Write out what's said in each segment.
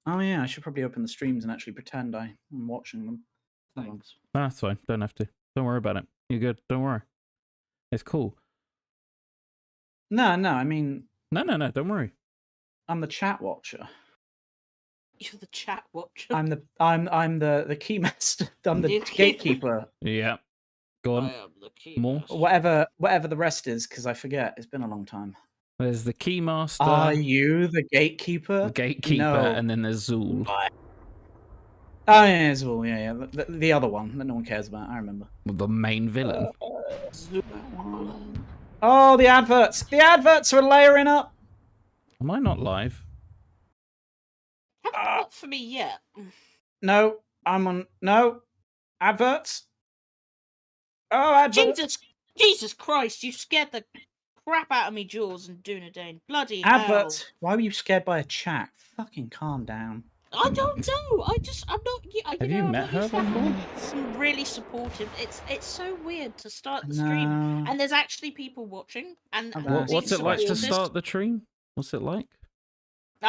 Oh yeah, I should probably open the streams and actually pretend I'm watching them. Thanks. That's fine. Don't have to. Don't worry about it. You're good. Don't worry. It's cool. No, I mean, No. Don't worry. I'm the chat watcher. You're the chat watcher. I'm the keymaster. I'm the gatekeeper. Yeah. Go on. I am the key More? master. Whatever the rest is, because I forget. It's been a long time. There's the keymaster. Are you the gatekeeper? The gatekeeper, No. and then there's Zool. Oh yeah, Zool. Yeah. The other one that no one cares about. I remember. The main villain. Oh, the adverts! The adverts are layering up. Am I not live? Not for me yet. No, I'm on. No, adverts. Oh, adverts. Jesus Christ! You scared the crap out of me, Jules and Dunedain. Bloody Adverts. hell! Why were you scared by a chat? Fucking calm down. I don't know. I'm not. Have you met her before? Some really supportive. It's so weird to start the stream, No. and there's actually people watching. And What's it like to start the stream? What's it like?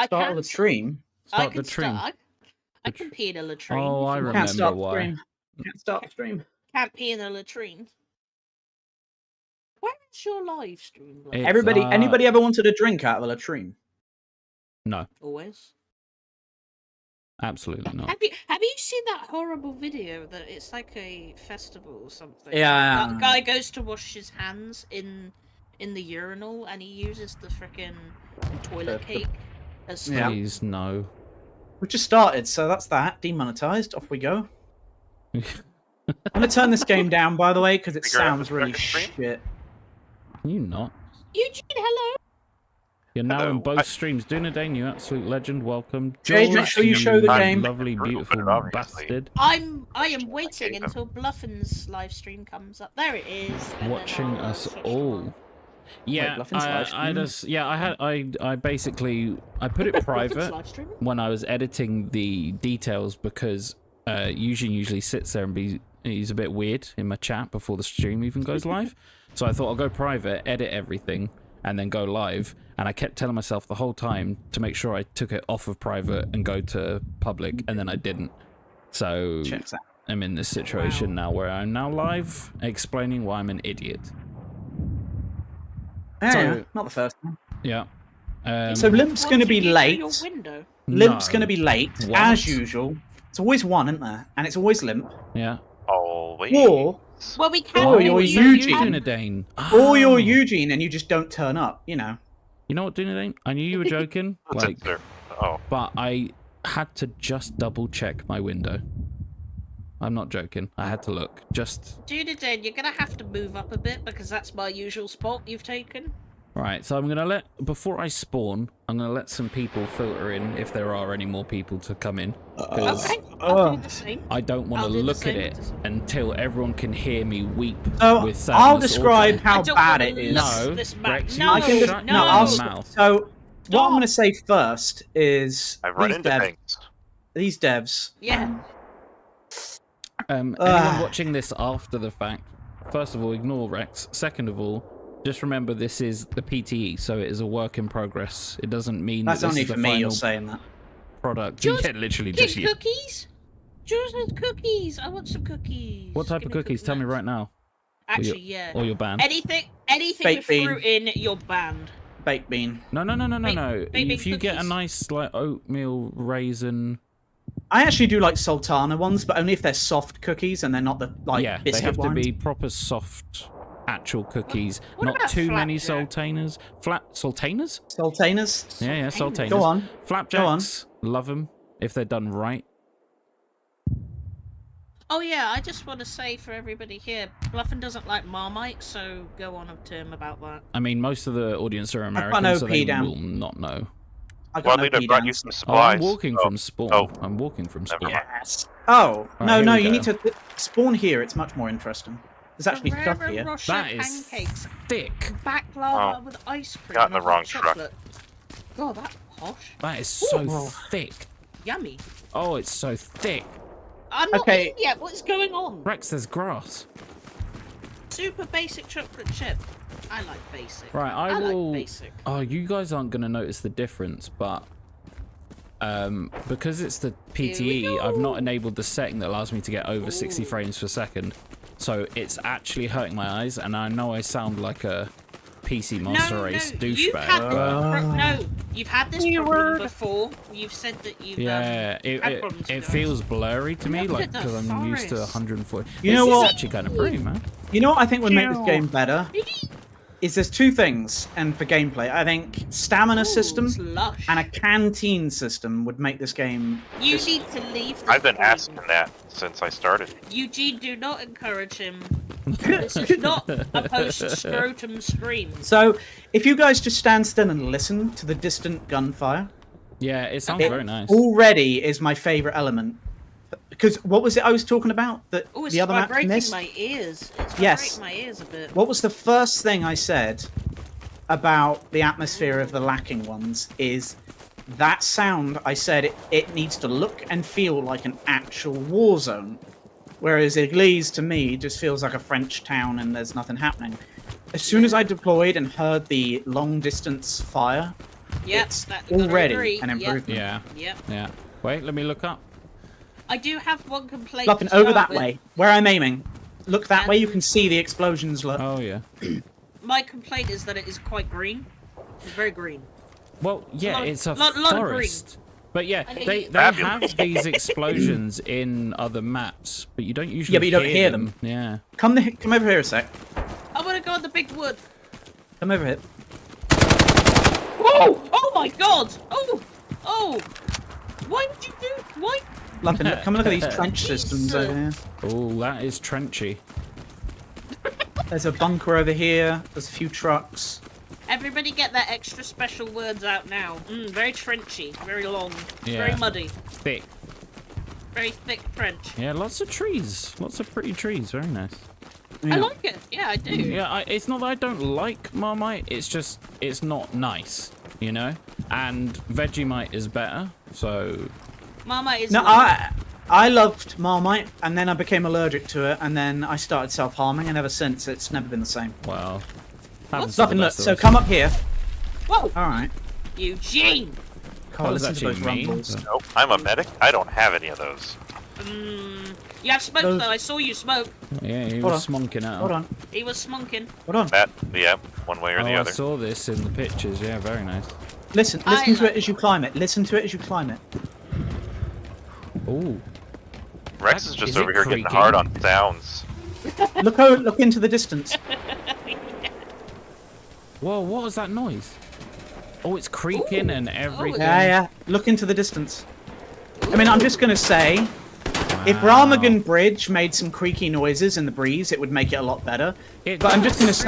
Start the stream. Start the stream. I can pee in a latrine. Oh, I Can't remember start the why. stream. Can't start the stream. Can't pee in a latrine. Where is your live stream? Like? It's, Anybody ever wanted a drink out of a latrine? No, Always. absolutely not. Have you seen that horrible video that it's like a festival or something? Yeah. That guy goes to wash his hands in the urinal and he uses the frickin' toilet cake as Yeah. Please, no. We just started, so that's that. Demonetized. Off we go. I'm gonna turn this game down, by the way, because it sounds really shit. Can you not? Eugene, hello. You're now in both streams. Dunedain, you absolute legend. Welcome. Jade, make sure you show the game. Lovely, beautiful bastard. I am waiting until Bluffin's live stream comes up. There it is. and then Watching I'll us switch all. on. Yeah, Bluffin's live stream? I basically put it Bluffin's private live stream? when I was editing the details because Eugene usually sits there and he's a bit weird in my chat before the stream even goes live. So I thought I'll go private, edit everything, and then go live. And I kept telling myself the whole time to make sure I took it off of private and go to public, and then I didn't. So Checks out. I'm in this situation now where I'm now live explaining why I'm an idiot. Yeah, not the first one. Yeah. So Limp's What going to did be you do through late. your window? Limp's No. going to be late, What? as usual. It's always one, isn't there? And it's always Limp. Yeah. Always. Or Well, we can't. Oh, you're you Eugene. Dunedain. or you're Oh. Eugene and you just don't turn up, you know. You know what, Dunedain? I knew you were joking, like, Oh. but I had to just double check my window. I'm not joking. I had to look. Just Dunedain, you're gonna have to move up a bit because that's my usual spot you've taken. right. So I'm gonna before I spawn, I'm gonna let some people filter in if there are any more people to come in. 'Cause Okay, I'll do the same. I don't want I'll to do the look at same. it until everyone can hear me weep So with sadness. I'll or describe joy. how I don't bad wanna it is. No, this map. Rex, No, you can no, shut no. your I'll mouth. So what I'm Stop. going to say first is I've run into things. these devs. Yeah. Anyone Ugh. watching this after the fact, first of all, ignore Rex. Second of all, just remember this is the PTE, so it is a work in progress. It doesn't mean That's that this only is for the me. You're final saying that. product. Jules, Yeah, literally Get just you. cookies. Jules has cookies. I want some cookies. What type Give of me cookies? Tell me nuts. right now. Actually, yeah. Or your band. Anything Baked with bean. fruit in, you're banned. Baked bean. No. Baked If you get a cookies. nice like oatmeal raisin, I actually do like sultana ones, but only if they're soft cookies and they're not the yeah, they biscuit have ones. to be proper soft, actual cookies. what Not about too many flapjack? sultanas. Sultanas? Sultanas. Yeah, sultanas. Go on. Flapjacks. Love them if they're done right. Oh yeah, I just want to say for everybody here, Bluffin doesn't like Marmite, so go on to him about that. I mean, most of the audience are got American, no so pea they down. will not know. I Well, got I no mean, I pea brought down. you some Oh, supplies. I'm walking from spawn. Oh. I'm walking from spawn. mind. Yes. Oh Right, no, here no! we You go. need to spawn here. It's much more interesting. There's actually stuff Ferrero here. Rocher That is pancakes, thick. baklava Oh. with ice cream. Got in the and wrong hot truck. chocolate. God, that's posh. That is so Ooh. thick. Yummy. Oh, it's so thick. I'm not Okay. eating yet. What's going on? Rex, there's grass. Super basic chocolate chip. I like basic. Right, I will. like basic. Oh, you guys aren't going to notice the difference, but because it's the Here we PTE, I've go. not enabled the setting that allows me to get over 60 frames per second. So it's actually hurting my eyes, and I know I sound like a PC Master Race You've douchebag. had But you've had this problem before. You've said that you've yeah, had problems it with feels blurry to me, Look like at the because I'm used to forest. 140. You know This is what? actually kind of pretty, man. You know what I think would make this Ew. game better? Is there's two things, and for gameplay, I think stamina system It's lush. and a canteen system would make this game. You just- need to leave. The I've been game. asking that since I started. Eugene, do not encourage him. This is not a post-scrotum stream. So, if you guys just stand still and listen to the distant gunfire, Yeah, it sounds it very nice. already is my favorite element. Because what was it I was talking about that Oh, it's the other map vibrating missed? my ears. It's Yes. vibrating my ears a bit. What was the first thing I said about the atmosphere of the lacking ones? Is that sound? I said it needs to look and feel like an actual war zone, whereas Église to me just feels like a French town and there's nothing happening. As soon as I deployed and heard the long distance fire, Yep, it's that, you gotta already agree. an improvement. Yeah, Yep. yeah. Wait, let me look up. I do have one complaint. Fluffing to over start that with. way, where I'm aiming. Look that way, you can see the explosions. Look. Oh yeah. My complaint is that it is quite green. It's very green. Well, yeah, Lot- it's a lot of green. forest. But yeah, Okay. they Fabulous. have these explosions in other maps, but you don't usually Yeah, but you don't hear them. Yeah. Come over here a sec. I want to go on the big wood. Come over here. Whoa! Oh my god! Oh! Oh! Why would you do? Why? Fluffing, look, come and look at these trench systems over here. Oh, that is trenchy. There's a bunker over here. There's a few trucks. Everybody get their extra special words out now. Very trenchy, very long, Yeah. very muddy, Thick. very thick trench. Yeah, lots of trees. Lots of pretty trees. Very nice. I Yeah. like it. Yeah, I do. Yeah, it's not that I don't like Marmite. It's just, it's not nice, you know? And Vegemite is better, so... Marmite is. No, lovely. I loved Marmite, and then I became allergic to it, and then I started self-harming, and ever since it's never been the same. Well... happens to the Fluffing, look. best of So us. come up here. Whoa! All right. Eugene! Carl, was listen to those actually me. rumbles. Nope, I'm a medic. I don't have any of those. You have smoke Those- though. I saw you smoke. Yeah, he Hold was on. smonking out. Hold on. He was smunking. Hold on. That, yeah, one way or Oh, the I other. saw this in the pictures. Yeah, very nice. Listen I to like it as you climb it. Listen to it as you climb it. Ooh. Rex is just Is it over here getting creaking? hard on sounds. Look into the distance. Whoa, what was that noise? Oh, it's creaking and everything. Yeah. Look into the distance. I mean, I'm just gonna say, if Wow. Ramagan Bridge made some creaky noises in the breeze, it would make it a lot better. It But I'm just does.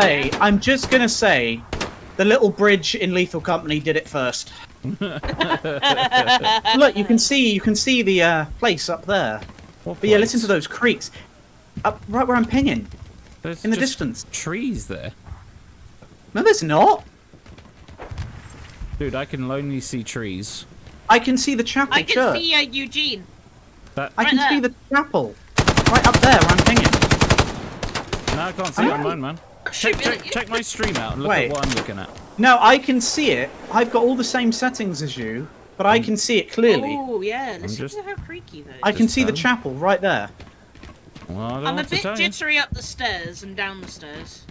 gonna say, the little bridge in Lethal Company did it first. Look, you can see the place up there. What But yeah, listen place? to those creaks. Up right where I'm pinging. There's in the just distance. trees there. No, there's not. Dude, I can only see trees. I can see the chapel I can church. see Eugene. That I right can see there. the chapel. Right up there where I'm pinging. No, I can't see it on mine, man. Shoot me. Check my stream out and look Wait. at what I'm looking at. No, I can see it. I've got all the same settings as you, but I can see it clearly. Oh yeah, listen just- to how creaky that is. I can Just see the done. chapel right there. Well, I don't know I'm a what to bit tell you. jittery up the stairs and down the stairs.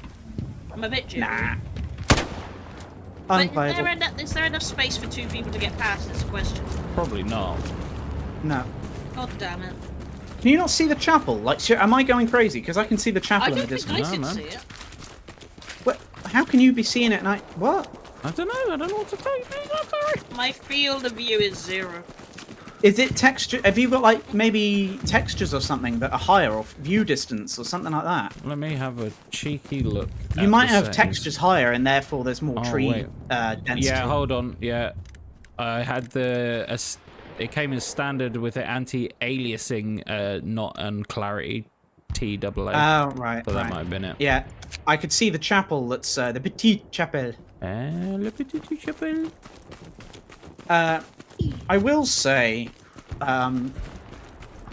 I'm a bit jittery. Nah. But Unplayable. is there enough space for two people to get past? Is the question. Probably not. No. God damn it. Can you not see the chapel? Like, am I going crazy? Because I can see the I chapel in the don't think distance. I can man. see it. What? How can you be seeing it? What? I don't know what to tell you. I'm sorry. My field of view is 0. Is it texture? Have you got like maybe textures or something that are higher, or view distance or something like that? Let me have a cheeky look. You at might the have settings. textures higher, and therefore there's more Oh, tree wait. density. Yeah, hold on. Yeah, I had it came as standard with the anti-aliasing, not unclarity TAA. Oh, right. So that right. might have been it. Yeah, I could see the chapel. That's the Petit Chapel. Le petit chapelle. I will say,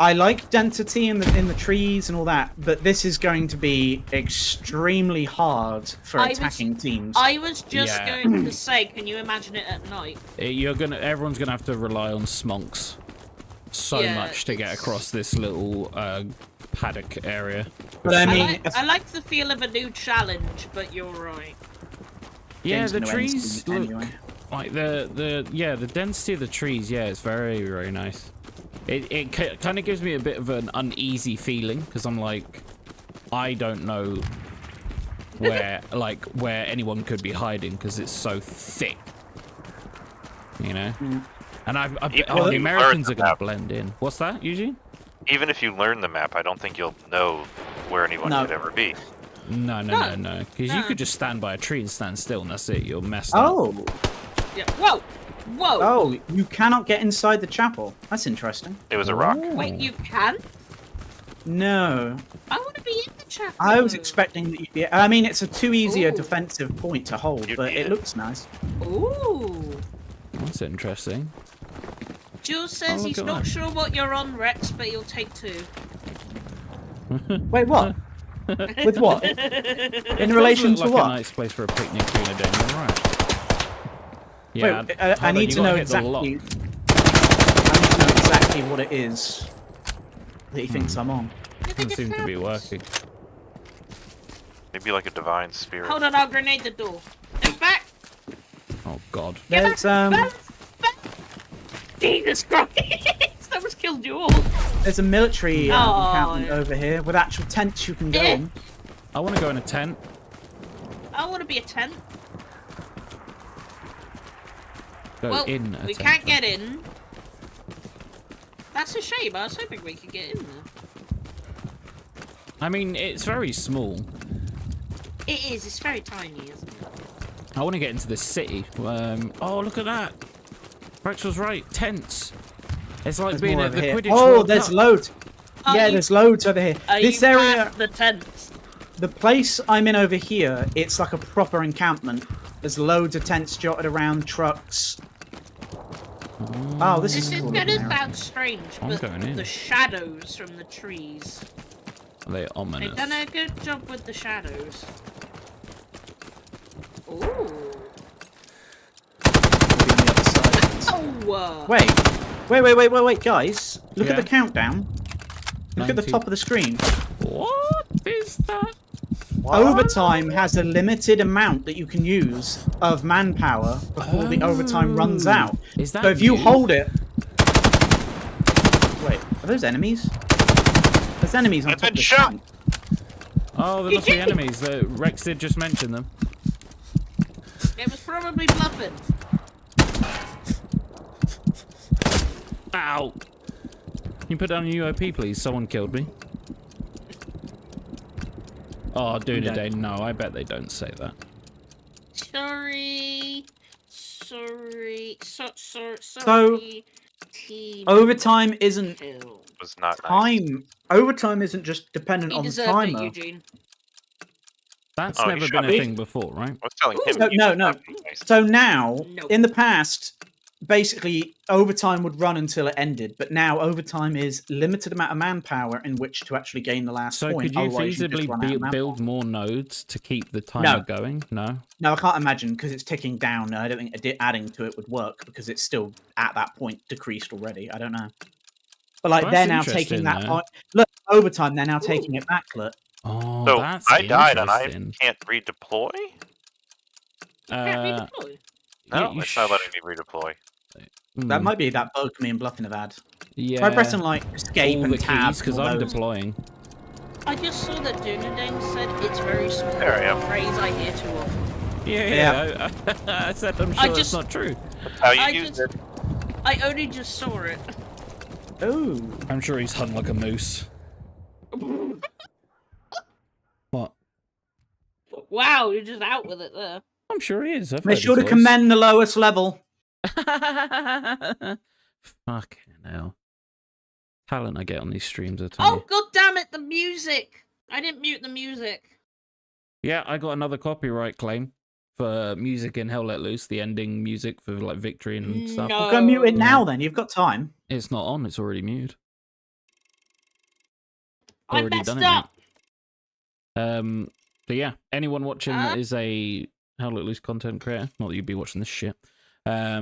I like density in the trees and all that, but this is going to be extremely hard for attacking teams. I was just Yeah. going to say, can you imagine it at night? Everyone's gonna have to rely on smonks so Yeah, much to get across this little paddock area. But I mean, I like the feel of a new challenge, but you're right. Yeah, game's the gonna end trees soon look anyway. like the density of the trees. Yeah, it's very, very nice. It kind of gives me a bit of an uneasy feeling because I'm like, I don't know where anyone could be hiding because it's so thick, you know. And the Americans are gonna blend in. What's that, Eugene? Even if you learn the map, I don't think you'll know where anyone could ever be. No. Because you could just stand by a tree and stand still, and that's it. You're messed up. Oh, Yeah. Whoa! Whoa! oh, you cannot get inside the chapel. That's interesting. It was a rock. Wait, you can? No, I want to be in the chapel. I was expecting that you'd be. I mean, it's a too easy a Ooh. defensive point to hold, You'd but need it it. looks nice. Ooh. That's interesting. Jules says look he's at not that. sure what you're on, Rex, but he'll take 2. Wait, what? With what? In relation Looks to like what? a nice place for a picnic during a day. You're right. Yeah, Wait, I hold on, need you to know gotta hit the lock. exactly. I need to know exactly what it is that he thinks I'm on. Doesn't seem to be working. Maybe like a divine spirit. Hold on, I'll grenade the door. Get back! Oh God. There's Back! Jesus Christ! Someone's killed you all. there's a military Oh, encampment yeah. over here with actual tents you can go Eh. in. I want to go in a tent. I want to be a tent. Go Well, in a we tent. can't get in. That's a shame. I was hoping we could get in there. I mean, it's very small. It is. It's very tiny, isn't it? I want to get into the city. Oh, look at that. Rex was right. Tents. It's like There's being more at over the here. Quidditch Oh, World there's Cup. loads. Are Yeah, you- there's loads over here. Are This you area, past the tents? the place I'm in over here, it's like a proper encampment. There's loads of tents jotted around, trucks. Oh, this This is is cool. gonna looking area. sound strange, I'm but going in. the shadows from the trees. They're They've ominous. done a good job with the shadows. Ooh. On the other side. Oh! Wait, guys. Look at Yeah? the countdown. Look at the 90. top of the screen. What is that? Overtime has a limited amount that you can use of manpower before the overtime runs out. Is that So if you you? hold it... Wait, are those enemies? There's enemies on I've top been of the shot. screen. Oh, there must be enemies. Rex did just mention them. It was probably bluffing. Ow! Can you put down your UOP, please? Someone killed me. Oh, dude, Okay. no, I bet they don't say that. Sorry. Sorry. So- Sorry. Team Overtime isn't kill. Was not nice. time. Overtime isn't just dependent You on deserved timer. it, Eugene. That's Oh, you never shot been a me? thing before, right? I was telling him. No, you no, did no. not be nice. So now, Nope. in the past, basically overtime would run until it ended, but now overtime is limited amount of manpower in which to actually gain the last So point. could you otherwise just feasibly run out of manpower. build more nodes to keep the timer going? No. No, I can't imagine because it's ticking down. I don't think adding to it would work because it's still at that point decreased already. I don't know. But like Well, they're that's now taking interesting, that though. point. Look, overtime. They're now taking it back. Look. Oh, So that's I died and I interesting. can't redeploy? Can't Uh, redeploy. No, you it's not letting me redeploy. That might be that bug me and bluffing have had. yeah. Try pressing like escape all and the tab keys because and all I'm those. deploying. I just saw that Dunedin said it's very small. There I am. A phrase I hear too often. Yeah. I said I'm I sure just- it's not true. That's how you I use just- it. I only just saw it. Ooh. I'm sure he's hung like a moose. What? Wow, you're just out with it there. I'm sure he is. I've Make heard sure to his voice. commend the lowest level. Fucking hell. Talent I get on these streams, I tell Oh, you. god damn it, the music! I didn't mute the music. Yeah, I got another copyright claim for music in Hell Let Loose, the ending music for like victory and stuff. No. Well, go mute it now then. You've got time. It's not on, it's already muted. I already messed done it. up. But yeah, anyone watching that Uh? is a How Let Loose content creator. Not that you'd be watching this shit. Yeah,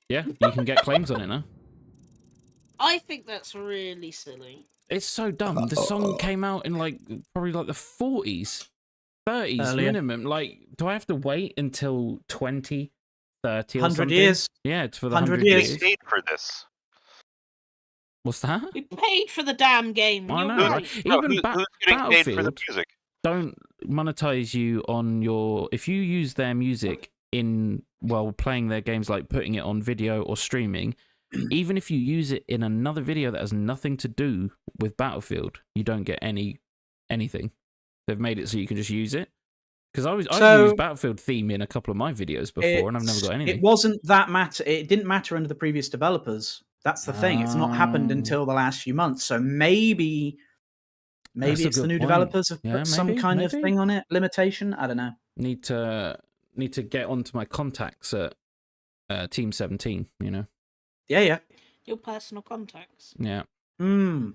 you can get claims on it now. I think that's really silly. It's so dumb. The song came out in like probably like the 40s, 30s Earlier. minimum. Like, do I have to wait until 20, 30 or 100 something? years. Yeah, it's for the 100 100 years. years. Paid for this. What's that? We paid for the damn game. I You're know, right. right? Bro, Even who's getting paid for the Battlefield music? don't monetize you on your... If you use their music in while playing their games, like putting it on video or streaming, even if you use it in another video that has nothing to do with Battlefield, you don't get anything. They've made it so you can just use it. Because I've used Battlefield theme in a couple of my videos before, and I've never got anything. It wasn't that matter. It didn't matter under the previous developers. That's the thing. It's not happened until the last few months. So maybe That's a it's the good new point. developers have Yeah, put some maybe, kind of maybe. thing on it, limitation. I don't know. Need to get onto my contacts at Team 17. You know. Yeah. Your personal contacts. Yeah. Hmm.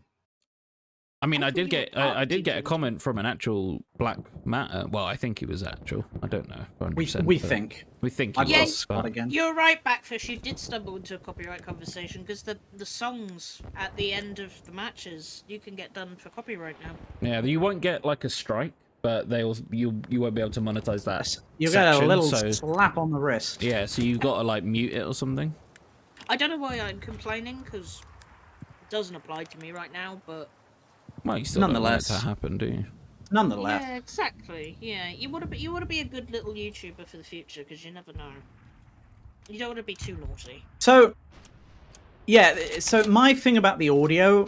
I mean, I I thought did you get were part I of did Team get a 17. comment from an actual Black Matter. Well, I think he was actual. I don't know. 100%, We but think. we think I've he got a was. spot But again. You're right, Backfish. You did stumble into a copyright conversation because the songs at the end of the matches you can get done for copyright now. yeah, you won't get like a strike, but you won't be able to monetize that. You get a section, little so slap on the wrist. yeah, so you got to like mute it or something. I don't know why I'm complaining because it doesn't apply to me right now, but Well, you still don't want it Nonetheless. to happen, do you? Nonetheless. yeah, exactly. Yeah, you want to be a good little YouTuber for the future because you never know. You don't want to be too naughty. So, yeah. So my thing about the audio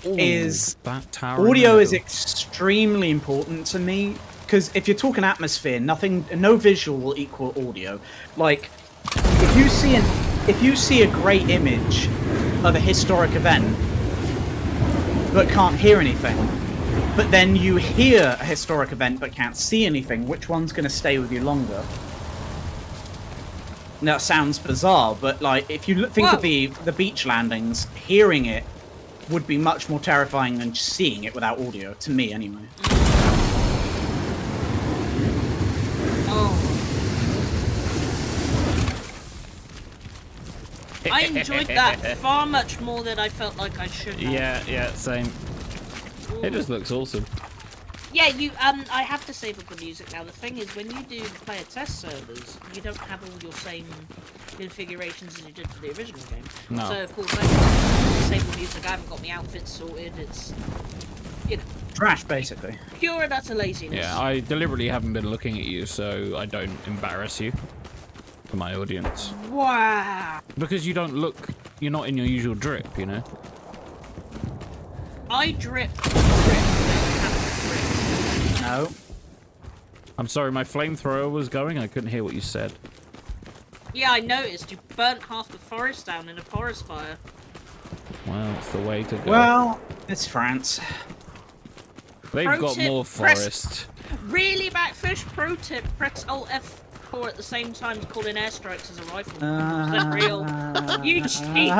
is that tower. audio is extremely important to me because if you're talking atmosphere, no visual will equal audio. Like, if you see a great image of a historic event but can't hear anything, but then you hear a historic event but can't see anything, which one's going to stay with you longer? Now, it sounds bizarre, but like if you think of the beach landings, hearing it would be much more terrifying than just seeing it without audio, to me anyway. Oh. I enjoyed that far much more than I felt like I should have. Yeah, same. It just looks awesome. Yeah, I have to save up the music now. The thing is, when you do player test servers, you don't have all your same configurations as you did for the original game. No. So, of course, I have to save the music. I haven't got my outfits sorted. It's, Trash, basically. pure and utter laziness. Yeah, I deliberately haven't been looking at you so I don't embarrass you for my audience. Wow. Because you're not in your usual drip, you know? I drip. No. I'm sorry, my flamethrower was going. I couldn't hear what you said. Yeah, I noticed. You burnt half the forest down in a forest fire. Well, it's the way to go. Well, it's France. They've Pro got tip, more press- forest. Really, Backfish? Pro tip, press Alt F4 at the same time to call in airstrikes as a rifle. Is that real? You cheat!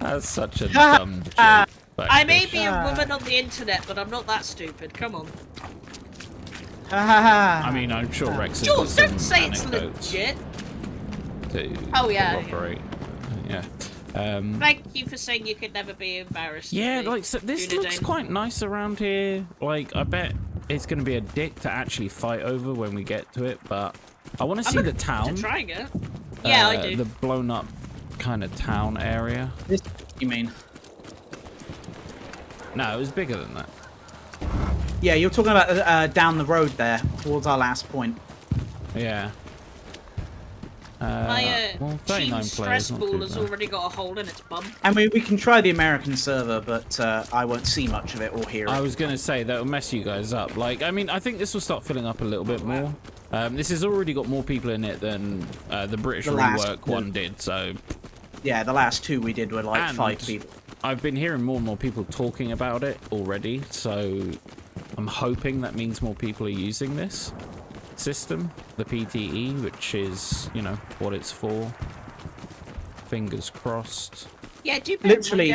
That's such a dumb joke. I may be a woman on the internet, but I'm not that stupid. Come on. I mean, I'm sure Rex has got Jules, some don't say it's anecdotes legit. to Oh, yeah. corroborate. Yeah. Thank you for saying you could never be embarrassed. Yeah, with me, like, so this Unidane. looks quite nice around here. Like, I bet it's going to be a dick to actually fight over when we get to it, but I want to see the town. Trying it. Yeah, I do. The blown up kind of town area. This, you mean? No, it was bigger than that. Yeah, you're talking about down the road there, towards our last point. Yeah. My well, team 39 stress players, not ball too has bad. already got a hole in its bum. And we can try the American server, but I won't see much of it or hear it. I was going to say that will mess you guys up. Like, I mean, I think this will start filling up a little bit more. This has already got more people in it than the British The last rework one did, so... Yeah, the last two we did were like And 5 people. I've been hearing more and more people talking about it already, so I'm hoping that means more people are using this system, the PTE, which is, you know, what it's for. Fingers crossed. Yeah, do bear in mind Literally-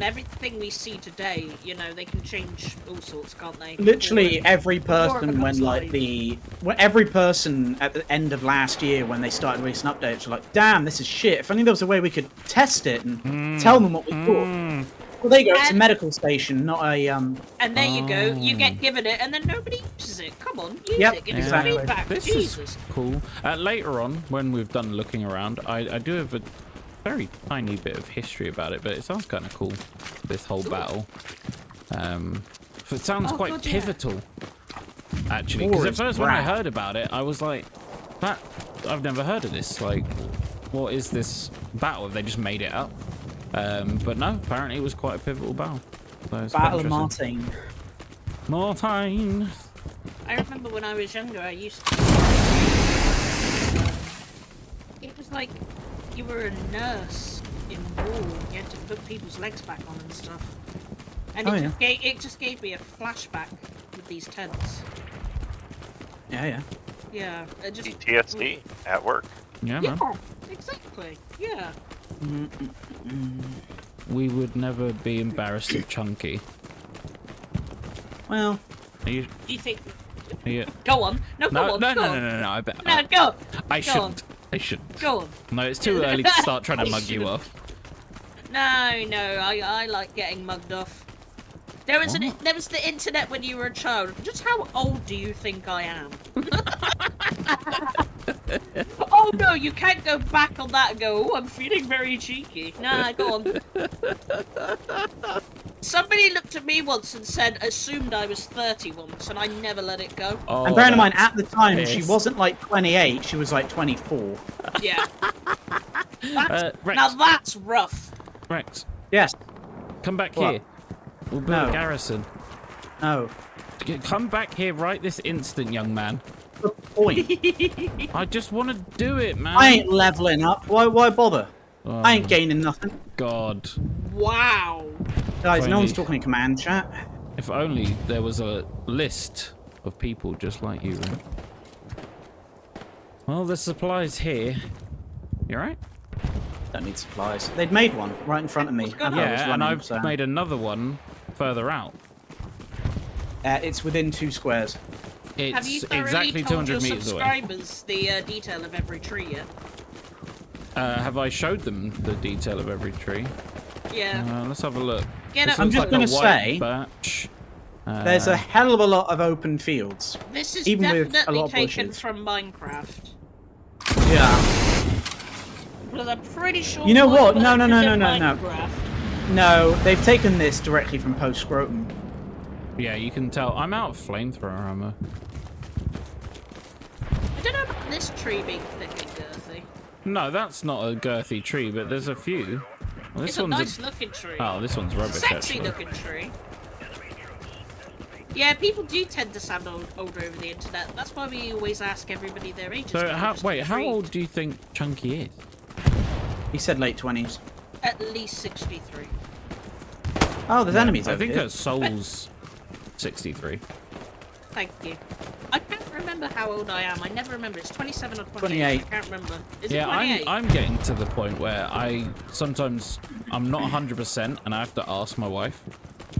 everything we see today, you know, they can change all sorts, can't they? Literally every before it person becomes every person at the end of last year when they started releasing updates were like, damn, this is shit. If only there was a way we could test it and tell them what we thought. Well, there you go. It's a medical station, not a And there you go. You get given it, and then nobody uses it. Come on, use Yep, it. Give us exactly. some feedback. This Jesus. is cool. Later on, when we've done looking around, I do have a very tiny bit of history about it, but it sounds kind of cool, this whole battle. It sounds quite God, yeah. pivotal, actually. War Because at is first, when I rad. heard about it, I was like, I've never heard of this. Like, what is this battle? Have they just made it up? But no, apparently it was quite a pivotal battle. So it's quite Battle of interesting. Mortain. Mortain. I remember when I was younger, I used to. It was like you were a nurse in war. You had to put people's legs back on and stuff. And Oh, it just gave me a flashback with these tents. Yeah. Yeah, it just. PTSD at work. Yeah, man. Yeah, exactly. Yeah. We would never be embarrassed of Chunky. Well, Are you? Do you think? Are you Go on. No, go no, on. no, go no, on. no, no, no, I bet. No, go. I Go shouldn't. on. I shouldn't. Go on. No, it's too early to start trying to I mug you shouldn't. off. No, I like getting mugged off. There was the internet when you were a child. Just how old do you think I am? Oh no, you can't go back on that and go, oh, I'm feeling very cheeky. Nah, go on. Somebody looked at me once and assumed I was 30 once, and I never let it go. Oh, and bearing in mind, that's at the time, she pissed. wasn't like 28, she was like 24. Yeah. Rex. Now that's rough. Rex, Yes. come back What? here. We'll build No. a garrison. No. Come back here right this instant, young man. Good point. I just want to do it, man. I ain't leveling up. Why bother? Oh, I ain't gaining nothing. God. Wow. Guys, no one's Finally. talking in command chat. If only there was a list of people just like you, right? Well, the supply's here. You alright? Don't need supplies. They'd made one right in front of me. What's going as I was Yeah, and running, I've so- made another one further out. It's within 2 squares. Have you It's thoroughly exactly told 200 your meters away. subscribers the detail of every tree yet? Have I showed them the detail of every tree? Yeah. Let's have a look. Get This up. I'm looks just like a gonna white say- birch. There's a hell of a lot of open fields. This is even with a definitely lot of taken bushes. from Minecraft. Yeah. Because I'm pretty sure. You know what? one No, no, no, is in no, no, no. Minecraft. No, they've taken this directly from Post Scrotum. Yeah, you can tell. I'm out of flamethrower ammo. I don't know about this tree being thick and girthy. No, that's not a girthy tree, but there's a few. Well, this It's a one's nice looking tree. Oh, this one's rubbish, Sexy actually. looking tree. Yeah, people do tend to sound older over the internet. That's why we always ask everybody their ages. So, I'm just how intrigued. old do you think Chunky is? He said late 20s. At least 63. Oh, there's enemies I over think here. her soul's 63. Thank you. I can't remember how old I am. I never remember. It's 27 or 28. 28. I can't remember. Is Yeah, it 28? I'm getting to the point where I'm not 100% and I have to ask my wife.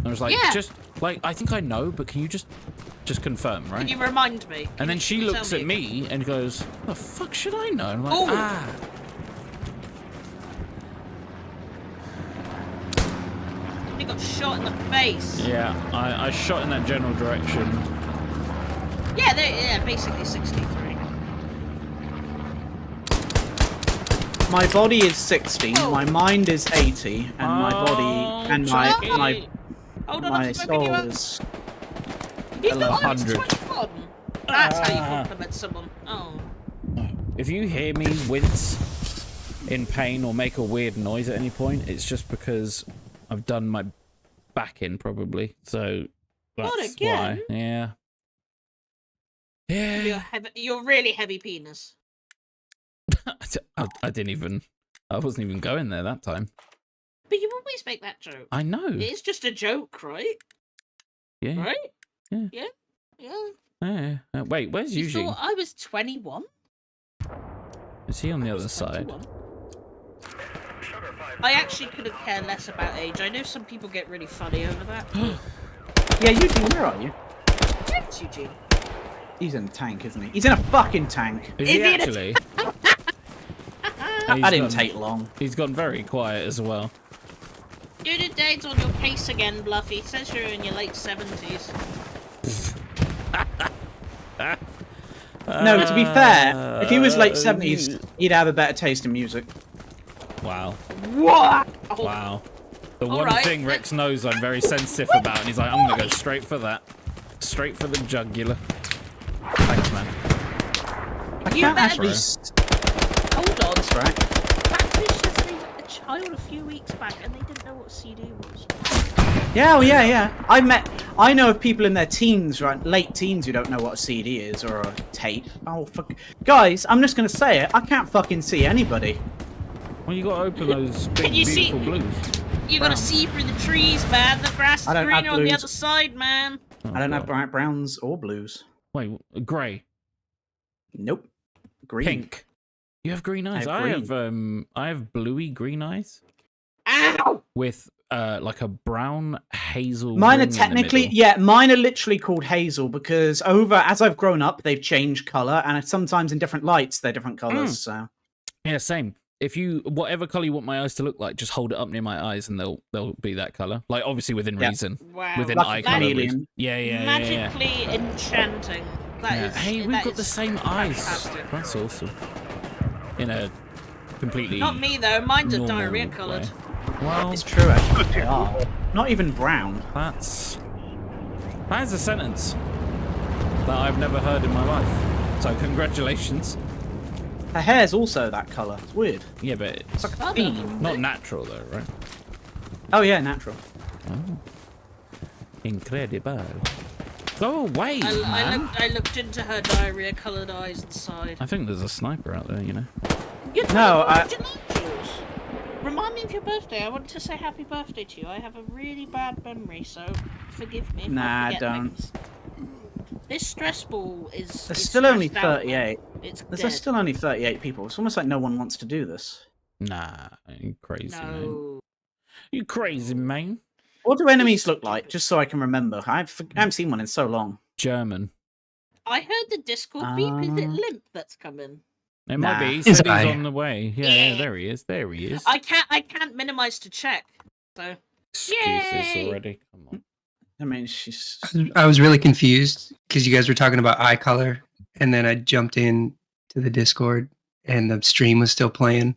I was like, Yeah. just like I think I know, but can you just confirm, right? Can you remind me? Can And then you she tell looks at me and goes, "The fuck should I know?" And I'm like, Ooh. ah. You got shot in the face. Yeah, I shot in that general direction. Yeah, basically 63. My body is 60, Oh. my mind is 80, and my body and my Chunky. my Hold on, my I'm smoking you soul up. is You thought I was 100. 21. That's how you Ah. compliment someone. Oh. If you hear me wince in pain or make a weird noise at any point, it's just because I've done my back in, probably. So that's again? why. Yeah. Yeah. You're really heavy penis. I didn't even. I wasn't even going there that time. But you always make that joke. I know. It's just a joke, right? Yeah. Right? Yeah. Yeah. Yeah. Yeah. Wait, where's You Eugene? thought I was 21? Is he on the I other was side? 21. I actually couldn't care less about age. I know some people get really funny over that. Yeah, Eugene, where are you? Thanks, Eugene. He's in a tank, isn't he? He's in a fucking tank. Is he Is he in a actually? That didn't take long. He's gone very quiet as well. Dude, Dade's on your case again, Bluffy. Says you're in your late 70s. No, to be fair, if he was late 70s, he'd have a better taste in music. Wow. What? Wow. The All one right. thing Rex knows I'm very sensitive about, and he's like, I'm gonna go straight for that. Straight for the jugular. Thanks, man. I You can't better actually... be- Hold on. That's right. Blackfish just leave a child a few weeks back and they didn't know what CD was. Yeah, well, yeah. I know of people in their teens, right, late teens, who don't know what a CD is or a tape. Oh, fuck. Guys, I'm just gonna say it. I can't fucking see anybody. Well, you gotta open those big, Can you see- beautiful blues. You gotta Brown. see through the trees, man. The grass is I don't have greener on the blues. other side, man. Oh, I don't have God. browns or blues. Wait, grey. Nope. Green. Pink. You have green eyes. I have I have bluey green eyes Ow! with like a brown hazel. Mine are ring in the technically, middle. yeah, mine are literally called hazel because as I've grown up, they've changed color, and sometimes in different lights they're different colors. So Yeah, same. If you whatever color you want my eyes to look like, just hold it up near my eyes, and they'll be that color. Like obviously within Yeah. reason, Wow. within Like eye a color. chameleon. Yeah. Magically enchanting. That Yeah. is. Hey, we've that got the is same eyes. fantastic. That's awesome. In a completely Not me though. Mine's are normal diarrhea way. coloured. Well, it's true, actually. They are. Not even brown. that is a sentence that I've never heard in my life. So congratulations. Her hair's also that color. It's weird. Yeah, but It's like a Oh, theme. not natural though, right? Oh yeah, natural. Oh. Incredible. Go away, man. I looked into her diarrhea coloured eyes and sighed. I think there's a sniper out there, you know. No, Would you like, Jules? Remind me of your birthday. I wanted to say happy birthday to you. I have a really bad memory, so forgive me if Nah, I forget don't. things. This stress ball is. There's is still only stressed out, man. 38. It's There's dead. still only 38 people. It's almost like no one wants to do this. Nah, you crazy, man. No. You crazy, man. What do enemies look like? Just so I can remember. I haven't seen one in so long. German. I heard the Discord beep. Is it Ah. Limp that's coming? It might Nah. be. He Is said he's I? on the way. Yeah, there he is. There he is. I can't minimize to check. So Excuses Yay! already. Come on. I mean, she's... I was really confused because you guys were talking about eye color, and then I jumped in to the Discord, and the stream was still playing,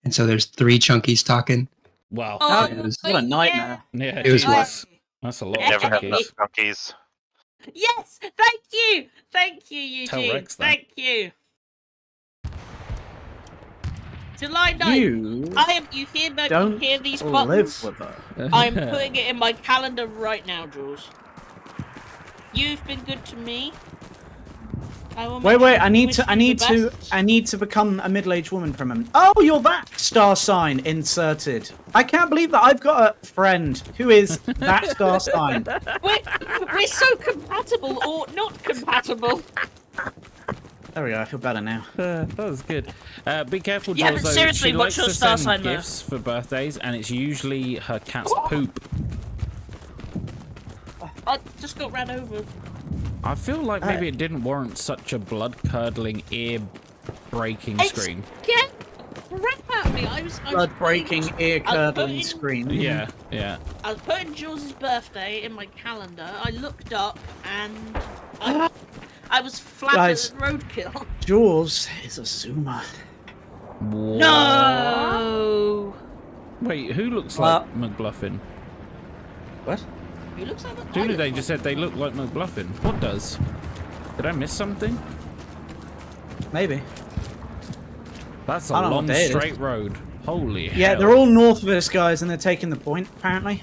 and so there's 3 chunkies talking. Wow. Oh, it was what a nightmare. Yeah, It was geez. what? That's a lot You of Never have junkies. enough junkies. Yes, thank you, Eugene. Rex that. Thank you. July 9th. You You don't hear these live buttons? with her. I'm putting it in my calendar right now, Jules. You've been good to me. I will Wait, make I need wish to, you the best. I need to become a middle-aged woman for a moment. Oh, you're that star sign inserted. I can't believe that I've got a friend who is that star sign. We're so compatible or not compatible. There we go. I feel better now. That was good. Be careful, Yeah, Jules. but though. seriously, she what's likes your to star send sign, though? gifts for birthdays, and it's usually her cat's poop. I just got ran over. I feel like maybe it didn't warrant such a blood-curdling, ear-breaking scream. Get crap out of me. I was Blood-breaking, putting- ear-curdling putting- scream. Yeah, yeah. I was putting Jules' birthday in my calendar. I looked up and I was flat Guys. as roadkill. Jules is a zoomer. What? No. Wait, who looks Well- like McBluffin? What? Who looks like that? Dude, they just said they look like McBluffin. What does? Did I miss something? Maybe. That's a I don't know long what day it is. straight road. Holy Yeah, hell. they're all north of us, guys, and they're taking the point, apparently.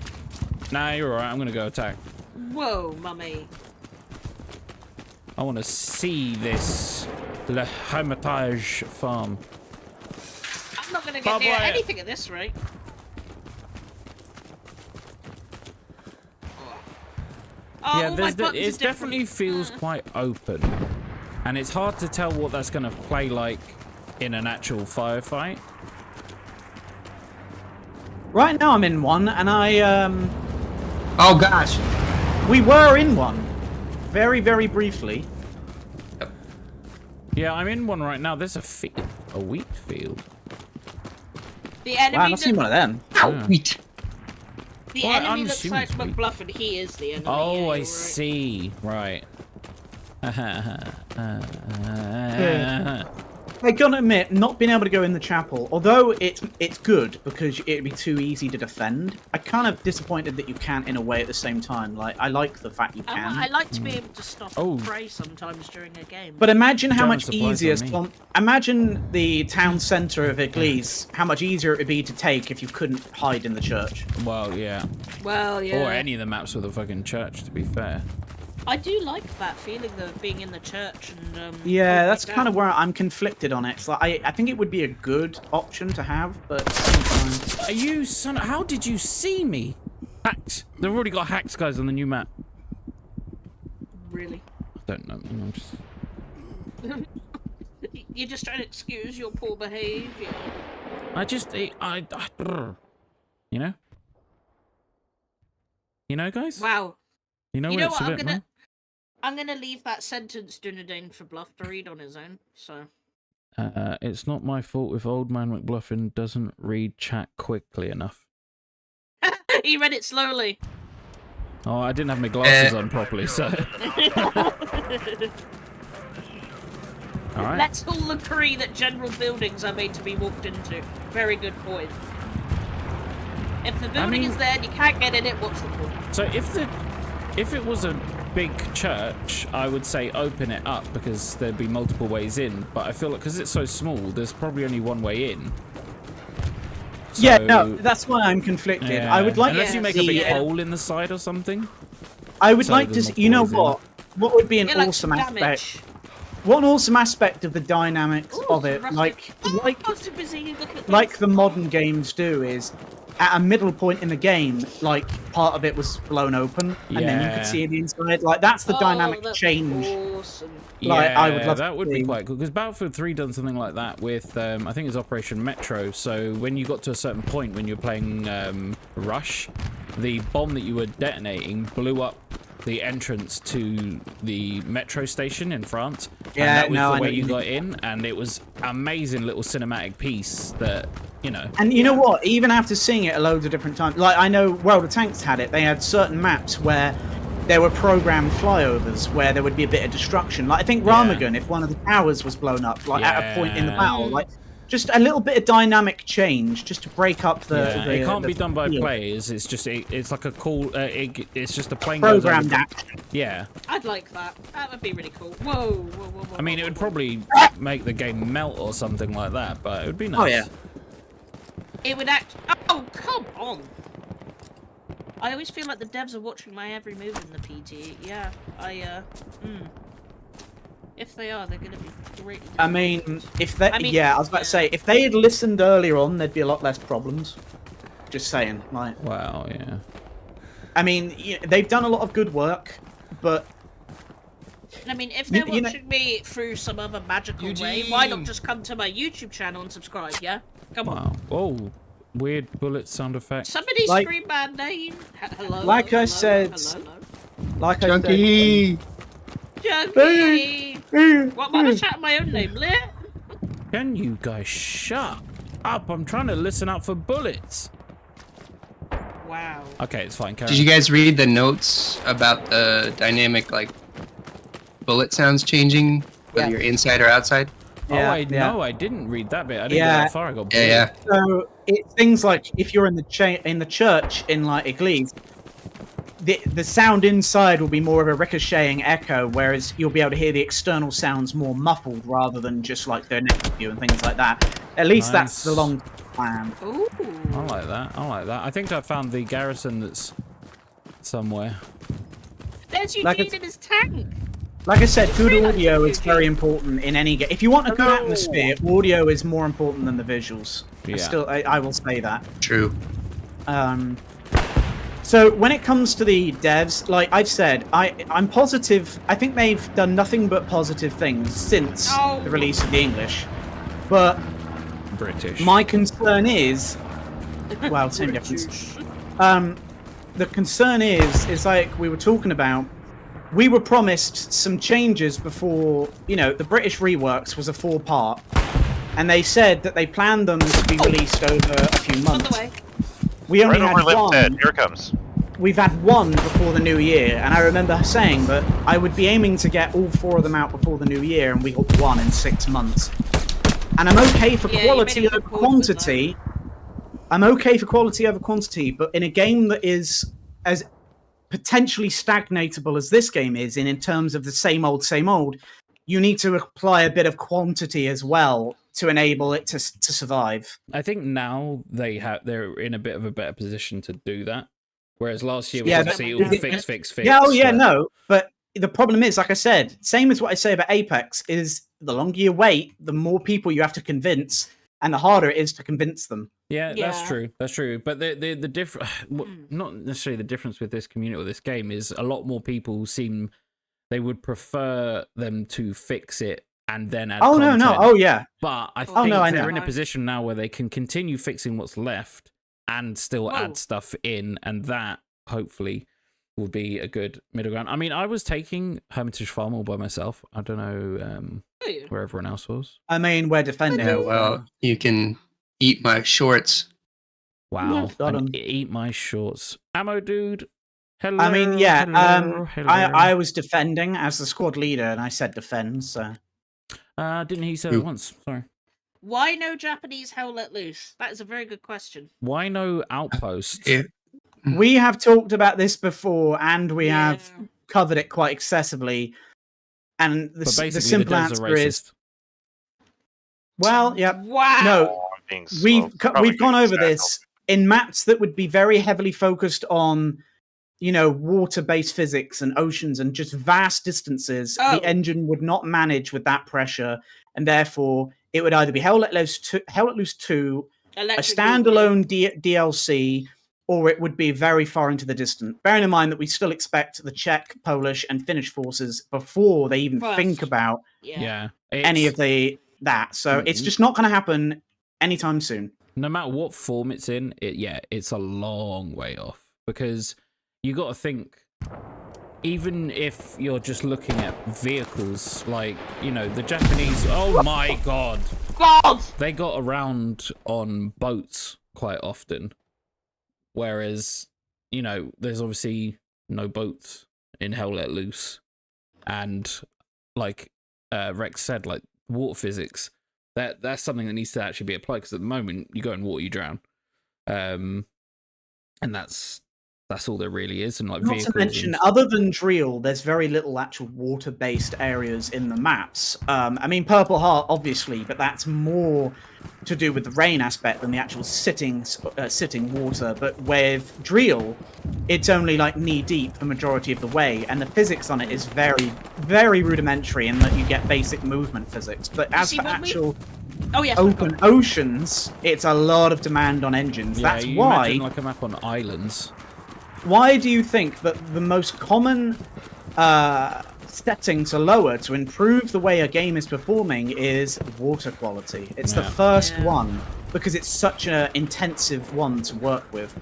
Nah, you're alright. I'm gonna go attack. Whoa, mummy. I want to see this Le Hermitage farm. I'm not gonna get Barbed near wire. anything at this rate. Oh, Yeah, all my there's buttons are it definitely different. feels quite open, and it's hard to tell what that's gonna play like in an actual firefight. Right now I'm in one, and Oh gosh. we were in one, very, very briefly. Yeah, I'm in one right now. There's a field, a wheat field. The Wow, enemy, I've not seen one of them. Yeah. Wheat. the Well, enemy I'm looks assuming like it's weak. McBluff, and he is the enemy. Oh, yeah, I you're right. see. Right. I gotta admit, not being able to go in the chapel, although it's good because it'd be too easy to defend. I'm kind of disappointed that you can't in a way at the same time. Like, I like the fact you can. I like to be able to stop Oh. and pray sometimes during a game. But imagine how German much supplies easier. on me. Imagine the town centre of Église. How much easier it would be to take if you couldn't hide in the church. Well, yeah. well, yeah. Or any of the maps with a fucking church, to be fair. I do like that feeling of being in the church and. Yeah, that's like kind that. of where I'm conflicted on it. It's like, I think it would be a good option to have, but at the same time. Are you son? How did you see me? Hacked. They've already got hacked guys on the new map. Really. I don't know. I'm just... You're just trying to excuse your poor behaviour. You know. You know, guys. Wow. You know, You when know it's what? a bit, man? I'm gonna leave that sentence Dunedin for Bluff to read on his own. So. It's not my fault if old man McBluffin doesn't read chat quickly enough. He read it slowly. Oh, I didn't have my glasses on properly, so. All right. Let's all agree that general buildings are made to be walked into. Very good point. If the building is there and you can't get in it, what's the point? So if it was a big church, I would say open it up because there'd be multiple ways in. But I feel like because it's so small, there's probably only one way in. Yeah, So- no, that's why I'm conflicted. Yeah. I would like unless to you make see, a big hole in the side or something. I would so like to there's see, you know multiple ways what would be an Yeah, like awesome damage. aspect? What an awesome aspect of the dynamics Ooh, of it, rusty- like I was too busy looking at like things. the modern games do, is at a middle point in the game, like part of it was blown open, and then you Yeah. could see the inside. Like that's the dynamic that's change. Awesome. Like, Yeah, I would love that to would be see. quite cool because Battlefield 3 done something like that with I think it's Operation Metro. So when you got to a certain point when you're playing Rush, the bomb that you were detonating blew up the entrance to the metro station in France. Yeah, and that was no, I the know way what you you got in, and it was amazing little cinematic piece that, you know. And you know what? Even after seeing it a loads of different times, like I know World of Tanks had it. They had certain maps where there were programmed flyovers where there would be a bit of destruction. Like I think Yeah. Ramagan, if one of the towers was blown up, like at a point in the Yeah. battle, like just a little bit of dynamic change, just to break up the. Yeah, it can't be done by field. players. It's just it's like a cool. It's just a plane Programmed goes over. action. Yeah. I'd like that. That would be really cool. Whoa, whoa, whoa, whoa. I mean, it whoa, would whoa. probably make the game melt or something like that, but it would be nice. Oh yeah. It would act. Oh, come on. I always feel like the devs are watching my every move in the PT. Yeah, If they are, they're going to be greatly I mean, if they, I mean, yeah, I was about to say, if they had listened earlier on, there'd be a lot less problems. Just saying, like, Wow, yeah. I mean, they've done a lot of good work, but I mean, if they're You know- watching me through some other magical way, why not just come to my YouTube channel and subscribe, yeah? Come on. Wow. Oh, weird bullet sound effect. Somebody Like- scream my name. Hello. Like I hello, said- Hello. like Chunky. Junkie. I said, What? Why am I shouting my own name, Lit? Can you guys shut up? I'm trying to listen out for bullets. Wow. Okay, it's fine. Carry Did you guys read the notes about the dynamic like bullet sounds changing, whether Yeah. you're inside or outside? No, I didn't read that bit. I didn't Yeah. get that far. I got bored. Yeah, So it's things like if you're in the church in like Église, the sound inside will be more of a ricocheting echo, whereas you'll be able to hear the external sounds more muffled rather than just like they're next to you and things like that. At least that's the Nice. long plan. Ooh. I like that. I like that. I think I found the garrison that's somewhere. There's Like Eugene it's- in his tank. Like I said, good really audio like is it. very important in any game. If you want a good Hello. atmosphere, audio is more important than the visuals. Yeah. I will say that. True. So when it comes to the devs, like I've said, I'm positive. I think they've done nothing but positive things since Oh. the release of the English. But British. my concern is Well, same difference. The concern is like we were talking about. We were promised some changes before, the British reworks was a 4-part, and they said that they planned them to be released over a few On the months. way. We only Right over had Limp one. Dead. Here it comes. We've had one before the new year, and I remember saying that I would be aiming to get all 4 of them out before the new year, and we got one in 6 months. And I'm okay for Yeah, quality you made a over good point with that. quantity. I'm okay for quality over quantity, but in a game that is as potentially stagnatable as this game is, in terms of the same old, you need to apply a bit of quantity as well to enable it to survive. I think now they're in a bit of a better position to do that. Whereas last year was Yeah, obviously all fix. Yeah, but- no. But the problem is, like I said, same as what I say about Apex, is the longer you wait, the more people you have to convince, and the harder it is to convince them. Yeah, Yeah. that's true. That's true. But the difference, not necessarily the difference with this community or this game, is a lot more people seem they would prefer them to fix it and then add content. No. Oh, yeah. But I think I they're know. in a position now where they can continue fixing what's left and still add stuff in, and that hopefully will be a good middle ground. I mean, I was taking Hermitage Farm all by myself. I don't know where everyone else was. I mean, we're defending. Yeah, well, you can eat my shorts. Wow. Got 'em. Eat my shorts. Ammo dude. Hello. I mean, yeah. Hello. I was defending as the squad leader, and I said defend. So didn't he say it once? Sorry. Why no Japanese Hell Let Loose? That is a very good question. Why no outposts? we have talked about this before, and we have covered it quite excessively. And the simple answer is, well, yeah, wow. No, being slow. we've Probably gone being over sad. this in maps that would be very heavily focused on, water-based physics and oceans and just vast distances. Oh. The engine would not manage with that pressure, and therefore it would either be Hell Let Loose 2, a Electric standalone DLC, or it would be very far into the distance. Bearing in mind that we still expect the Czech, Polish, and Finnish forces before they even think about any of that. So it's just not going to happen anytime soon. No matter what form it's in, it's a long way off, because you got to think, even if you're just looking at vehicles, like, the Japanese, oh my god, they got around on boats quite often. Whereas, there's obviously no boats in Hell Let Loose. And like Rex said, like water physics, that's something that needs to actually be applied, because at the moment you go in water, you drown. And that's all there really is. And like Not to mention, other than Driel, there's very little actual water-based areas in the maps. I mean, Purple Heart, obviously, but that's more to do with the rain aspect than the actual sitting water. But with Driel, it's only like knee-deep the majority of the way, and the physics on it is very, very rudimentary in that you get basic movement physics. But as for actual open oceans, it's a lot of demand on engines. That's why... imagine like a map on islands. Why do you think that the most common setting to lower to improve the way a game is performing is water quality? It's the first one, because it's such an intensive one to work with.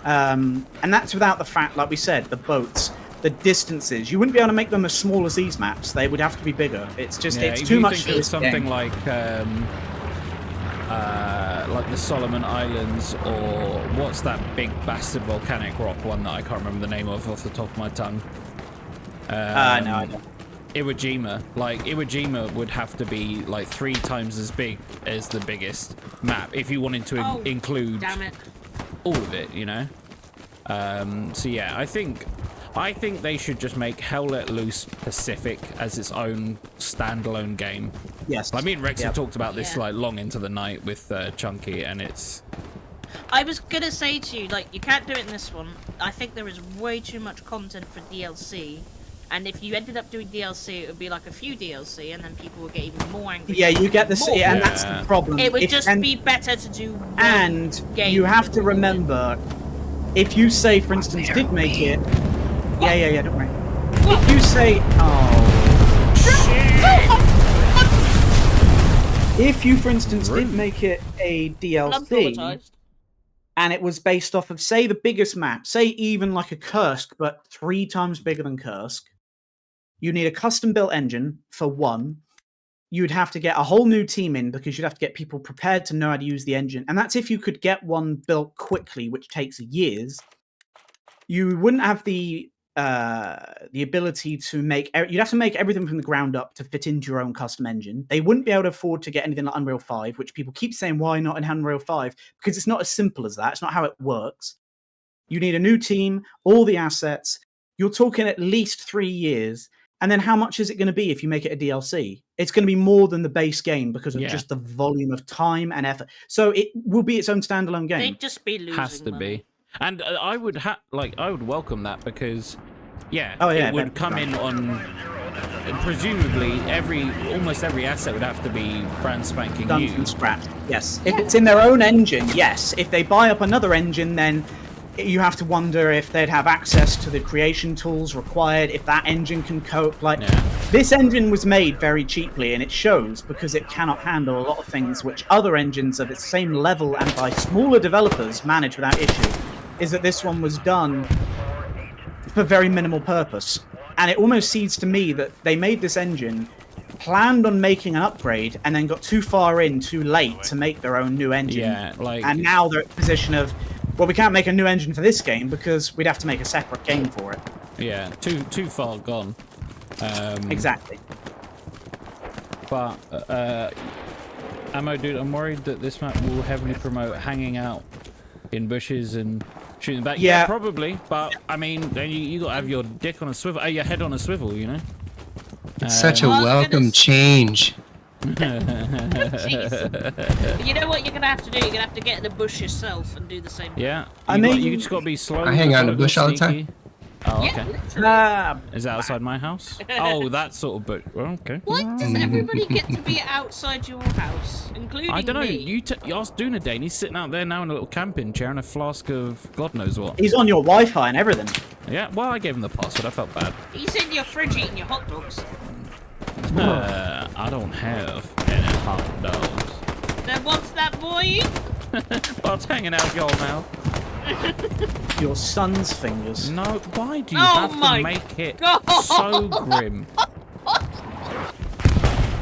And that's without the fact, like we said, the boats, the distances. You wouldn't be able to make them as small as these maps. They would have to be bigger. It's just, it's too much for this something game. like the Solomon Islands, or what's that big bastard volcanic rock one that I can't remember the name of off the top of my tongue. No, I don't. Iwo Jima. Like, Iwo Jima would have to be like 3 times as big as the biggest map if you wanted to include all of it, so yeah, I think they should just make Hell Let Loose Pacific as its own standalone game. Yes. I mean, Rex have talked about this like long into the night with Chunky, and it's... I was gonna say to you, like, you can't do it in this one. I think there is way too much content for DLC, and if you ended up doing DLC, it would be like a few DLC, and then people would get even more angry. Yeah, you get this, and that's the problem. It would be better to do one And game you have to remember, if you say, for instance, did make it... Yeah, don't worry. If you say... If you, for instance, did make it a DLC... and it was based off of, say, the biggest map, say even like a Kursk, but 3 times bigger than Kursk. You need a custom-built engine for one. You'd have to get a whole new team in because you'd have to get people prepared to know how to use the engine, and that's if you could get one built quickly, which takes years. You wouldn't have the ability to make. You'd have to make everything from the ground up to fit into your own custom engine. They wouldn't be able to afford to get anything like Unreal 5, which people keep saying, why not in Unreal 5? Because it's not as simple as that. It's not how it works. You need a new team, all the assets. You're talking at least 3 years. And then how much is it going to be if you make it a DLC? It's going to be more than the base game because of just the volume of time and effort. So it will be its own standalone game. They'd just be losing Has to money. be. And I would I would welcome that because, it would come in on presumably almost every asset would have to be brand spanking Done new. from scratch. Yes. If it's in their own engine, yes. If they buy up another engine, then you have to wonder if they'd have access to the creation tools required, if that engine can cope. This engine was made very cheaply, and it shows because it cannot handle a lot of things which other engines of its same level and by smaller developers manage without issue. Is that this one was done for very minimal purpose. And it almost seems to me that they made this engine, planned on making an upgrade, and then got too far in too late to make their own new engine. And now they're at the position of, well, we can't make a new engine for this game because we'd have to make a separate game for it. Yeah, too far gone. Exactly. But, Ammo Dude, I'm worried that this map will heavily promote hanging out in bushes and shooting back. Yeah, probably. But, I mean, then you got to have your dick on a swivel, your head on a swivel, you know? It's such a welcome change. Jeez. You know what you're gonna have to do? You're gonna have to get in the bush yourself and do the same thing. Yeah, you just got to be slow. I hang out in the bush all the time. Oh, okay. Yeah, Is that outside my house? Oh, that sort of bush. Well, okay. why does everybody get to be outside your house, including I don't know. me? You ask Dunedane. He's sitting out there now in a little camping chair and a flask of God knows what. He's on your Wi-Fi and everything. Yeah, well, I gave him the password. I felt bad. He's in your fridge eating your hot dogs. I don't have any hot dogs. Then what's that, boy? What's hanging out of your mouth? Your son's fingers. No, why do you Oh have my to make it God. so grim?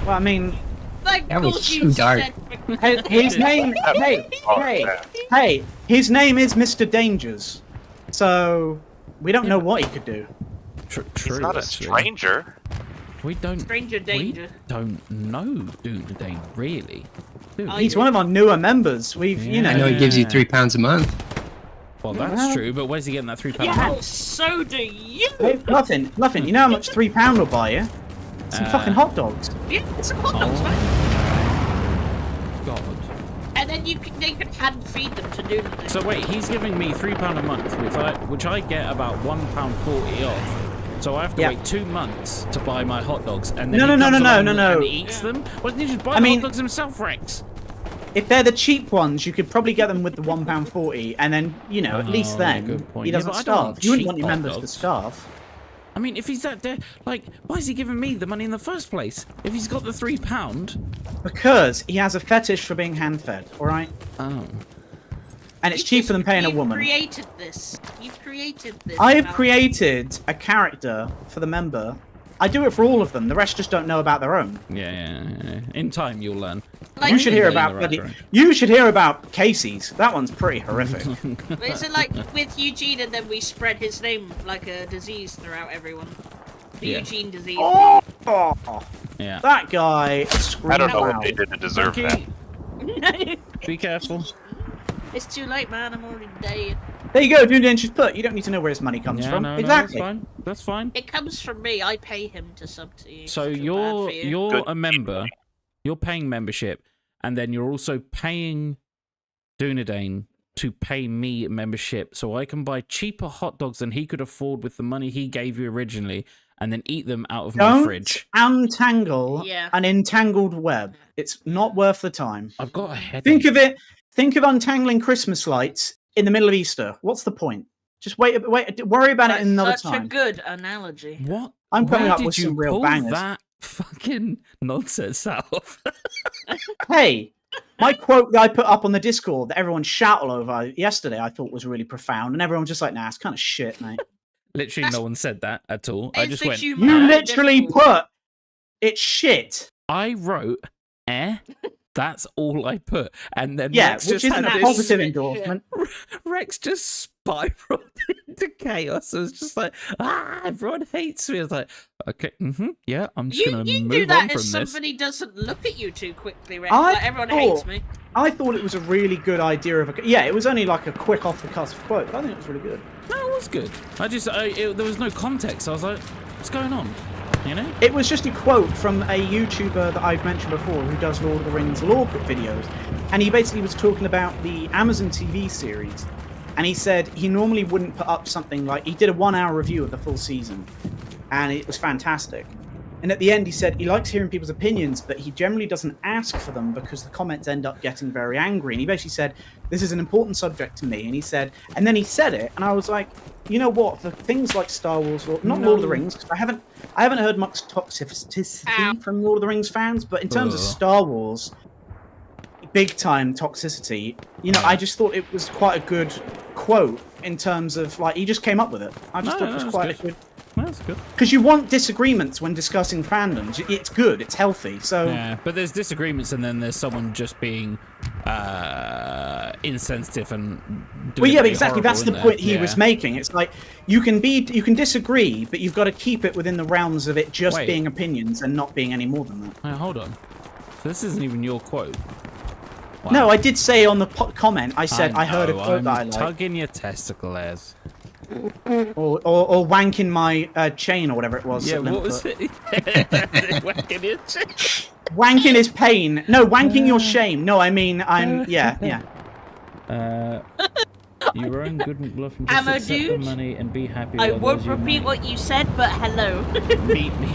Well, I mean, Thank That was God you too dark. said- his name. Hey, his name is Mr. Dangers. So we don't know what he could do. True, He's not actually. a stranger. We don't. Stranger danger. We don't know Dunedane really. Do we? Oh, He's one of our newer members. You know. I know he gives you £3 a month. Well, that's true, but where's he getting that £3 a Yeah, month? so do you. Hey, nothing. You know how much £3 will buy you? Some fucking hot dogs. Yeah, it's some hot dogs, Oh. man. God. And then they can hand feed them to do the So wait, he's giving me £3 a month, which I get about £1.40 off. So I have to wait 2 months to buy my hot dogs, and then No, he no, comes no, along no, no. and eats them. Why didn't he just buy the hot dogs himself, Rex? If they're the cheap ones, you could probably get them with the £1.40, and then at least then good point. he Yeah, doesn't but I don't starve. want You wouldn't cheap want your hot members to dogs. starve. I mean, if he's that why is he giving me the money in the first place? If he's got the £3, Because he has a fetish for being hand-fed. All right, oh, and it's cheaper than paying a woman. You've created this. You've created this. I have Val. created a character for the member. I do it for all of them. The rest just don't know about their own. yeah. In time, you'll learn. Like, You should hear Going in about the right bloody. direction. You should hear about Casey's. That one's pretty horrific. Is it like with Eugene and then we spread his name like a disease throughout everyone? The Yeah. Eugene disease. Oh, Yeah. that guy I screamed don't know what out. they did to deserve Monkey, that. be careful. It's too late, man. I'm already dead. There you go. Dunedin just put. You don't need to know where his money comes Yeah, from. no, Exactly. no, that's fine. It comes from me. I pay him to sub to you. So I feel bad for you. you're Good. a member, you're paying membership, and then you're also paying Dunedane to pay me membership, so I can buy cheaper hot dogs than he could afford with the money he gave you originally, and then eat them out of my Don't fridge. untangle Yeah. an entangled web. It's not worth the time. I've got a headache. Think of it. Think of untangling Christmas lights in the middle of Easter. What's the point? Just wait. Worry about it That's another such time. a good analogy. What? I'm coming Where up did with you some real pull bangers. that fucking nonsense out of? Hey, My quote that I put up on the Discord that everyone shouted over yesterday, I thought was really profound, and everyone was just like, "Nah, it's kind of shit, mate." Literally, no one said that at all. I It's just the went. humour You of the literally Discord. put it's shit. I wrote, That's all I put, and then Yeah, Rex which just isn't had a this. positive shit. endorsement. Rex just spiraled into chaos. It was just like, everyone hates me. I was like, okay, yeah, I'm just gonna You move do on that from if this. somebody doesn't look at you too quickly, Rex. I Like, everyone hates thought- me. I thought it was a really good idea of a. Yeah, it was only like a quick off the cusp quote, but I think it was really good. No, it was good. There was no context. I was like, what's going on? You know? It was just a quote from a YouTuber that I've mentioned before who does Lord of the Rings lore videos. And he basically was talking about the Amazon TV series. And he said he normally wouldn't put up something like... He did a 1-hour review of the full season. And it was fantastic. And at the end, he said he likes hearing people's opinions, but he generally doesn't ask for them because the comments end up getting very angry. And he basically said, this is an important subject to me. And he said... And then he said it, and I was like, you know what? For things like Star Wars, or not Lord of the Rings, 'cause I haven't heard much toxicity from Lord of the Rings fans, but in terms of Star Wars, big time toxicity. You know, I just thought it was quite a good quote in terms of like he just came up with it. I just thought it was quite a good. That's good. Because you want disagreements when discussing fandoms. It's good. It's healthy. So Yeah, but there's disagreements, and then there's someone just being insensitive and. well, yeah, deliberately exactly. That's the horrible, point he was making. It's like you can disagree, but you've got to keep it within the realms of it just Wait. being opinions and not being any more than that. Wait, hold on. So this isn't even your quote. Wow. No, I did say on the comment. I said I heard a know, quote that I I'm liked. tugging your testicles. Or wanking my chain or whatever it was. Yeah, that Limp what was put. it? Whacking your chin. Wanking is pain. No, wanking your shame. No, I mean I'm yeah. You earn good and bluffing. I'm Just a accept the dude. money and be happy. I otherwise won't you repeat might what you said, but hello. meet me.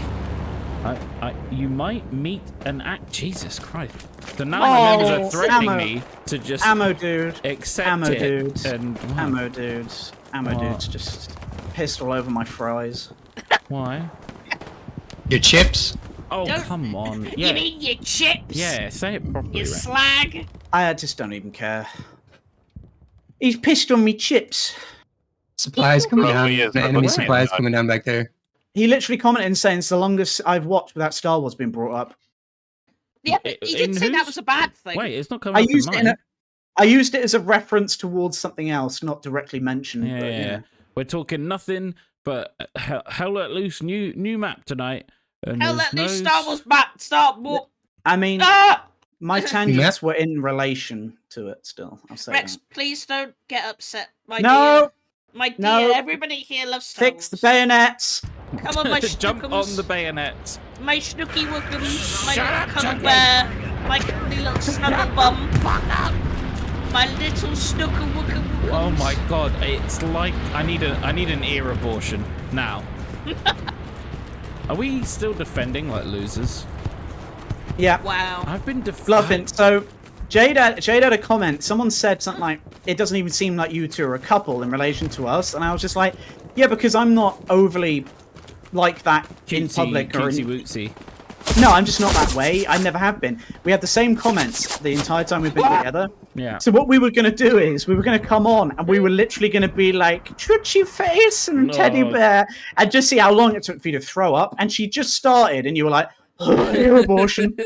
You might meet an act. Jesus Christ! So now my members are threatening me to just Ammo dude. accept Ammo it. dudes. And why? Ammo dudes. Ammo What? dudes just pissed all over my fries. Why? Your chips? Oh, Don't- come on. You Yeah. mean your chips? Yeah, say it properly. You Rex. slag? I just don't even care. He's pissed on me chips. Supplies coming Probably down. is, The but enemy look, supplies man, coming down back there. He literally commented and saying it's the longest I've watched without Star Wars being brought up. Yeah, but he didn't say that whose- was a bad thing. Wait, it's not I coming up in used it mine. I used it as a reference towards something else, not directly mentioned. Yeah, but, yeah, you yeah. know. We're talking nothing but hell let loose new map tonight. And Hell, there's at least no Star Wars back. Start more. I mean, Ah! my tangents were in relation to it still. I'll say Rex, that. please don't get upset, my No! dear. My dear, No. everybody here loves Star Fix the Wars. bayonets! Come on, my jump on schnookums. the bayonets. My snooky wookums. My Shut up, little cuddle Chunky. bear. My cuddly little snuggle bum. My little snooker wooker wookums. Oh my god, it's like I need an ear abortion now. Are we still defending like losers? Yeah. Wow. I've been Bluffing. So, Jade had a comment. Someone said something like, it doesn't even seem like you two are a couple in relation to us. And I was just like, yeah, because I'm not overly like that in public. Or cutesy in... wootsy. No, I'm just not that way. I never have been. We had the same comments the entire time we've been together. Yeah. So what we were going to do is we were going to come on and we were literally going to be like, Twitchy face and teddy No. bear, and just see how long it took for you to throw up. And she just started and you were like, ear abortion.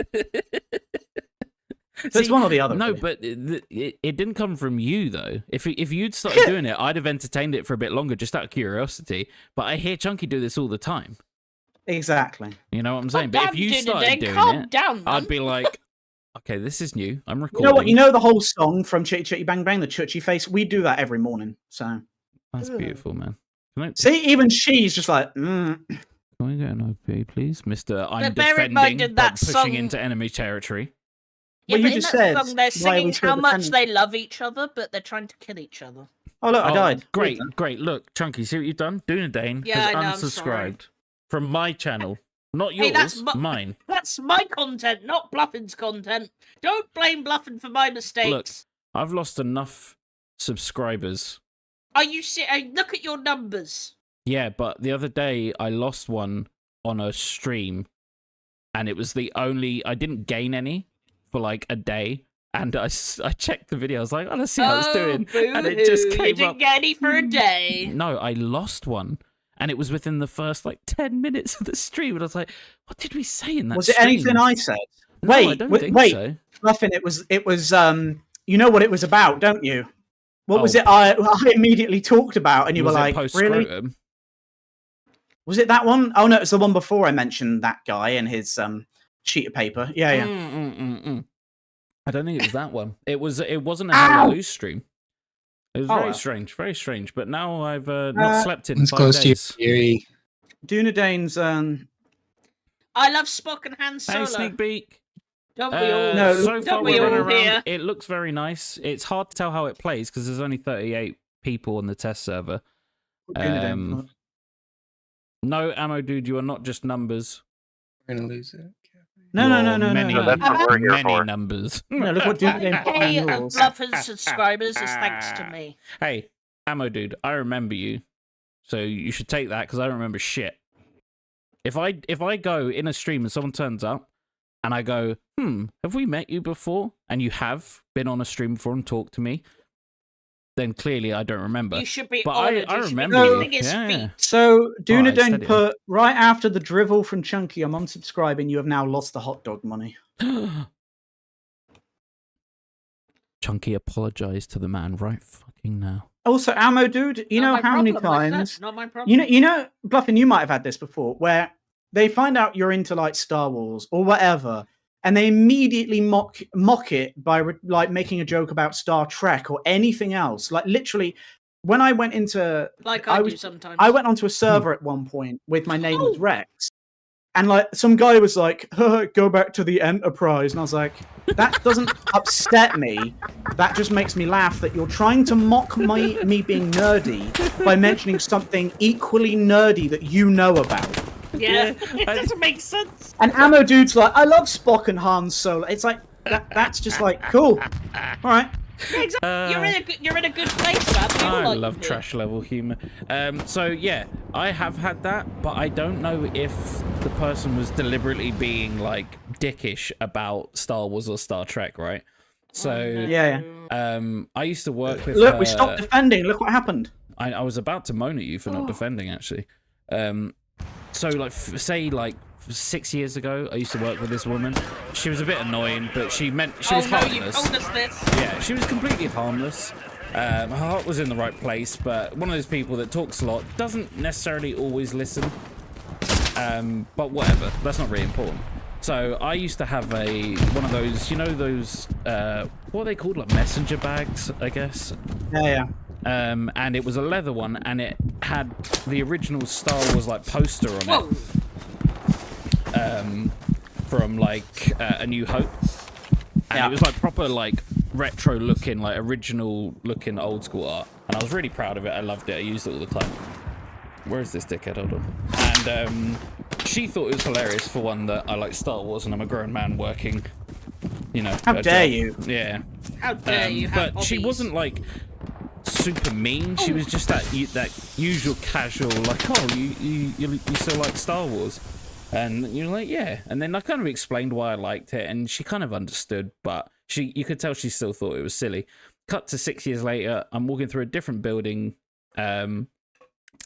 So it's one or the other. No, really. but it didn't come from you though. If you'd started doing it, I'd have entertained it for a bit longer just out of curiosity. But I hear Chunky do this all the time. Exactly. You know what I'm saying? But if you started doing calm it, down, man. I'd be like, okay, this is new. I'm You recording. know what? You know the whole song from Chitty Chitty Bang Bang, the Chutchy face? We do that every morning. So That's beautiful, man. see, even she's just like, Can we get an OP, please? Mr. I'm But bear in defending, mind that but that pushing song- into enemy territory. Yeah, Well, but you in just that said, song, they're why are we singing still how much defending? they love each other, but they're trying to kill each other. oh look, I Oh, died. Great, great. Look, Chunky, see what you've done? Dunedane Yeah, I know, I'm has sorry. unsubscribed from my channel. Not Hey, yours, that's mu- mine. That's my content, not Bluffin's content. Don't blame Bluffin for my mistakes. I've lost enough subscribers. Are you look at your numbers. Yeah, but the other day I lost one on a stream, and it was the only... I didn't gain any for like a day, And I checked the video. I was like, oh, let's see how it's doing. And it boo-hoo. just You came didn't up. get any for a day. No, I lost one. And it was within the first, like, 10 minutes of the stream. And I was like, what did we say in that Was it stream? anything I said? No, Wait, I don't think wait, so. Fluffin, it was you know what it was about, don't you? What was Oh. it I immediately talked about and you Was were it like, post-scrotum? really? Was it that one? Oh no, it's the one before I mentioned that guy and his sheet of paper. Yeah. I don't think it was that one. It wasn't a Hallelujah stream. It was very well. strange, very strange. But now I've not slept in It's 5 close days. to your theory. Dunedain's I love Spock and Han Solo. Hey, sneak peek. Don't we all? No, So far don't we we're all running around. here? It looks very nice. It's hard to tell how it plays because there's only 38 people on the test server. Dunedain. No, Ammo Dude, you are not just numbers. We're gonna lose it. No. Many, That's what we're here many for. numbers. No, look what Dunedain put Hey, on yours. Bluffers subscribers is thanks to me. Hey, Ammo Dude, I remember you. So you should take that because I don't remember shit. If I go in a stream and someone turns up and I go, have we met you before? And you have been on a stream before and talked to me, then clearly I don't remember. You should be But honoured. I You should be remember you. kissing his Yeah. feet. So Dunedain steady on. put right after the drivel from Chunky, I'm unsubscribing, you have now lost the hot dog money. Chunky apologized to the man right fucking now. Also, Ammo Dude, you know Not my how many problem, like that. times Not my problem. you know, Bluffin, you might have had this before, where they find out you're into like Star Wars or whatever, and they immediately mock it by like making a joke about Star Trek or anything else. Like literally, when I went into Like I I was- do sometimes. I went onto a server at one point with my name was Rex, and like some guy was like, "Go back to the Enterprise," and I was like, "That doesn't upset me. That just makes me laugh that you're trying to mock me being nerdy by mentioning something equally nerdy that you know about." Yeah, it doesn't make sense. And Ammo Dude's like, "I love Spock and Han Solo." It's like that's just like cool. All right. Exactly. You're in a good place, man. We all I like love you. trash level humor. So yeah, I have had that, but I don't know if the person was deliberately being like dickish about Star Wars or Star Trek, right? So Yeah. I used to work with Look, her. we stopped defending. Look what happened. I was about to moan at you for not defending, actually. So like say like 6 years ago, I used to work with this woman. She was a bit annoying, but she was Oh no, you harmless. told us this. Yeah, she was completely harmless. Her heart was in the right place, but one of those people that talks a lot, doesn't necessarily always listen. But whatever, that's not really important. So I used to have one of those, you know, those what are they called, like messenger bags, I guess. Yeah. And it was a leather one, and it had the original Star Wars like poster on Whoa. it. From like A New Hope, and Yeah. it was like proper like retro looking, like original looking old school art, and I was really proud of it. I loved it. I used it all the time. Where is this dickhead? Hold on. And she thought it was hilarious for one that I like Star Wars and I'm a grown man working, you know. How a dare job. you. Yeah. How dare you have But she hobbies. wasn't like super mean. She was just that usual casual, like, oh, you still like Star Wars. And you're like, yeah. And then I kind of explained why I liked it, and she kind of understood, but you could tell she still thought it was silly. Cut to 6 years later, I'm walking through a different building,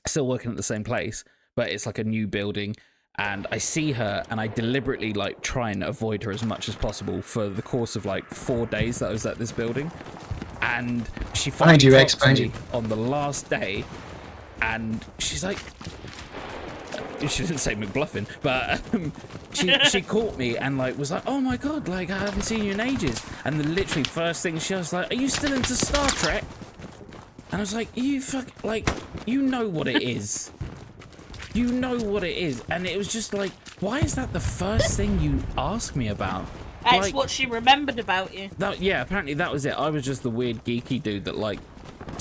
still working at the same place, but it's like a new building, and I see her, and I deliberately like try and avoid her as much as possible for the course of like 4 days that I was at this building. And she finally you, Rex, talked to behind me you. on the last day, and she's like, she didn't say McBluffin, but she caught me and like was like, oh my god, like I haven't seen you in ages. And the literally first thing she was like, are you still into Star Trek? And I was like, you know what it is. You know what it is. And it was just like, why is that the first thing you ask me about? That's Like, what she remembered about you. yeah, apparently that was it. I was just the weird geeky dude that liked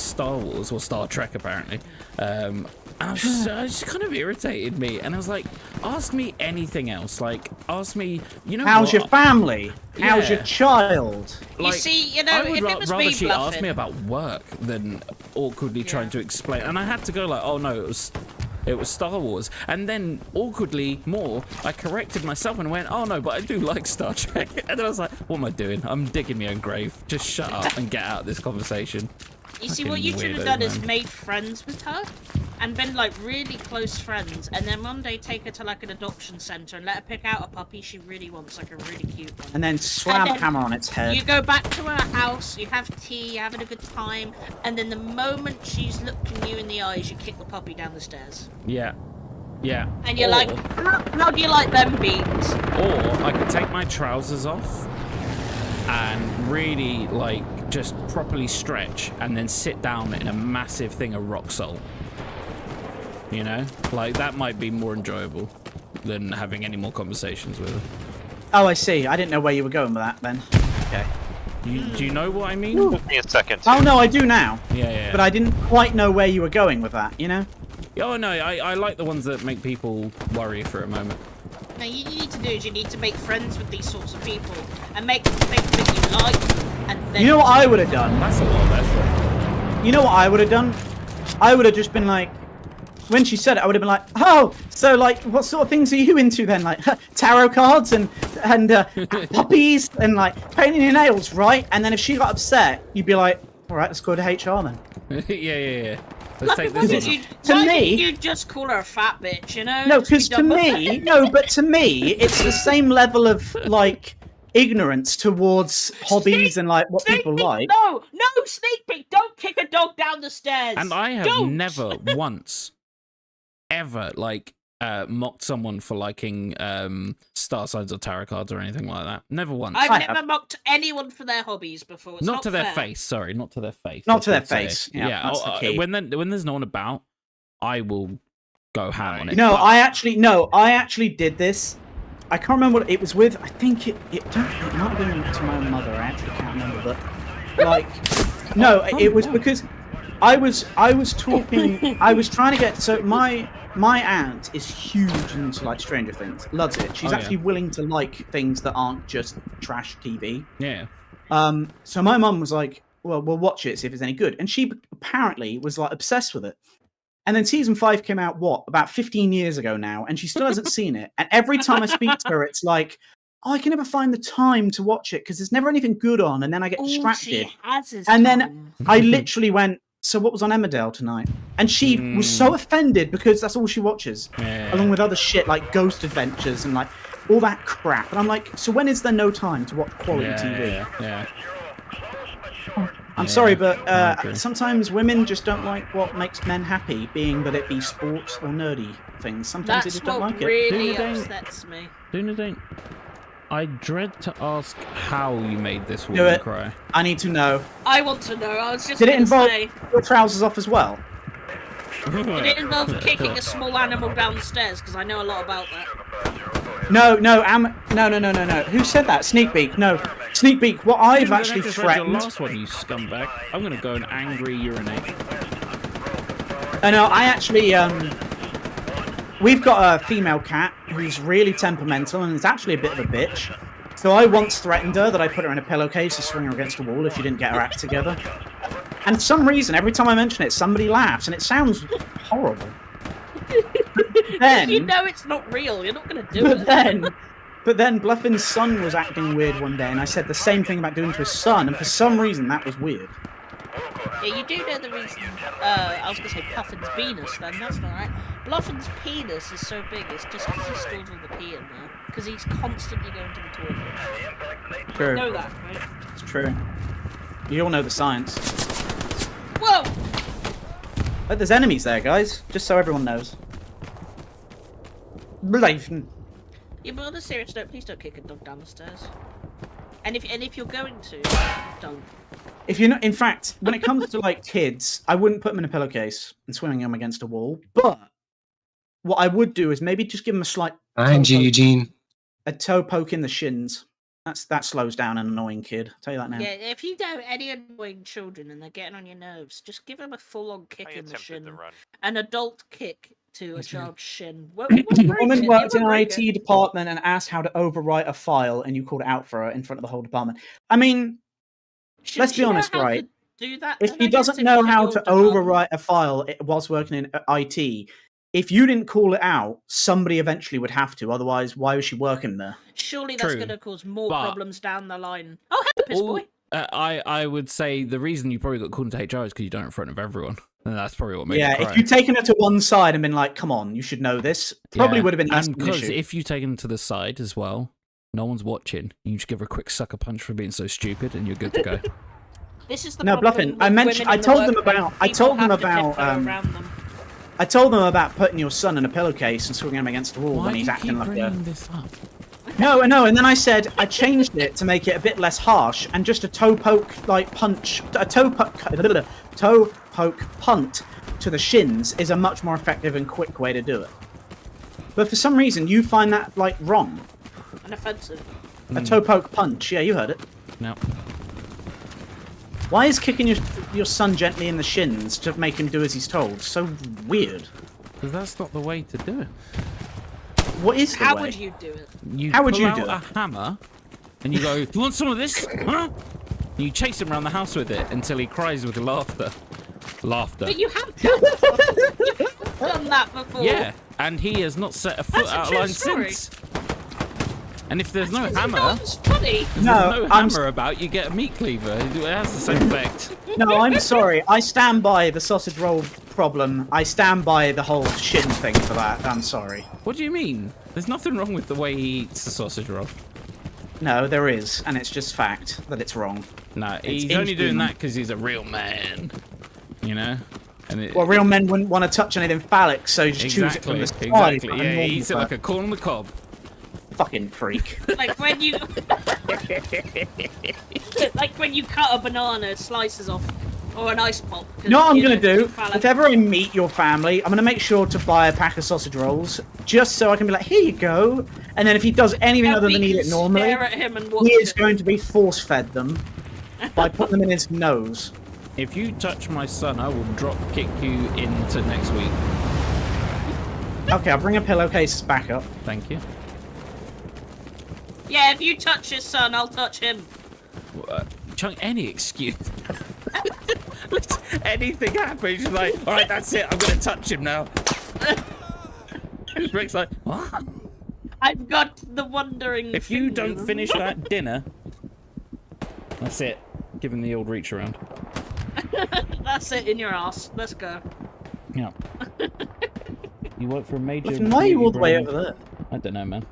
Star Wars or Star Trek, apparently. And I was just kind of irritated me. And I was like, ask me anything else. Like, ask me, you know, How's what? your family? How's your Yeah. child? Like, You see, you know, I would if it was rather me she asked bluffing, me about work than awkwardly trying to explain. And I had to go like, oh no, it was it was Star Wars. And then, awkwardly more, I corrected myself and went, oh no, but I do like Star Trek. And then I was like, what am I doing? I'm digging my own grave. Just shut up and get out of this conversation. You see, what you should have done is made friends with her and been like really close friends, and then one day take her to like an adoption center and let her pick out a puppy she really wants, like a really cute one. And then slam a hammer on its head. You go back to her house, you have tea, you're having a good time, and then the moment she's looking you in the eyes, you kick the puppy down the stairs. Yeah. Yeah. And you're like, how do you like them beans? Or I could take my trousers off and really, like, just properly stretch and then sit down in a massive thing of rock salt. You know? Like, that might be more enjoyable than having any more conversations with her. Oh, I see. I didn't know where you were going with that then. Okay. Do you know what I mean? Give me a second. Oh, no, I do now. Yeah. But I didn't quite know where you were going with that, you know? Oh, no, I like the ones that make people worry for a moment. Now, you need to do is you need to make friends with these sorts of people and make them think that you like them, and then... You know what I would have done? That's a lot better. You know what I would have done? I would have just been like, when she said it, I would have been like, oh, so like, what sort of things are you into then? Like tarot cards and puppies and like painting your nails, right? And then if she got upset, you'd be like, all right, let's go to HR then. Yeah. Let's take this one. Why didn't you just call her a fat bitch, you know? No, because to me, but to me, it's the same level of like ignorance towards hobbies and like what people like. No, Sneak Peek, don't kick a dog down the stairs. And I have never once ever like mocked someone for liking star signs or tarot cards or anything like that. Never once. I've never mocked anyone for their hobbies before. It's not to their fair. face. Sorry, not to their face. Not to their face. Yeah. That's the key. When there's no one about, I will go ham on it. No, I actually did this. I can't remember what it was with. I think it might have been to my mother. I actually can't remember, but like, no, it was because I was talking. I was trying to get my aunt is huge into like Stranger Things. Loves it. She's actually willing to like things that aren't just trash TV. Yeah. So my mum was like, well, we'll watch it, see if it's any good. And she apparently was like obsessed with it. And then season 5 came out, about 15 years ago now, and she still hasn't seen it. And every time I speak to her, it's like, oh, I can never find the time to watch it because there's never anything good on, and then I get distracted. Then I literally went, so what was on Emmerdale tonight? And she was so offended because that's all she watches, along with other shit like Ghost Adventures and like all that crap. And I'm like, so when is there no time to watch quality TV? Yeah. I'm sorry, but sometimes women just don't like what makes men happy, being that it be sports or nerdy things. Sometimes they just don't like it. That's what really upsets me. Dunedin, I dread to ask how you made this woman cry. I need to know. I want to know. I was just Did it gonna involve say, your trousers off as well? did it involve kicking a small animal down the stairs? Because I know a lot about that. No. Who said that? Sneak Peek. No, Sneak Peek. What I've actually threatened. Your last one, you scumbag. I'm gonna go and angry urinate. No, I actually we've got a female cat who's really temperamental and is actually a bit of a bitch. So I once threatened her that I put her in a pillowcase to swing her against a wall if she didn't get her act together. And for some reason, every time I mention it, somebody laughs, and it sounds horrible. Then, you know it's not real. You're not going to do it. But then Bluffin's son was acting weird one day, and I said the same thing about doing to his son, and for some reason that was weird. Yeah, you do know the reason. I was going to say Puffin's penis, then. That's not right. Bluffin's penis is so big, it's just because he stores all the pee in there. Because he's constantly going to the toilet. True. You know that, right? It's true. You all know the science. Whoa! But there's enemies there, guys. Just so everyone knows. Blaven. Yeah, but on a serious note, please don't kick a dog down the stairs. And if you're going to, don't. If you're not, in fact, when it comes to like kids, I wouldn't put them in a pillowcase and swinging them against a wall. But what I would do is maybe just give them a slight Behind you, Eugene. A toe poke in the shins. That slows down an annoying kid. I'll tell you that now. Yeah, if you know any annoying children and they're getting on your nerves, just give them a full-on kick in the shin. An adult kick to a child's shin. A woman worked in an IT department and asked how to overwrite a file, and you called it out for her in front of the whole department. I mean, let's be honest, right? Do that, if she doesn't know how to overwrite a file whilst working in IT, if you didn't call it out, somebody eventually would have to. Otherwise, why was she working there? Surely that's True, going to cause more but- problems down the line. Oh, hello, piss boy. I would say the reason you probably got called into HR is because you don't in front of everyone. And that's probably what made Yeah, it cry. if you'd taken her to one side and been like, "Come on, you should know this," probably would have been less And of an because issue. if you take them to the side as well, no one's watching. You just give her a quick sucker punch for being so stupid, and you're good to go. This is the No, problem bluffing. with I mentioned. women I in the told them workplace. about. I People told them have to about. tiptoe around them. I told them about putting your son in a pillowcase and swinging him against the wall Why when do he's you acting keep like bringing a. this up? No, and then I said I changed it to make it a bit less harsh, and just a toe poke like punch, a toe poke punt to the shins is a much more effective and quick way to do it. But for some reason, you find that like wrong. And offensive. A toe poke punch. Yeah, you heard it. No. Why is kicking your son gently in the shins to make him do as he's told so weird? Because that's not the way to do it. What is the How way? would you do it? You How would pull you out do a it? hammer, and you go, "Do you want some of this?" Huh? And you chase him around the house with it until he cries with laughter. Laughter. But you have done that before. Yeah, and he has not set a foot That's a out of true line story. since. And if there's no It's hammer, not funny. if No, there's no I'm hammer about, you get a meat cleaver. It has the same effect. No, I'm sorry. I stand by the sausage roll problem. I stand by the whole shin thing for that. I'm sorry. What do you mean? There's nothing wrong with the way he eats the sausage roll. No, there is, and it's just fact that it's wrong. No, It's he's only doing inhuman. that because he's a real man. You know? And it, Well, real men wouldn't want to touch anything phallic, so just choose it from exactly, the side. exactly. Yeah, he eats it like a corn on the cob. fucking freak. Like when you, like when you cut a banana, slices off, or an ice pop. 'cause, You know what I'm you gonna do? too phallic. If ever I meet your family, I'm gonna make sure to buy a pack of sausage rolls, just so I can be like, here you go. And then if he does anything And other we than eat can it normally, stare at him and watch he is it. going to be force-fed them by putting them in his nose. If you touch my son, I will drop kick you into next week. Okay, I'll bring a pillowcase back up. Thank you. Yeah, if you touch his son, I'll touch him. Chunk, any excuse. Anything happens, you're like, all right, that's it. I'm gonna touch him now. And Rick's like, what? I've got the wandering. If you finger. don't finish that dinner, that's it. Give him the old reach around. That's it in your ass. Let's go. Yeah. You work for a major. Listen, why are you all the way brand. over there? I don't know, man.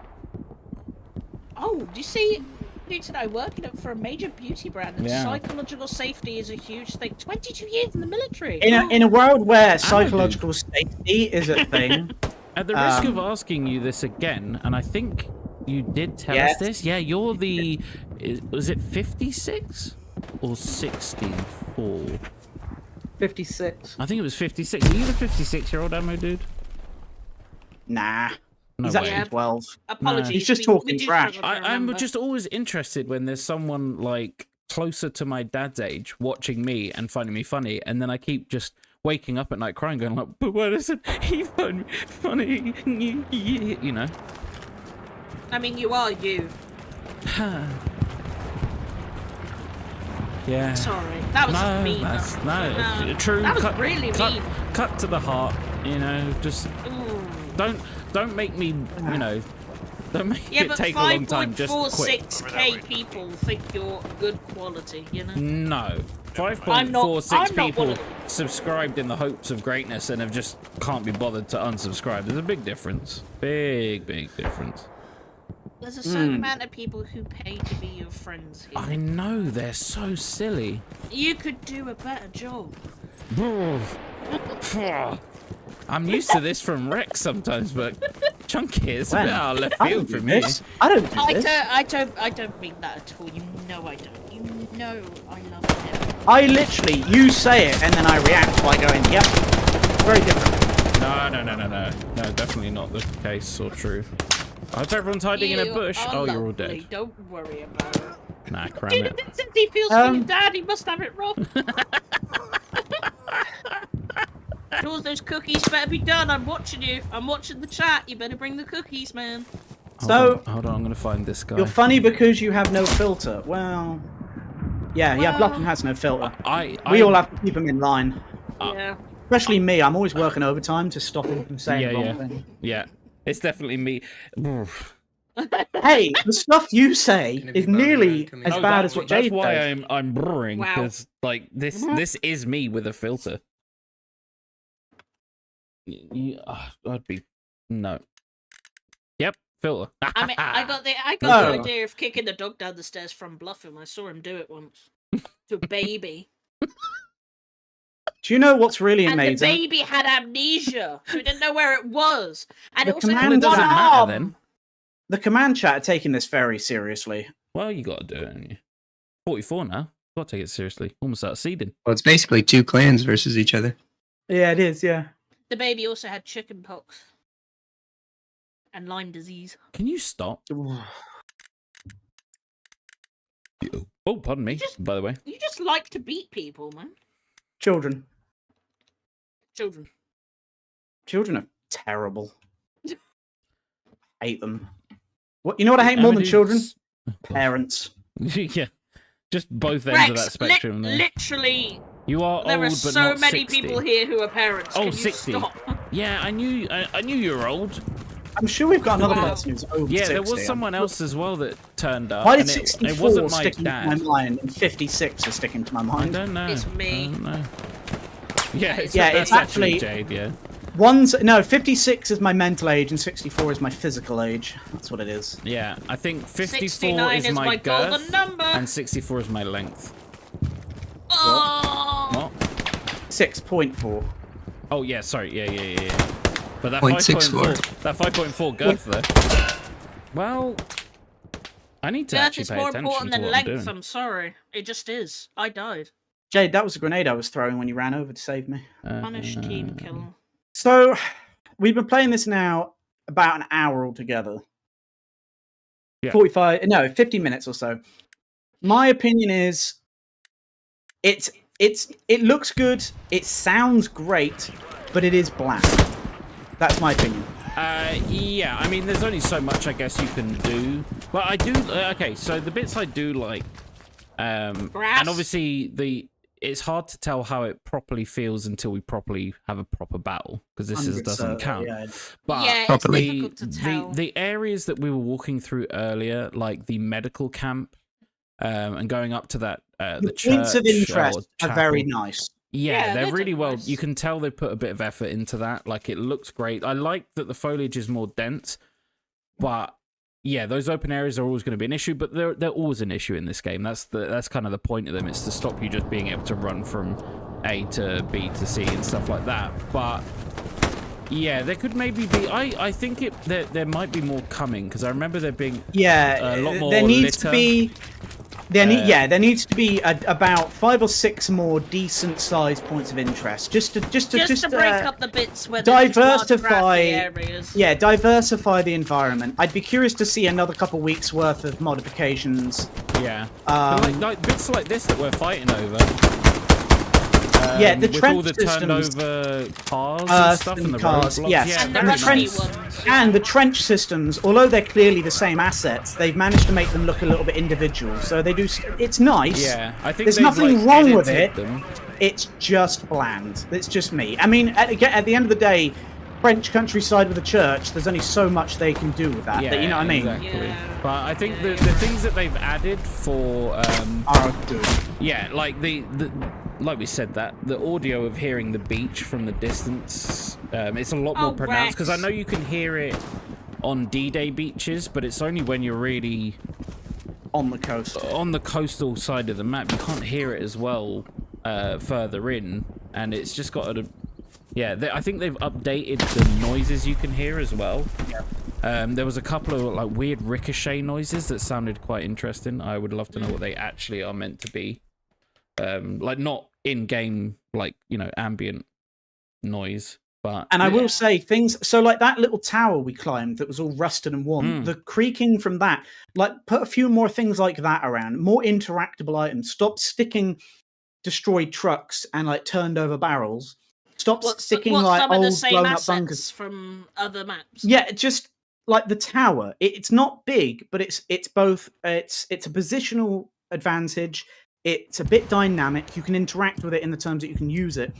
Oh, do you see? Dude, today working for a major beauty brand, and Yeah. psychological safety is a huge thing. 22 years in the military. In a world where psychological safety is a thing, At the risk of asking you this again, and I think you did tell us Yes. this. Yeah, you're the. Was it 56 or 64? 56. I think it was 56. Are you the 56-year-old ammo dude? Nah. No He's way. actually 12. Apologies. He's just we talking do trash. struggle to I'm remember. just always interested when there's someone like closer to my dad's age watching me and finding me funny, and then I keep just waking up at night crying, going like, "But why doesn't he find me funny?" You know. I mean, you are you. Yeah. Sorry, that was No, mean. that's though. no. True. That was cut, really cut, mean. cut to the heart. You know, just Ooh. don't make me. You know, don't make Yeah, it but take a long time. Just quit. 5.46k people think you're good quality, you know? No. I'm not 5.46 one people of them. subscribed in the hopes of greatness and have just can't be bothered to unsubscribe. There's a big difference. Big difference. There's a certain amount of people who pay to be your friends here. I know, they're so silly. You could do a better job. I'm used to this from Rex sometimes, but Chunky is a bit out of left I field don't do for me. this. I don't do this. I don't mean that at all. You know I don't. You know I love him. I literally, you say it and then I react by going, yep. Very different. No, definitely not the case or true. I hope everyone's hiding in a You bush. are Oh, you're all lovely. dead. Don't worry about it. Nah, cram Dude, it. since he feels for your dad, he must have it rough. Jules, those cookies better be done. I'm watching you. I'm watching the chat. You better bring the cookies, man. So, Hold on, I'm gonna find this guy. you're funny because you have no filter. Well, yeah, Well- Bluffton has no filter. I We all have to keep him in line. Yeah. especially me. I'm always working overtime to stop him from saying the wrong thing. Yeah, it's definitely me. Hey, the stuff you say Gonna be is bugging nearly around coming as in. bad as what That's Jade why says. I'm brewing, Wow. because like this is me with a filter. I'd be no. Yep, filter. I mean, I got the No. idea of kicking the dog down the stairs from bluffing. I saw him do it once to a baby, Do you know what's really and the amazing? baby had amnesia, so he didn't know where it was, and The it was only command one doesn't matter arm. then. The command chat are taking this very seriously. Well, you got to do it, haven't you? 44 now. Got to take it seriously. Almost out of seeding. Well, it's basically 2 clans versus each other. Yeah, it is. Yeah. The baby also had chicken pox and Lyme disease. Can you stop? Oh, pardon me. By the way, You just like to beat people, man. Children. Children. Children are terrible. Hate them. What? You know what I hate more than children? Parents. Yeah, just both ends of that spectrum. there. Literally, You are there old, are but so not many 60. people here who are parents. Oh, Can you 60. stop? Yeah, I knew you were old. I'm sure we've got another Wow. person who's over Yeah, 60. there was someone else as well that turned up. Why did and 64 it wasn't my stick into my dad. mind and 56 is sticking to my I mind? don't know. It's me. I don't know. Yeah, it's it's actually- Jade. Yeah. 56 is my mental age and 64 is my physical age. That's what it is. Yeah, I think 54 69 is is my my girth, golden number. and 64 is my length. Oh, What? 6.4. Oh yeah, sorry. Yeah. But that 0.64. 5.4 girth though. Well, I need to girth actually is pay more attention important to than what I'm length. doing. I'm sorry, it just is. I died. Jade, that was a grenade I was throwing when you ran over to save me. Punish team kill. So, we've been playing this now about an hour altogether. Yeah. 50 minutes or so. My opinion is it looks good, it sounds great, but it is bland. That's my opinion. Yeah, I mean, there's only so much I guess you can do. Well, I do. Okay, so the bits I do like, and Grass. obviously it's hard to tell how it properly feels until we properly have a proper battle, because this doesn't count. Yeah. But Yeah, it's Properly. difficult to tell. the areas that we were walking through earlier, like the medical camp, and going up to that the Points of church interest or are very chapel. nice. Yeah, Yeah, they're they're really well. nice. You can tell they've put a bit of effort into that. Like, it looks great. I like that the foliage is more dense, but yeah, those open areas are always going to be an issue. But they're always an issue in this game. That's kind of the point of them. It's to stop you just being able to run from A to B to C and stuff like that. But yeah, there could maybe be. I think there might be more coming, because I remember there being Yeah, a lot more there needs litter. to be. There needs to be about 5 or 6 more decent-sized points of interest, just to break up the bits where there's just large diversify. grassy areas. Yeah, diversify the environment. I'd be curious to see another couple weeks worth of modifications. Yeah, Um, like bits like this that we're fighting over. Yeah, the with trench all the systems, turned over cars and stuff and and the cars, roadblocks. yes. Yeah, And the And the very rusty nice. ones. And the trench systems, although they're clearly the same assets, they've managed to make them look a little bit individual. So they do. It's nice. Yeah, I think There's they've, nothing like, wrong with edited it. them. It's just bland. It's just me. I mean, at the end of the day, French countryside with a church, there's only so much they can do with that. Yeah, You know what I mean? Exactly. Yeah. But I think Yeah. the things that they've added for Are good. yeah, like the like we said, that the audio of hearing the beach from the distance, it's a lot more Oh, pronounced, because I Rex. know you can hear it on D-Day beaches, but it's only when you're really On the coast. on the coastal side of the map. You can't hear it as well further in, and it's just got a I think they've updated the noises you can hear as well. There was a couple of like weird ricochet noises that sounded quite interesting. I would love to know what they actually are meant to be. Like, not in-game, like, you know, ambient noise, but And I Yeah. will say things. So, like that little tower we climbed that was all rusted and warm. Mm. The creaking from that. Like, put a few more things like that around. More interactable items. Stop sticking destroyed trucks and like turned over barrels. Stop sticking what's like some of old the same blown up assets bunkers. from other maps? Yeah, just like the tower. It's not big, but it's both. It's a positional advantage. It's a bit dynamic. You can interact with it in the terms that you can use it.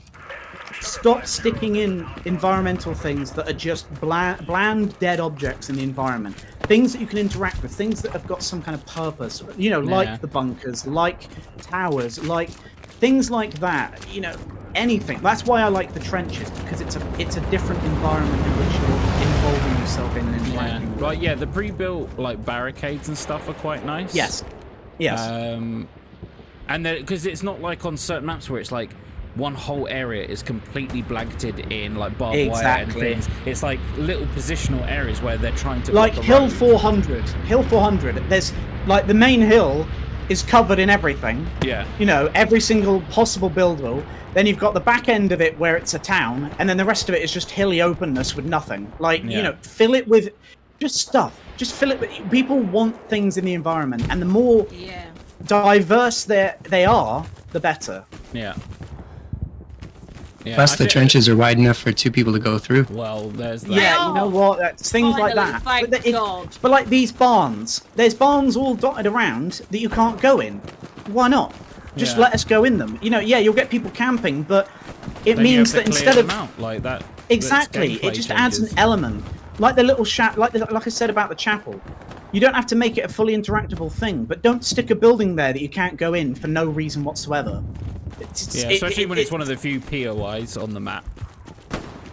Stop sticking in environmental things that are just bland, dead objects in the environment. Things that you can interact with, things that have got some kind of purpose. You know, like the bunkers, like towers, like things like that. You know, anything. That's why I like the trenches, because it's a different environment in which you're involving yourself in and interacting. Right, yeah, the pre-built like barricades and stuff are quite nice. Yes. And because it's not like on certain maps where it's like one whole area is completely blanketed in like barbed wire and things. It's like little positional areas where they're trying to like Hill 400. Hill 400. There's like the main hill is covered in everything. Yeah. You know, every single possible build will. Then you've got the back end of it where it's a town, and then the rest of it is just hilly openness with nothing. Like, you know, fill it with just stuff. Just fill it with... People want things in the environment, and the more diverse they are, the better. Yeah. Plus, the trenches are wide enough for 2 people to go through. Well, there's that. Yeah, you know what? That's things like that. But like these barns, there's barns all dotted around that you can't go in. Why not? Just let us go in them. You know, yeah, you'll get people camping, but it means that instead of like that, exactly, it just adds an element. Like the little like I said about the chapel. You don't have to make it a fully interactable thing, but don't stick a building there that you can't go in for no reason whatsoever. Especially when it's one of the few POIs on the map.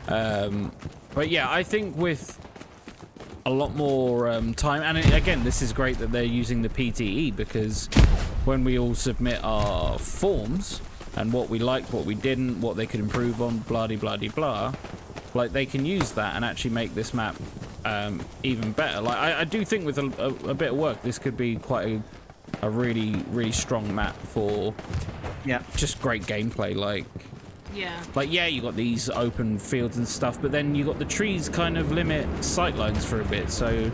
But yeah, I think with a lot more time, and again, this is great that they're using the PTE, because when we all submit our forms and what we liked, what we didn't, what they could improve on, blah-de-blah-de-blah, like they can use that and actually make this map even better. Like I do think with a bit of work, this could be quite a really strong map for just great gameplay. Like you got these open fields and stuff, but then you got the trees kind of limit sightlines for a bit. So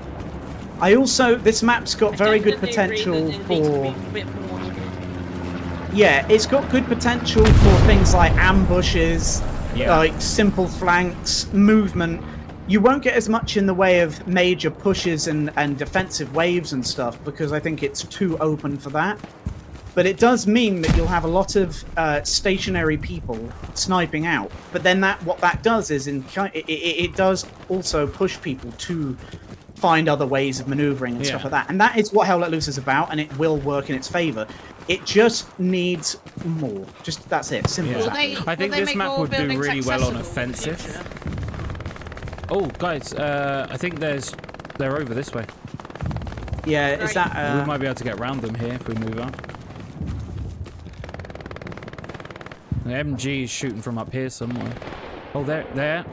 this map's got very good potential for it's got good potential for things like ambushes, like simple flanks, movement. You won't get as much in the way of major pushes and defensive waves and stuff, because I think it's too open for that. But it does mean that you'll have a lot of stationary people sniping out. But then what that does is it does also push people to find other ways of maneuvering and stuff like that. And that is what Hell Let Loose is about, and it will work in its favor. It just needs more. Just that's it. Simple as that. I think this map would do really well on offensive. Oh, guys, I think they're over this way. Yeah, is that... we might be able to get around them here if we move up. The MG is shooting from up here somewhere. Oh, there.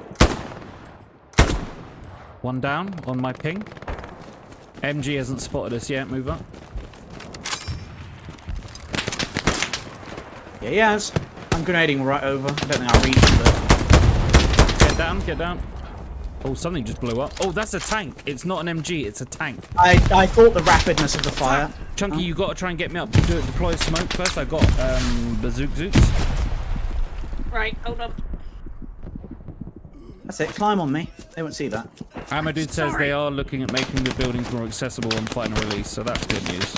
One down on my ping. MG hasn't spotted us yet. Move up. Yeah, he has. I'm grenading right over. I don't think I'll reach it. Get down. Oh, something just blew up. Oh, that's a tank. It's not an MG, it's a tank. I thought the rapidness of the fire. Chunky, you got to try and get me up. Deploy smoke first. I got bazooks. Right, hold up. That's it. Climb on me. They won't see that. Amadude says they are looking at making the buildings more accessible on final release, so that's good news.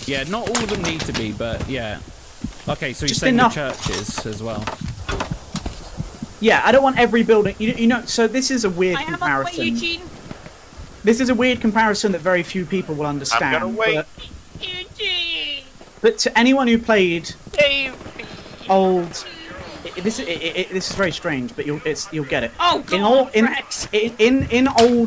Yeah, not all of them need to be, but yeah. Okay, so you're saying the churches as well. Yeah, I don't want every building. You know, so this is a weird comparison. This is a weird comparison that very few people will understand. I'm gonna wait. But to anyone who played old, this is very strange, but you'll get it. Oh, in old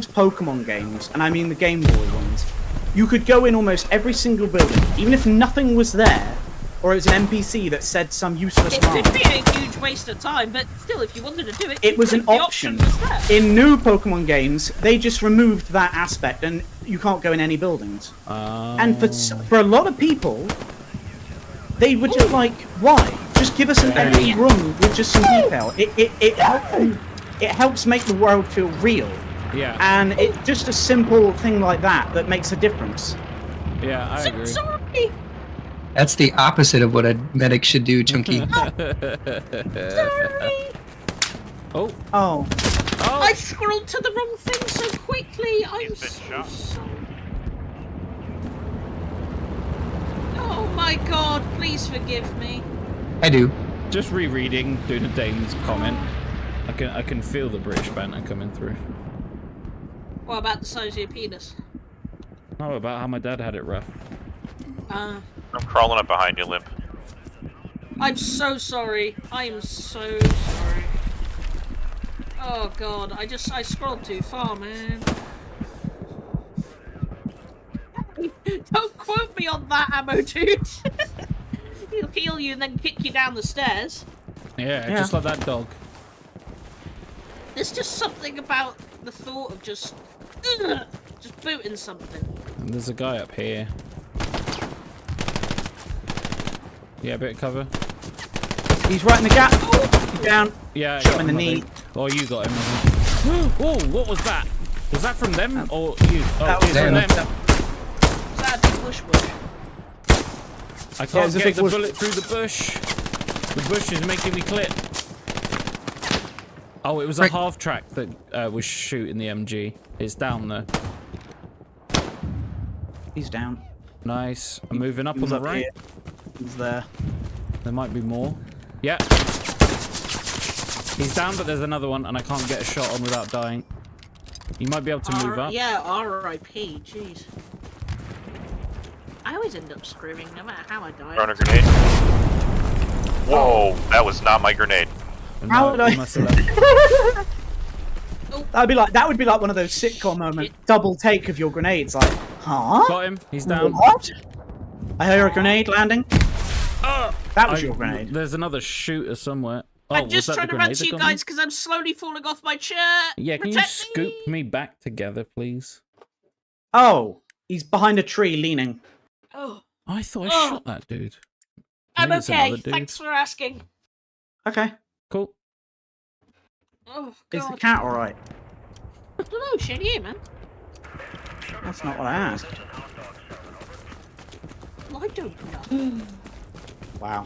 Pokemon games, and I mean the Game Boy ones, you could go in almost every single building, even if nothing was there, or it was an NPC that said some useless line. It could be a huge waste of time, but still, if you wanted to do it, it was an option. In new Pokemon games, they just removed that aspect, and you can't go in any buildings. And for a lot of people, they were just like, why? Just give us an empty room with just some detail. It helps make the world feel real. Yeah. And it's just a simple thing like that makes a difference. Yeah, I agree. Sorry. That's the opposite of what a medic should do, Chunky. Oh. I scrolled to the wrong thing so quickly. I'm so sorry. Oh my god, please forgive me. I do. Just rereading Duna Dane's comment. I can feel the British banter coming through. What about the size of your penis? No, about how my dad had it rough. I'm crawling up behind you, Limp. I'm so sorry. I am so sorry. Oh god, I scrolled too far, man. Don't quote me on that, ammo dude. He'll heal you and then kick you down the stairs. Yeah, just like that dog. There's just something about the thought of just booting something. And there's a guy up here. Yeah, a bit of cover. He's right in the gap. He's down. Yeah, Shot him in the I knee. think. Oh, you got him. Oh, what was that? Was that from them or you? Oh, That was it's from them. them. Is that a big bush? I Yeah, can't it's a get big the bush. bullet through the bush. The bush is making me clip. Oh, it was a Right. half track that was shooting the MG. It's down though. He's down. Nice. I'm moving up He on was the up right. here. He's there. There might be more. Yeah. He's down, but there's another one, and I can't get a shot on without dying. You might be able to move up. Yeah, R.I.P. Jeez. I always end up screaming, no matter how I die. Throwing a grenade. Whoa, that was not my grenade. How No, would I- you must have left. That would be like one of those sitcom moments. Double take of your grenades. Like, huh? Got him. He's down. What? I hear a grenade landing. That was I- your grenade. There's another shooter somewhere. Oh, I'm was just that trying the to run grenade to that you got me? guys because I'm slowly falling off my chair. Yeah, can you Protect scoop me back together, please? Oh, he's behind a tree leaning. Oh, I thought I Oh. shot that dude. I'm Maybe it's okay. another dude. Thanks for asking. Okay. Cool. Oh, Is the God. cat alright? I don't know, shit you, man. That's not what I asked. Well, I don't know. Wow.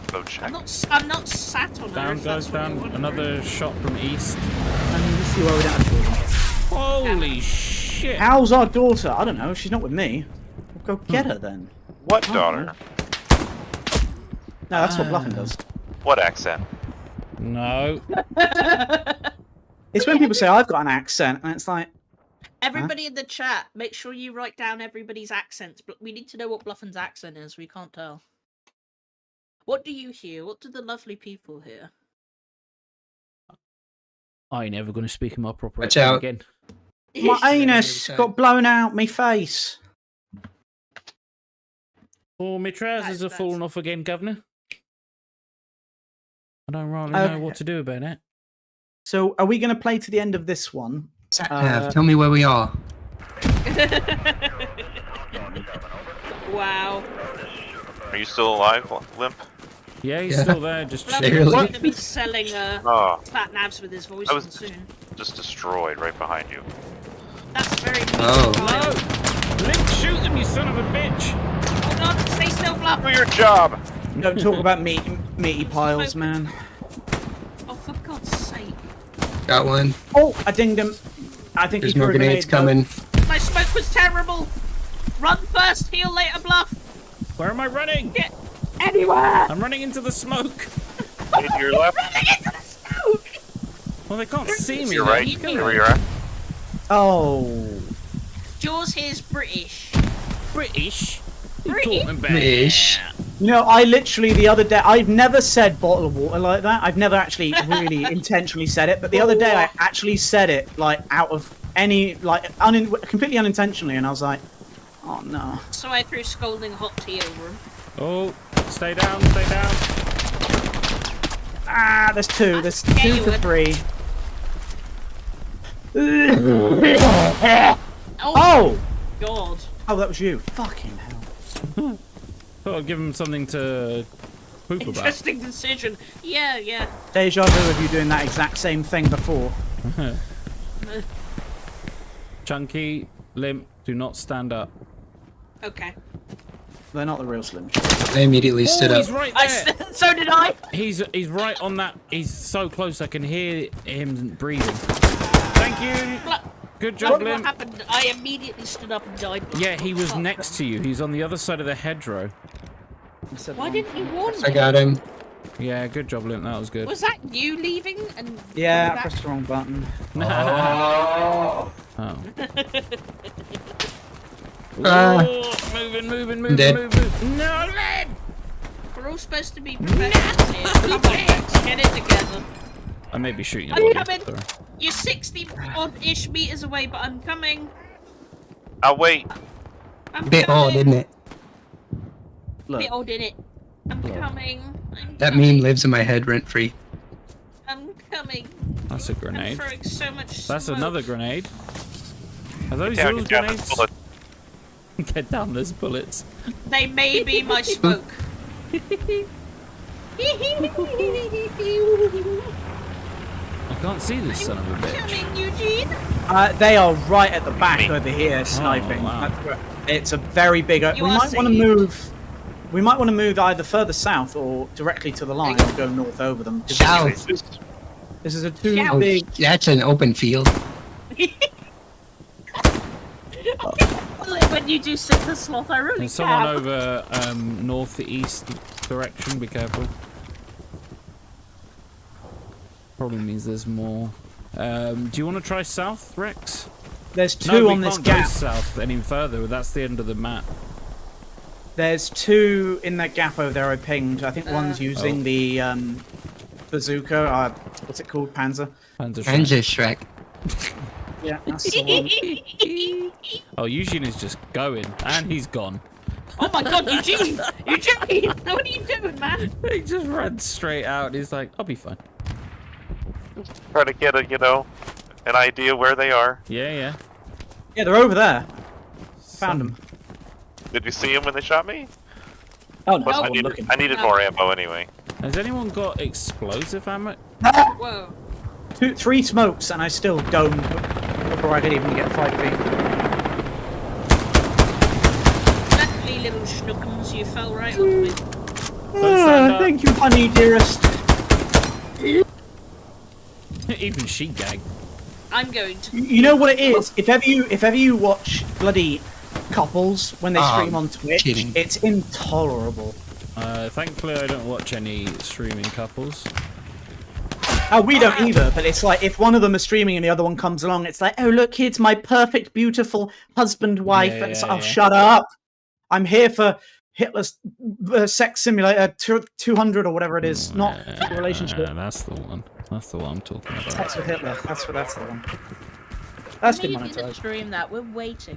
Go check. I'm not sat on Down Earth. goes that's what down. you want. Another shot from east. And you see where we don't have children. Holy shit. How's our daughter? I don't know. She's not with me. We'll go get her then. What daughter? No, that's what bluffing does. What accent? No. It's when people say I've got an accent, and it's like, Everybody in the chat, make sure you write down everybody's accents. But we need to know what Bluffin's accent is. We can't tell. What do you hear? What do the lovely people hear? I ain't ever going to speak in my proper Watch accent out. again. my anus got blown out my face. Oh, my trousers That's- are falling off again, Governor. I don't really know Okay. what to do about it. So, are we going to play to the end of this one? Tell me where we are. Wow. Are you still alive, Limp? Yeah, he's Yeah. still there, just Bluffin's chilling. Barely. going to be selling Oh, fat nabs with his voice I was- soon. just destroyed right behind you. That's very mean. Oh. No! Link, shoot them, you son of a bitch! Hold on, stay still, Bluff. Do your job! Don't talk about meaty piles, man. Oh, for God's sake. Got one. Oh, I dinged him. I think There's he threw more a grenade, grenades though. coming. My smoke was terrible. Run first, heal later, Bluff. Where am I running? Get anywhere. I'm running into the smoke. Hey, to your left. Running into the smoke. Well, they can't see me. You're then. right. you Here where you're at. Oh. Jaws here's British. British? What are British? you talking about? Ish. You know, I literally the other day, I've never said bottle of water like that. I've never actually really intentionally said it, but the other day I actually said it, like, out of any, like, completely unintentionally, and I was like, oh no. So I threw scalding hot tea over him. Oh, stay down, stay down. Ah, there's two. There's Yeah, 2 you to would. 3. Oh, Oh! God. Oh, that was you. Fucking hell. Thought I'd give him something to poop about. Interesting decision. Yeah, yeah. Deja vu of you doing that exact same thing before. Chunky, limp, do not stand up. Okay. They're not the real Slim. I immediately stood Oh, up. he's right there. So did I. He's right on that. He's so close. I can hear him breathing. Thank you. Good job, What Limp. happened? I immediately stood up and died. Yeah, he was Fuck. next to you. He's on the other side of the hedgerow. I said Why wrong. didn't you warn I me? got him. Yeah, good job, Limp. That was good. Was that you leaving? And Yeah, I coming pressed the wrong button. Oh. Oh. Ah. Whoa, moving. Dead. No, Limp! We're all supposed to be professionals here. Come on, Rex, get it together. I may be shooting I'm your coming. body. Sorry. You're 60 odd-ish meters away, but I'm coming. I'll wait. I'm Bit old, isn't it? Look, Bit old, innit? I'm Look. coming. I'm That coming. meme lives in my head rent free. I'm coming. That's a I'm grenade. throwing so much That's smoke. another grenade. Are those Yeah, I yours can grab this grenades? bullet. Get down, there's bullets. They may be my smoke. I can't see this son of a bitch. Coming, Eugene. they are right at the back over here sniping. wow. That's where- It's a very big. You We are might want to safe. move. We might want to move either further south or directly to the line or go north over them. 'cause South. This is a too Shout. Oh, big. that's an open field. When you do sit the sloth, I really There's someone can. over northeast direction, be careful. Probably means there's more. Do you want to try south, Rex? There's No, two we on this can't go gap. south any further. That's the end of the map. There's two in that gap over there I pinged. I think one's using Oh. the bazooka. What's it called? Panzer. Panzer And Shrek. just Shrek. Yeah, that's the one. Oh, Eugene is just going, and he's gone. Oh my god, Eugene! Eugene! What are you doing, man? He just ran straight out. He's like, "I'll be fine." Try to get an idea where they are. Yeah. Yeah, they're over there. Found them. Did you see them when they shot me? Oh no, Plus, I'm I needed, looking. I needed more ammo anyway. Has anyone got explosive ammo? Whoa. 3 smokes and I still domed before I could even get 5 feet. Luckily, little schnookums, you fell right on me. stand up. Thank you, honey dearest. Even she gagged. I'm going to. You know what it is? If ever you watch bloody couples when they stream on Twitch, kidding. it's intolerable. Thankfully, I don't watch any streaming couples. Oh, we don't either, but it's like if one of them is streaming and the other one comes along, it's like, oh look, it's my perfect, beautiful husband, wife. Yeah, and it's, yeah, oh, yeah. shut up! I'm here for Hitler's sex simulator 200 or whatever it is, not for the relationship. That's the one. That's the one I'm talking about. Sex with Hitler. That's the one. That's Maybe to demonetized. stream that. We're waiting.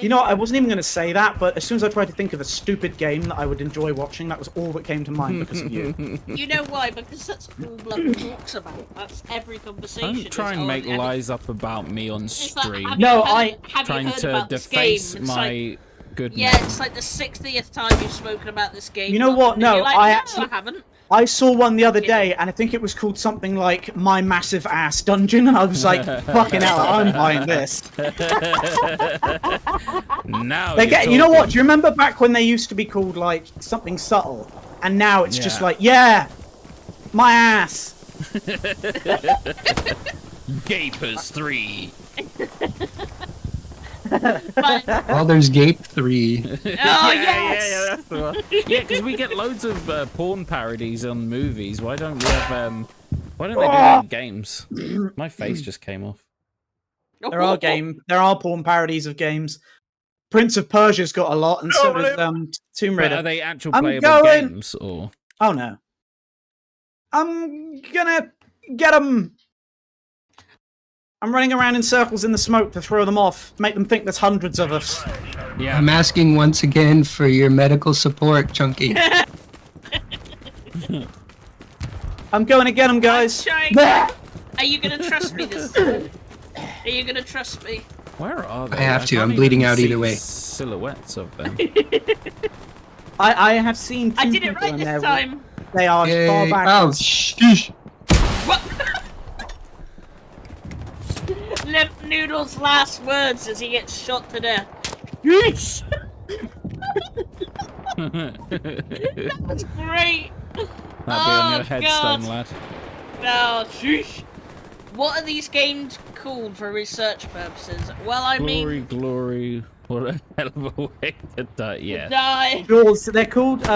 You know, I wasn't even going to say that, but as soon as I tried to think of a stupid game that I would enjoy watching, that was all that came to mind because of you. You know why? Because that's all blood talks about. That's every conversation. Don't try is, and "Oh, make have you-" lies up about me on It's like, stream. have No, you heard- I- have you Trying heard to about this game? deface It's my like, good yeah, name. it's like the 60th time you've spoken about this game. You know what? and you're No, like, I no, actually- I haven't. I saw one the other day, and I think it was called something like My Massive Ass Dungeon, and I was like, fucking hell, I'm buying this. Now They you're get, you know what? talking. Do you remember back when they used to be called like something subtle, and now it's just Yeah. like, yeah, my ass. Gapers 3. But, Well, there's Gape 3. oh, yeah, yes! yeah, that's the one. Yeah, because we get loads of porn parodies on movies. Why don't we have why don't they do it in games? My face just came off. There are porn parodies of games. Prince of Persia's got a lot, and so does Tomb But Raider. are they actual I'm playable going- games or? Oh no. I'm gonna get them. I'm running around in circles in the smoke to throw them off, make them think there's hundreds of us. Yeah. I'm asking once again for your medical support, Chunky. I'm going to get them, guys. Trying. Are you gonna trust me this time? Are you gonna trust me? Where are they? I have to, can't I'm bleeding even out see either way. Silhouettes of them. I have seen two I did it people right in this there. time. They are as far Yay. back Oh, as... sheesh. What? Limp Noodle's last words as he gets shot to death. Yes! That's great! That'll be on your Oh, headstone, God. lad. No, sheesh. What are these games called for research purposes? Well, I Glory, mean, glory. What a hell of a way to die. Yeah. die. Yours, they're called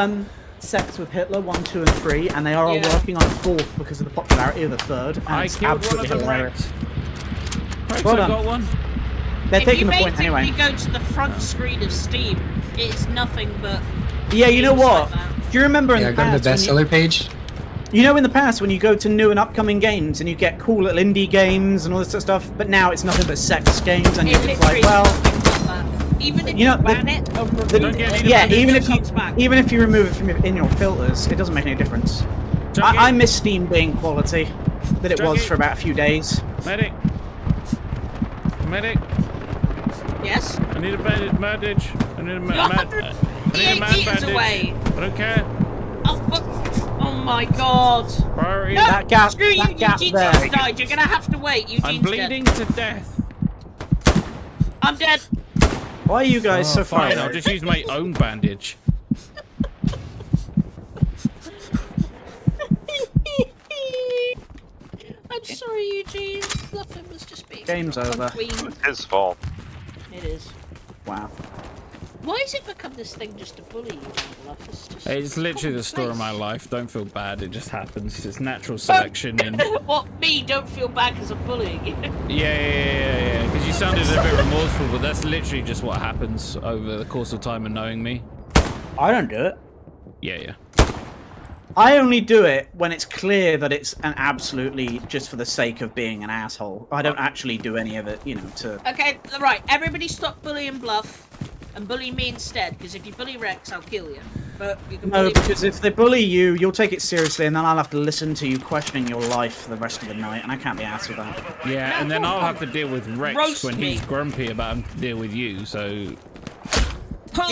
sex with Hitler 1, 2, and 3, and they are Yeah. working on a 4th because of the popularity of the 3rd. And I it's killed one of absolutely them, hilarious. Rex. Well I done. got one. They're If taking you the point basically anyway. go to the front screen of Steam, it's nothing but. Yeah, you know games what? like that. Do you remember in Yeah, the go to past the when bestseller page. you know in the past when you go to new and upcoming games and you get cool little indie games and all this sort of stuff, but now it's nothing but sex games and It you're just literally like, well, is nothing but that. Even if you you know, ban it or remove Don't it, get yeah, It even if you remove it from in your filters, it doesn't make any difference. Junkie, I miss Steam being quality that it was Junkie. for about a few days. medic. Medic. yes. I need a bandage. I need a You're man meters bandage. away. I don't care. Oh, fuck. Oh my god. Priority. No, That gap- screw you, that gap Eugene's there. just died. You're gonna have to wait. Eugene's I'm bleeding to death. Dead. I'm dead. Why are you guys so far Fine, away? I'll just use my own bandage. I'm sorry, Eugene. Nothing was just being. Game's over. Queen. It's his fault. It is. Wow. Why has it become this thing just to bully you? Love? It's just It's literally the story of my commonplace. life. Don't feel bad. It just happens. It's natural selection in. What, me? Don't feel bad because I'm bullying you. Yeah. Because you sounded a bit remorseful, but that's literally just what happens over the course of time and knowing me. I don't do it. Yeah. I only do it when it's clear that it's an absolutely just for the sake of being an asshole. I don't actually do any of it, you know, to... Okay, right. Everybody stop bullying Bluff and bully me instead. Because if you bully Rex, I'll kill you. But you can No, bully because if they bully you, you'll take it seriously, and then I'll have to listen to you questioning your life for the rest of the night, and I can't be asked with that. Yeah, No, and then come I'll on. have to deal with Rex Roast when me. he's grumpy about having to deal with you, so... deal with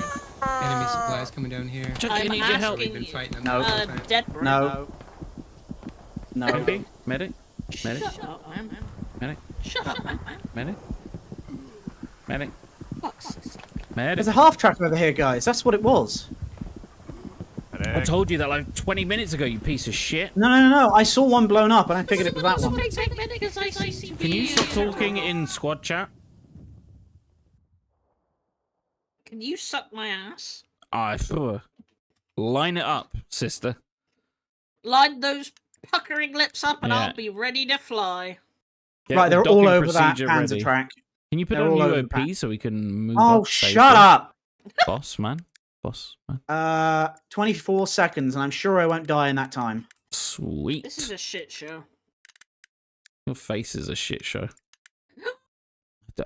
me. Enemy supplies coming down here. Chuck, I'm I need your help. We've been fighting them. No. the whole time. Dead bro. No. No. Okay, medic? Medic? Shut up, man. Medic? Shut up, man. Medic? Medic? Fuck's sake. Medic? There's a half-track over here, guys. That's what it was. I told you that like 20 minutes ago, you piece of shit. No. I saw one blown up, and I figured it was that one. Can you stop talking in squad chat? Can you suck my ass? Line it up, sister. Line those puckering lips up and Yeah. I'll be ready to fly. Get Right, the they're docking all over that procedure Panzer ready. track. Can you put They're on all over the UOP back. so we can move Oh, up safely? shut up! Boss, man. Boss, man. 24 seconds, and I'm sure I won't die in that time. Sweet. This is a shit show. Your face is a shit show.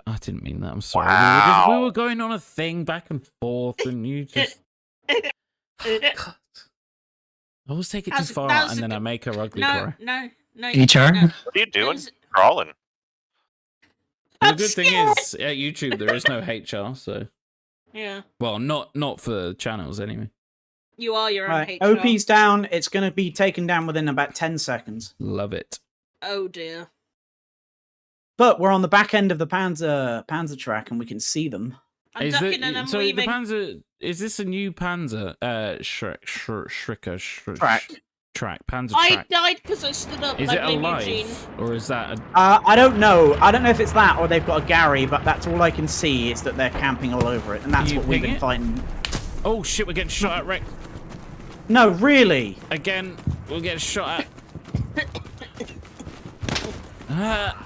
I didn't mean that. I'm sorry. Wow. We were going on a thing back and forth, and you just. God. I always take it too That's- far, that was and a then I good- make her ugly No, cry. no. HR? No. What are you doing? was- Crawling. The I'm good thing scared. is, at YouTube, there is no HR, so. Yeah, Well, not for channels, anyway. you are your own Right, HR. OP's down. It's going to be taken down within about 10 seconds. Love it. Oh dear. But we're on the back end of the Panzer track, and we can see them. I'm ducking and I'm so weaving. the Panzer, is this a new Panzer? Track. Panzer I track. died because I stood up. Is I it blame alive? Eugene. Or is that a... I don't know. I don't know if it's that or they've got a Gary, but that's all I can see is that they're camping all over it, and that's you what we've ping been it? fighting. Oh shit, we're getting shot at, Rex. No, really. Again, we're getting shot at.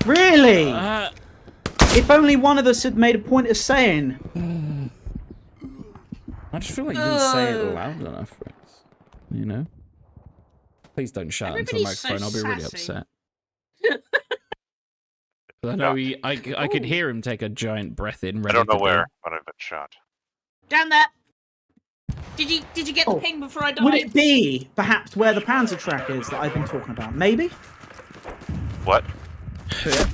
Really? Uh, If only one of us had made a point of saying. I just feel like you didn't say it loud enough, Rex. You know? Please don't shout into the Everybody's so microphone, I'll be really sassy. upset. I know I could hear him take a giant breath in. I Ready don't know to where, but I've been shot. Down there. Did you get Oh, the ping before I died? Would it be perhaps where the Panzer track is that I've been talking about? Maybe. What? go.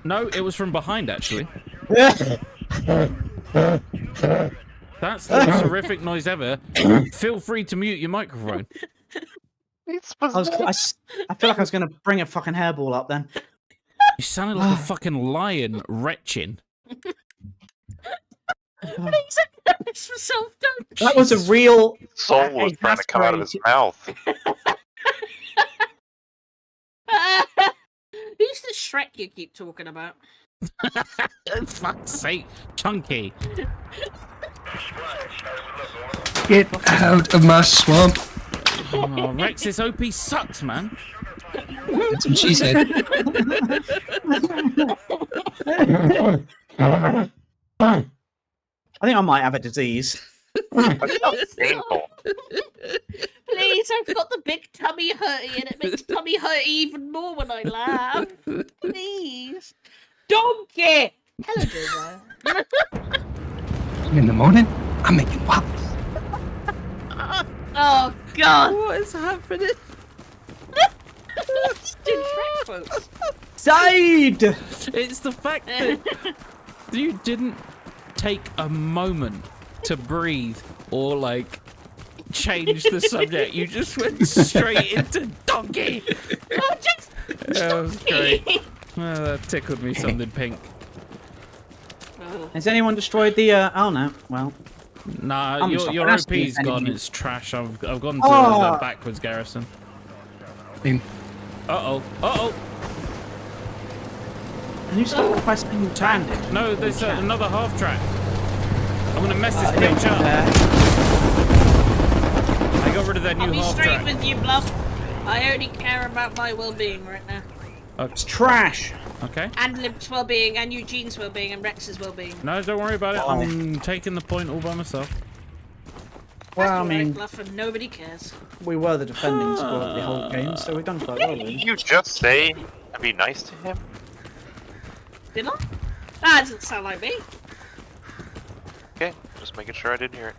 No, it was from behind, actually. That's the most horrific noise ever. Feel free to mute your microphone. It's I feel like I was going to bring a fucking hairball up then. You sounded like a fucking lion retching. Please, I'm gonna piss myself. Don't. That was a real. soul was trying to come out of his mouth. Who's the Shrek you keep talking about? Fuck's sake, Chunky. Get out of my swamp. Oh, Rex's OP sucks, man. That's what she said. I think I might have a disease. That's painful. Please, I've got the big tummy hurty, and it makes tummy hurt even more when I laugh. Please. Donkey! Hello, Joe. In the morning, I'm making waffles. Oh, God. What is happening? Just do Shrek quotes. Side! It's the fact that you didn't take a moment to breathe or like change the subject. You just went straight into donkey. Oh, just That was great. Well, that tickled me something pink. Has anyone destroyed the? Oh no. Well, Nah, I'm your sorry, OP's that's the gone. enemy. It's trash. I've gone to Oh. the backwards garrison. Same. Uh oh. and you still requesting bandage? No, there's another half track. I'm gonna mess this I don't bitch up. I got rid of that I'll new be half straight track. with you, Bluff. I only care about my well-being right now. It's trash. Okay. And Limp's well-being, and Eugene's well-being, and Rex's well-being. No, don't worry about it. Oh. I'm taking the point all by myself. Well, I That's all right, mean, Bluff, and nobody cares. we were the defending squad the whole game, so we've done quite well. Did Really. you just say to be nice to him? Did I? That doesn't sound like me. Okay, just making sure I didn't hear it.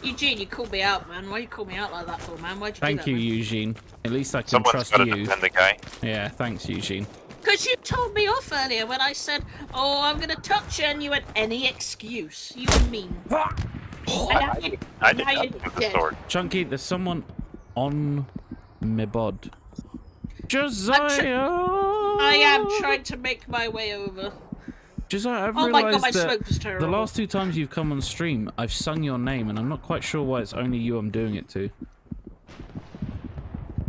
Eugene, you called me out, man. Why you call me out like that for, man? Why'd you Thank do you, that, Eugene. At least I can Someone's trust got to you. defend the guy. Yeah, thanks, Eugene. Because you told me off earlier when I said, oh, I'm going to touch you, and you went, any excuse. You mean. I did not with the sword. Chunky, there's someone on my bod. Josiah! I am trying to make my way over. Josiah, I've Oh my god, realised my that smoke was terrible. the last 2 times you've come on stream, I've sung your name, and I'm not quite sure why it's only you I'm doing it to.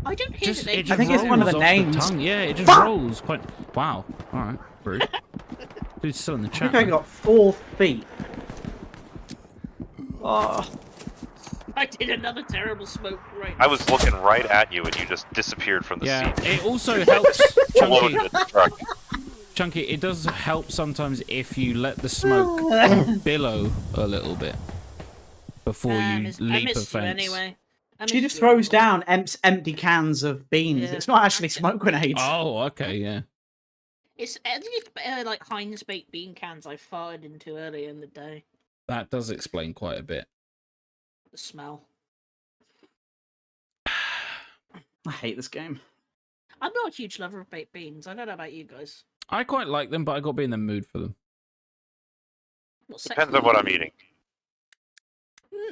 I don't hear the name. It I think it's one of rolls the off names. tongue. Yeah, it just Fuck! rolls quite. Wow. All right. Rude. Dude's still in the I chat. think I man. got 4 feet. Oh, I did another terrible smoke right I was looking right at you and you just disappeared from the Yeah. seat. It also helps, Chunky. Loaded the truck. Chunky. It does help sometimes if you let the smoke billow a little bit before I you miss leap a you fence. anyway. she just throws down empty cans of beans. Yeah. It's not actually smoke grenades. Oh, okay, yeah. It's like Heinz baked bean cans I farted into earlier in the day. That does explain quite a bit. The smell. I hate this game. I'm not a huge lover of baked beans. I don't know about you guys. I quite like them, but I got to be in the mood for them. What Depends on what I'm eating.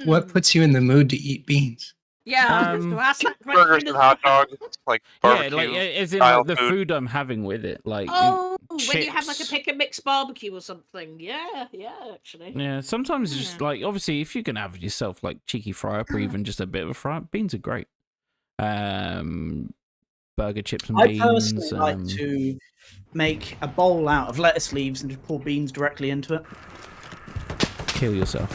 What puts you in the mood to eat beans? Yeah, I was going to ask that Burgers question. and hot dogs, like barbecue. Yeah, like as in style like, the food. food I'm having with it, like. Oh, when you have like a chips. pick and mix barbecue or something. Yeah, actually. Yeah, sometimes it's just Yeah. like obviously if you can have yourself like cheeky fry up or even just a bit of a fry up, beans are great. Burger chips and I beans. personally like to make a bowl out of lettuce leaves and just pour beans directly into it. Kill yourself.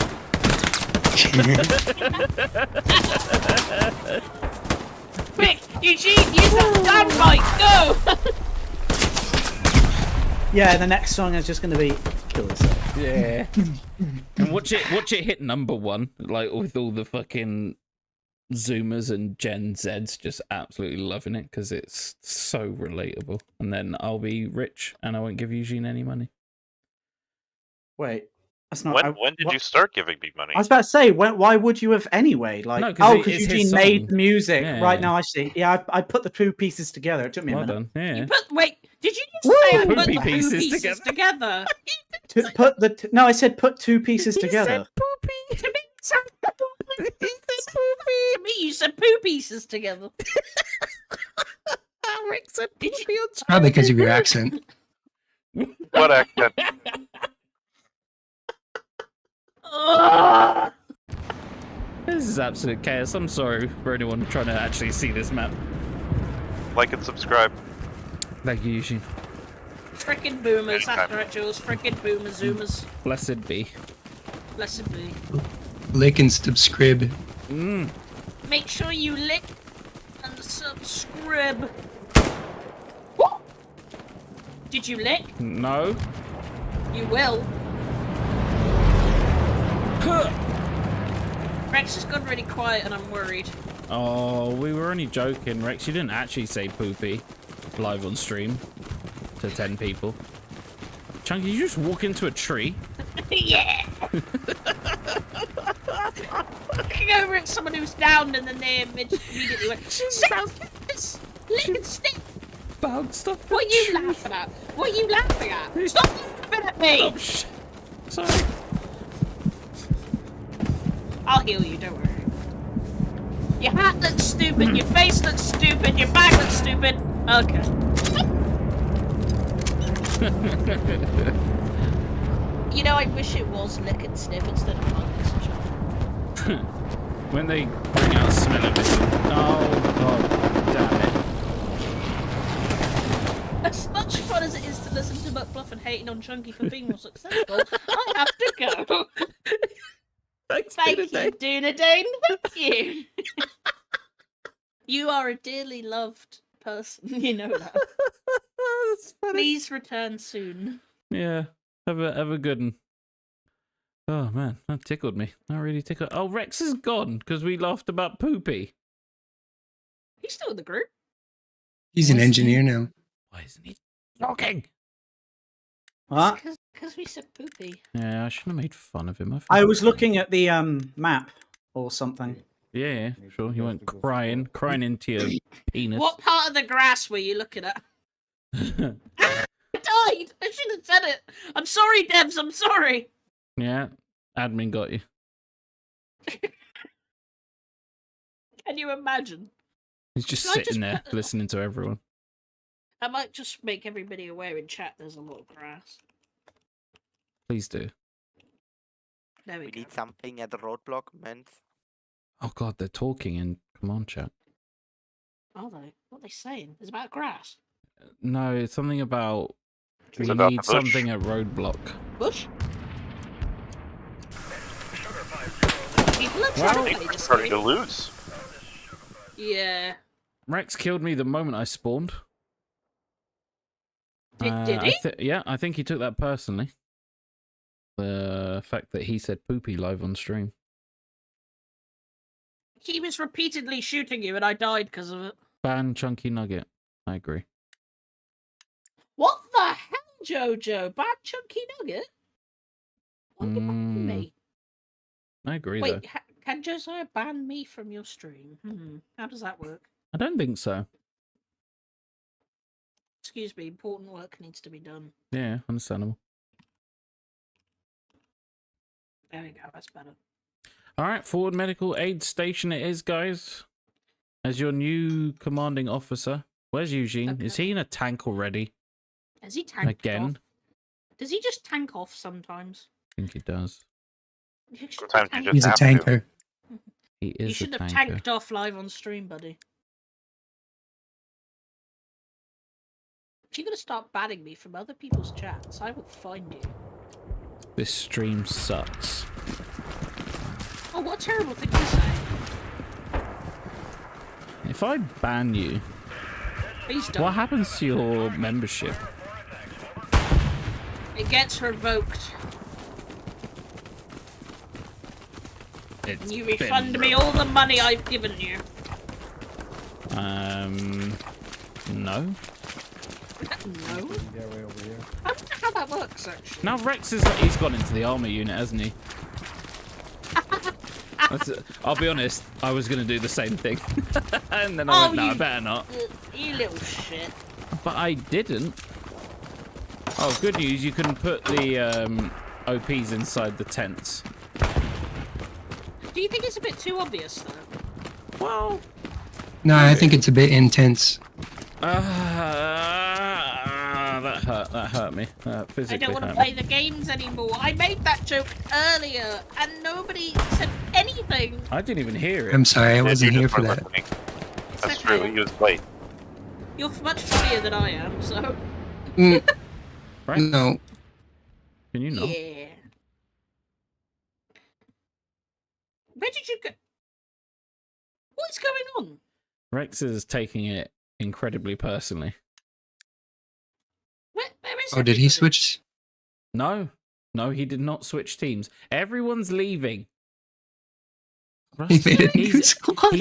Quick, Eugene, use that dynamite! Go! Yeah, the next song is just going to be kill yourself. Yeah. And watch it hit #1, like with all the fucking Zoomers and Gen Zs just absolutely loving it because it's so relatable. And then I'll be rich and I won't give Eugene any money. Wait, that's not. When did you start giving me money? I was about to say, why would you have anyway? Like, No, 'cause because it's his Eugene made song. the music. Yeah. Right now, I see. Yeah, I put the 2 pieces together. It took me a Well minute. done. Yeah. Wait, did you just say I put Poopy the pieces pieces together? No, I said put 2 pieces together. To me, to me, you said poo pieces together. Rick said Did you? Probably because of your accent. What accent? Ugh. This is absolute chaos. I'm sorry for anyone trying to actually see this map. Like and subscribe. Thank you, Eugene. Frickin' boomers, that's right, Jules. Frickin' boomers, zoomers. Blessed be. Blessed be. Lick and subscribe. Mm. Make sure you lick and subscribe. What? Did you lick? No. You will. Rex has gone really quiet and I'm worried. Oh, we were only joking, Rex. You didn't actually say poopy live on stream to 10 people. Chunky, you just walk into a tree? Yeah! Looking over at someone who's down and then they immediately went, lick and stick! Bounced off. What are you laughing at? What are you laughing at? Stop laughing at me! Oh, sorry. I'll heal you, don't worry. Your hat looks stupid, your face looks stupid, your bag looks stupid. Okay. You know, I wish it was lick and sniff instead of monk and such. When they bring out smell of it. Oh, god damn it. As much fun as it is to listen to Buck Bluff and hating on Chunky for being more successful, I have to go. Thanks, Thank you, Dunedin. Dunedin. Thank you. You are a dearly loved person. You know that. That's funny. Please return soon. Yeah, have a good one. Oh man, that tickled me. That really tickled. Oh, Rex is gone because we laughed about poopy. He's still in the group. He's an engineer now. Why isn't he talking? What? Because we said poopy. Yeah, I should have made fun of him. I was looking at the map or something. Yeah, sure. He went crying into your penis. What part of the grass were you looking at? I died! I should have said it. I'm sorry, Devs. I'm sorry. Yeah, admin got you. Can you imagine? He's just Can I sitting just there put- listening to everyone. I might just make everybody aware in chat there's a lot of grass. Please do. There we We go. need something at the roadblock, man. Oh god, they're talking in command chat. Are they? What are they saying? It's about grass. No, it's something about we It's about need the bush. something at roadblock. Bush? People are I trying to think play we're this starting to game. lose. Yeah. Rex killed me the moment I spawned. Did he? Yeah, I think he took that personally. The fact that he said poopy live on stream. He was repeatedly shooting you and I died because of it. Ban Chunky Nugget. I agree. What the hell, Jojo? Bad Chunky Nugget? Why are you banning me? I agree, Wait, though. can Josiah ban me from your stream? How does that work? I don't think so. Excuse me, important work needs to be done. Yeah, understandable. There we go, that's better. Alright, forward medical aid station it is, guys. As your new commanding officer. Where's Eugene? Okay. Is he in a tank already? Has he tanked Again? off? Does he just tank off sometimes? I think he does. You should Sometimes have you tanked- He's a have to. tanker. He You is a should have tanker. tanked off live on stream, buddy. If you're gonna start banning me from other people's chats, I will find you. This stream sucks. Oh, what a terrible thing to say. If I ban you, Please don't. what happens to your membership? It gets revoked. It's And you been refund me all the money I've given you. No. No? I don't know how that works, actually. Now Rex he's gone into the armor unit, hasn't he? I'll be honest, I was going to do the same thing. And then I went, no, I better not. You little shit. But I didn't. Oh, good news, you can put the OPs inside the tents. Do you think it's a bit too obvious, though? Well, No, I think it's a bit intense. that hurt me. I Physically don't want to hurt play me. the games anymore. I made that joke earlier, and nobody said anything. I didn't even hear it. I'm sorry, I You wasn't here just for weren't that. listening. That's It's true. okay. He was late. You're much funnier than I am, so... Mm, Right? no, Can you not? Yeah. Where did you go? What is going on? Rex is taking it incredibly personally. Where is Oh, did he everybody? switch? No, he did not switch teams. Everyone's leaving. He made a new He's, squad.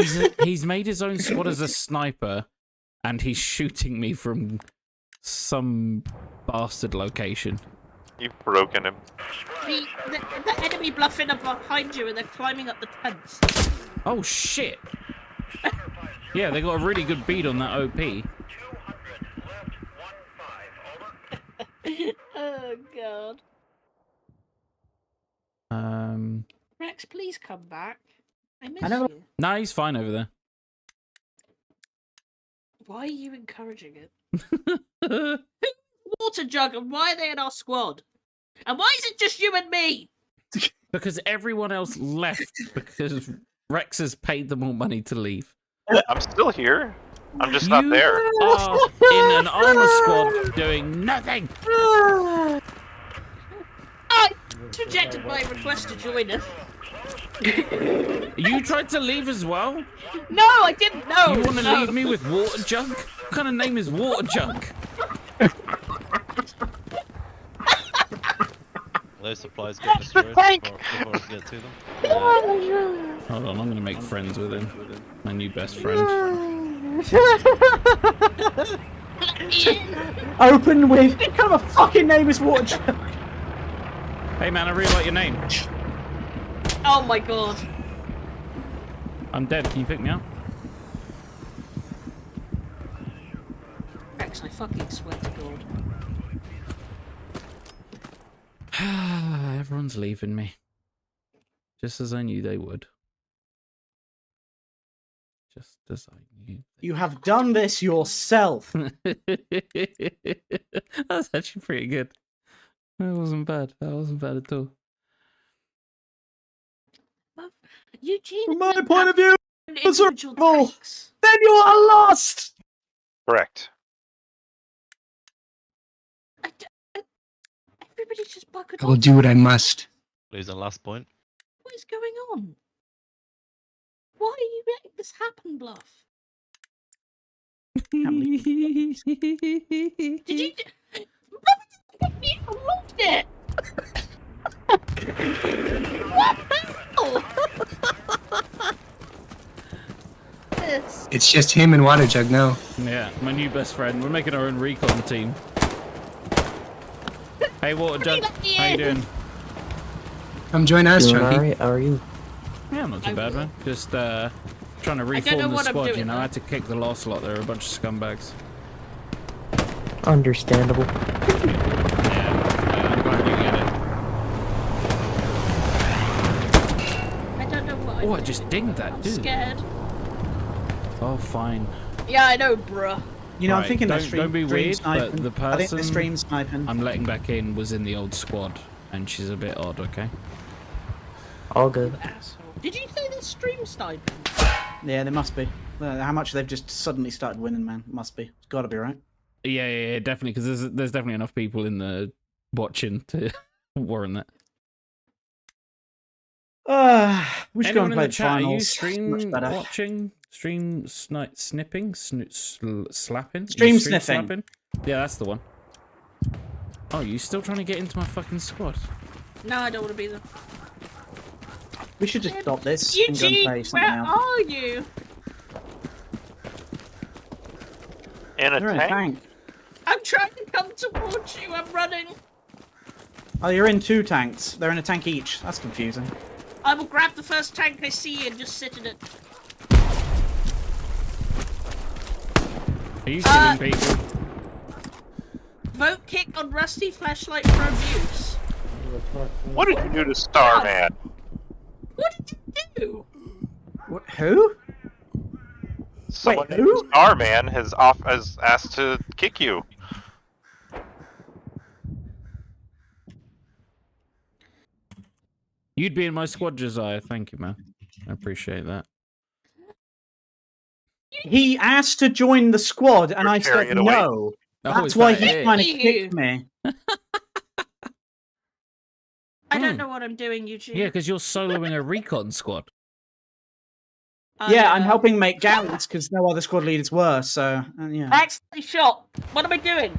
he's made his own squad as a sniper, and he's shooting me from some bastard location. You've broken him. The enemy bluffing up behind you and they're climbing up the tents. Oh shit! Yeah, they got a really good beat on that OP. Oh god. Rex, please come back. I miss you. Nah, he's fine over there. Why are you encouraging it? Water jug, and why are they in our squad? And why is it just you and me? Because everyone else left because Rex has paid them all money to leave. I'm still here. I'm just not You there. are in an armor squad doing nothing. I rejected my request to join us. You tried to leave as well? No, I didn't know. You want to leave me with water junk? What kind of name is water junk? Those supplies get destroyed before I get to them. Hold on, I'm going to make friends with him. My new best friend. Open with. What kind of a fucking name is Water Jug? Hey man, I really like your name. Oh my god. I'm dead, can you pick me up? Rex, I fucking swear to god. Everyone's leaving me. Just as I knew they would. Just as I knew. You have done this yourself. That's actually pretty good. That wasn't bad. That wasn't bad at all. Eugene, From my point of view, it's individual horrible. tanks. Then you are lost. Correct. Everybody's just buckled I will up. do what I must. Losing last point. What is going on? Why are you letting this happen, Bluff? Did you? You lost it. What the hell? This. It's just him and Water Jug now. Yeah, my new best friend. We're making our own recon team. Hey, Water Jug. How you doing? Come join us, Doing Chunky. alright, how are you? Yeah, not too bad, man. Just trying to know reform the what I'm squad, doing, you know? though. I had to kick the last lot. There were a bunch of scumbags. Understandable. Yeah, I'm glad you get it. I don't know what. Oh, I I'm just doing. dinged that, I'm dude. scared. Oh, fine. Yeah, I know, bruh. You know, I'm Right, thinking they're don't be weird, sniping. but the I think they're person stream sniping. I'm letting back in was in the old squad, and she's a bit odd, okay? All good. Asshole. Did you say the stream sniping? Yeah, they must be. How much they've just suddenly started winning, man. Must be. It's got to be right. Yeah, definitely, because there's definitely enough people in the watching to warrant that. We should Anyone go in and the play chat, are you finals. stream Much better. watching? Stream snipping? Slapping? Are you Stream sniffing. slapping? Yeah, that's the one. Oh, you still trying to get into my fucking squad? No, I don't want to be there. We should just stop this and go and Eugene, play something where else. are you? In a You're in a tank? tank. I'm trying to come towards you. I'm running. Oh, you're in 2 tanks. They're in a tank each. That's confusing. I will grab the first tank I see and just sit in it. Are you killing people? Vote kick on Rusty Flashlight for abuse. What did you do to Starman? What did you do? What? Who? Someone Wait, named who? Starman has asked to kick you. You'd be in my squad, Josiah. Thank you, man. I appreciate that. He asked to join the squad, and You're I carrying said it away. no. Oh, That's is why that he's it? trying to You. kick me. I don't know what I'm doing, Eugene. Yeah, because you're soloing a recon squad. Yeah, I'm helping make galleys because no other squad leaders were. So yeah. Accidentally shot. What am I doing?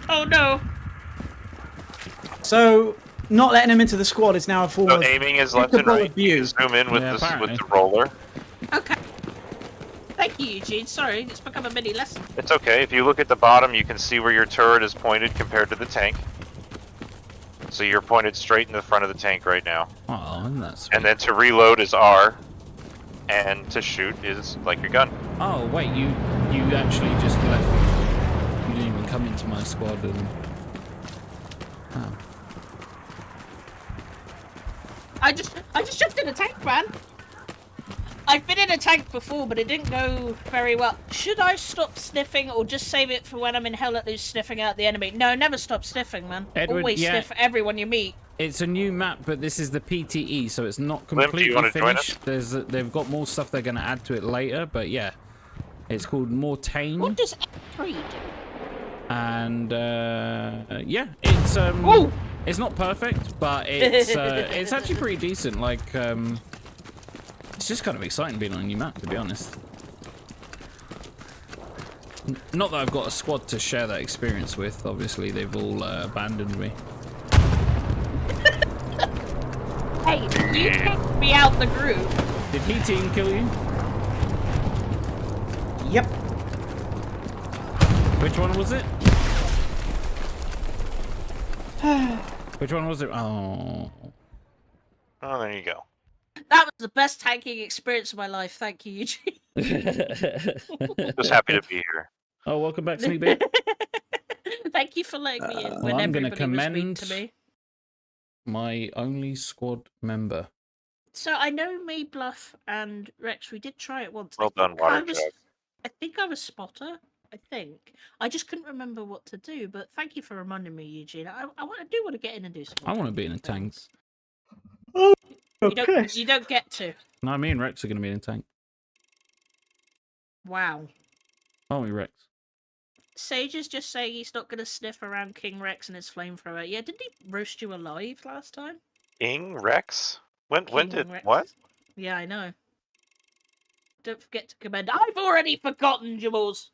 Oh no. So not letting him into the squad is now a form So of aiming is left and applicable right. You can abuse. zoom in with Yeah, apparently. the roller. Okay. Thank you, Eugene. Sorry, it's become a mini lesson. It's okay. If you look at the bottom, you can see where your turret is pointed compared to the tank. So you're pointed straight in the front of the tank right now. Oh, isn't that sweet? And then to reload is R, and to shoot is like your gun. Oh wait, you actually just left. You didn't even come into my squad and. Oh. I just jumped in a tank, man. I've been in a tank before, but it didn't go very well. Should I stop sniffing or just save it for when I'm in hell at loose sniffing out the enemy? No, never stop sniffing, man. Edward, Always yeah. sniff everyone you meet. It's a new map, but this is the PTE, so it's not Lim, do you completely wanna join finished. They've got more stuff they're going to add to it later, but yeah. It's called Mortain. What does F3 do? And yeah, it's it's not perfect, but it's actually pretty decent. Like it's just kind of exciting being on a new map, to be honest. Not that I've got a squad to share that experience with. Obviously, they've all abandoned me. Hey, you kicked me out the group. Did he team kill you? Yep. Which one was it? Which one was it? Oh. Oh, there you go. That was the best tanking experience of my life. Thank you, Eugene. Just happy to be here. Oh, welcome back, Sneak Beat. Thank you for letting me in when I'm gonna everybody was mean commend to me. my only squad member. So I know me, Bluff, and Rex, we did try it once. Well done, Water Jug. I think I was spotter. I think. I just couldn't remember what to do, but thank you for reminding me, Eugene. I do want to get in and do some. I want to be in a tank. You don't get to. No, me and Rex are going to be in a tank. Wow. Aren't we, Rex? Sage is just saying he's not going to sniff around King Rex and his flamethrower. Yeah, didn't he roast you alive last time? King Rex? When did Rex. what? Yeah, I know. Don't forget to commend. I've already forgotten, Jules.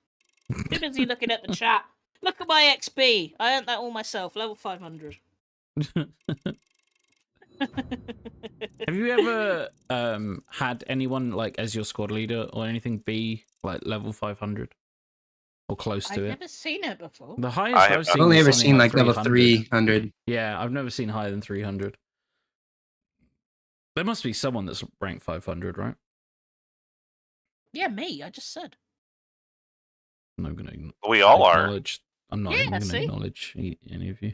Too busy looking at the chat. Look at my XP. I earned that all myself. Level 500. Have you ever had anyone like as your squad leader or anything be like level 500 or close to it? I've never seen it before. The highest I've I've seen. I've only is ever something seen like level 300. 300. Yeah, I've never seen higher than 300. There must be someone that's ranked 500, right? Yeah, me. I just said. I'm not gonna We all are. acknowledge. I'm not Yeah, even gonna see? acknowledge any of you.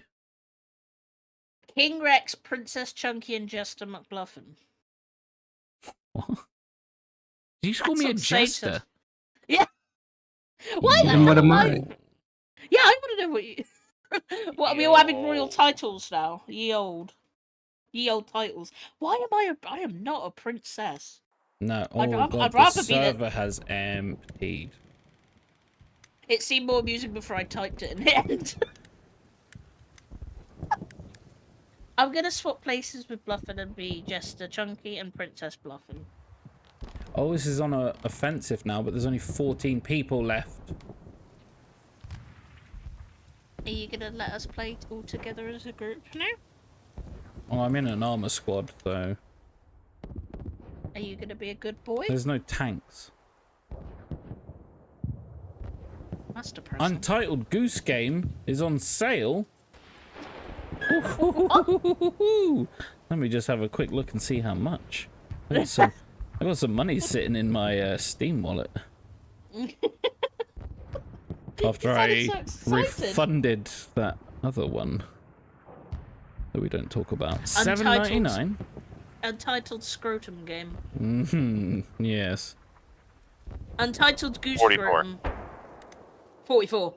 King Rex, Princess Chunky, and Jester McBluffin. What? Did you call That's me a what Sage jester? said. Yeah. Why the And what hell am am I? Yeah, I want to know what you. What are we all having royal titles now? Ye old titles. Why am I am not a princess. No. Oh I'd god, rather the be the- server has emptied. It seemed more amusing before I typed it in the end. I'm gonna swap places with Bluffin and be Jester Chunky and Princess Bluffin. Oh, this is on a offensive now, but there's only 14 people left. Are you gonna let us play all together as a group now? Oh, I'm in an armor squad, so Are you gonna be a good boy? there's no tanks. Master present. Untitled Goose Game is on sale. Let me just have a quick look and see how much. I got some money sitting in my Steam wallet. After I sounded so excited. refunded that other one that we don't talk about. Untitled. $7.99. Untitled Scrotum Game. Yes. Untitled Goose 44. Scrotum. 44.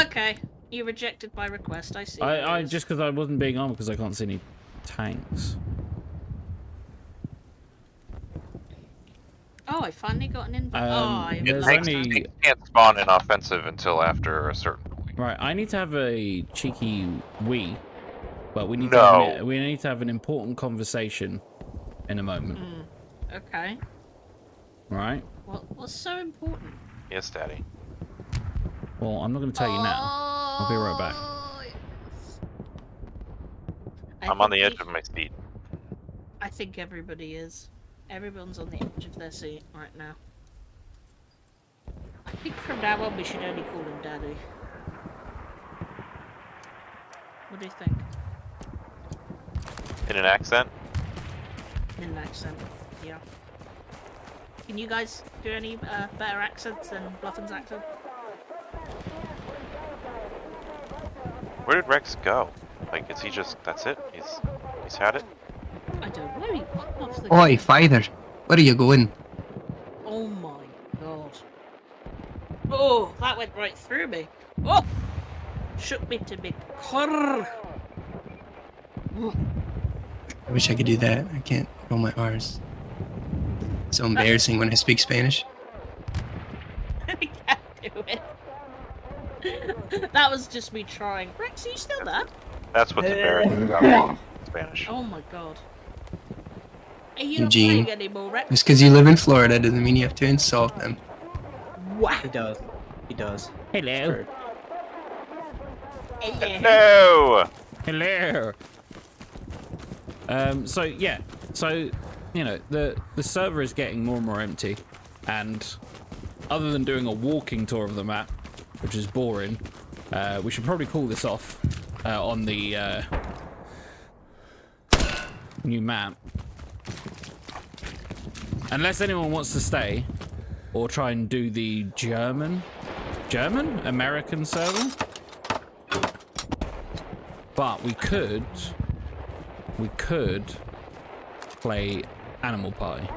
Okay. You rejected my request, I see. I just because I wasn't being armored because I can't see any tanks. Oh, I finally got an invite. There's Tanks only can't spawn in offensive until after a certain point. right. I need to have a cheeky wee but we need No. we need to have an important conversation in a moment. Okay. Right? What's so important? Yes, Daddy. Well, I'm not going to tell you now. I'll be right back. I'm on the edge of my seat. I think everybody is. Everyone's on the edge of their seat right now. I think from now on we should only call him Daddy. What do you think? In an accent? In an accent, yeah. Can you guys do any better accents than Bluffin's accent? Where did Rex go? Like, is he just, that's it? He's had it? I don't know. He popped off the. Oi, father, where are you going? Oh my god. Oh, that went right through me. Oh! Shook me to me core. I wish I could do that. I can't roll my R's. It's so embarrassing when I speak Spanish. I can't do it. That was just me trying. Rex, are you still there? That's what's embarrassing about Spanish. Oh my god. Are you Eugene. not playing anymore, Rex? Just because you live in Florida doesn't mean you have to insult them. Wow. He does. He does. Hello. No! Hello. So yeah, so you know the server is getting more and more empty, and other than doing a walking tour of the map, which is boring, we should probably call this off on the new map, unless anyone wants to stay or try and do the German American server. But we could play Animal Party.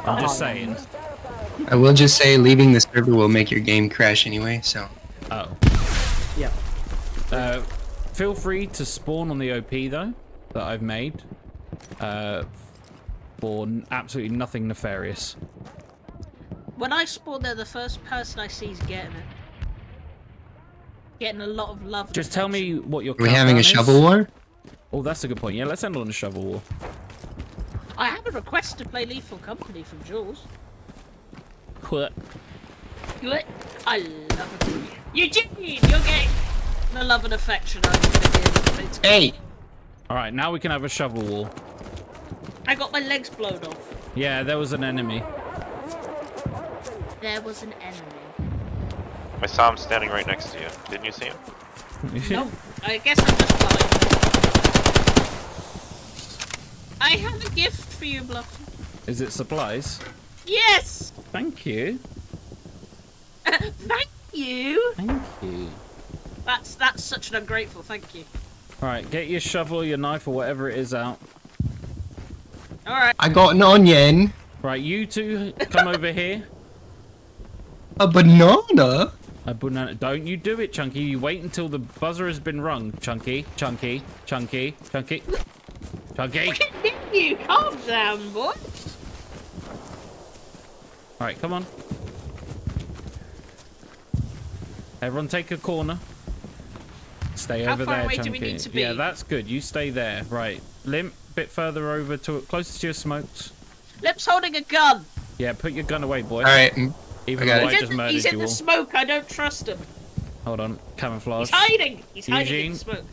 I'm just saying. I will just say leaving the server will make your game crash anyway, so. Oh. Yeah. Feel free to spawn on the OP though that I've made for absolutely nothing nefarious. When I spawn there, the first person I see is getting it. Getting a lot of love. Just tell me what your Are we having a shovel war? Oh, that's a good point. Yeah, let's end on a shovel war. I have a request to play Lethal Company from Jules. What? Good. I love it. Eugene, you're getting the love and affection I'm gonna give. Hey! Alright, now we can have a shovel war. I got my legs blown off. Yeah, there was an enemy. There was an enemy. I saw him standing right next to you. Didn't you see him? No, I guess I'm just blind. I have a gift for you, Bluff. Is it supplies? Yes! Thank you. Thank you! Thank you. That's such an ungrateful thank you. Alright, get your shovel, your knife, or whatever it is out. Alright. I got an onion. Right, you two come over here. A banana? A banana. Don't you do it, Chunky. You wait until the buzzer has been rung. Chunky, Chunky, Chunky, Chunky. Chunky! You calm down, boy. Alright, come on. Everyone take a corner. Stay How over far there, away do Chunky. we need to be? Yeah, that's good. You stay there. Right. Limp, bit further over to closest to your smokes. Lip's holding a gun. Yeah, put your gun away, boy. Alright, Even I got though it. I just murdered He's in you the all. smoke. I don't trust him. Hold on. Camouflage. He's hiding. He's hiding in Eugene? the smoke.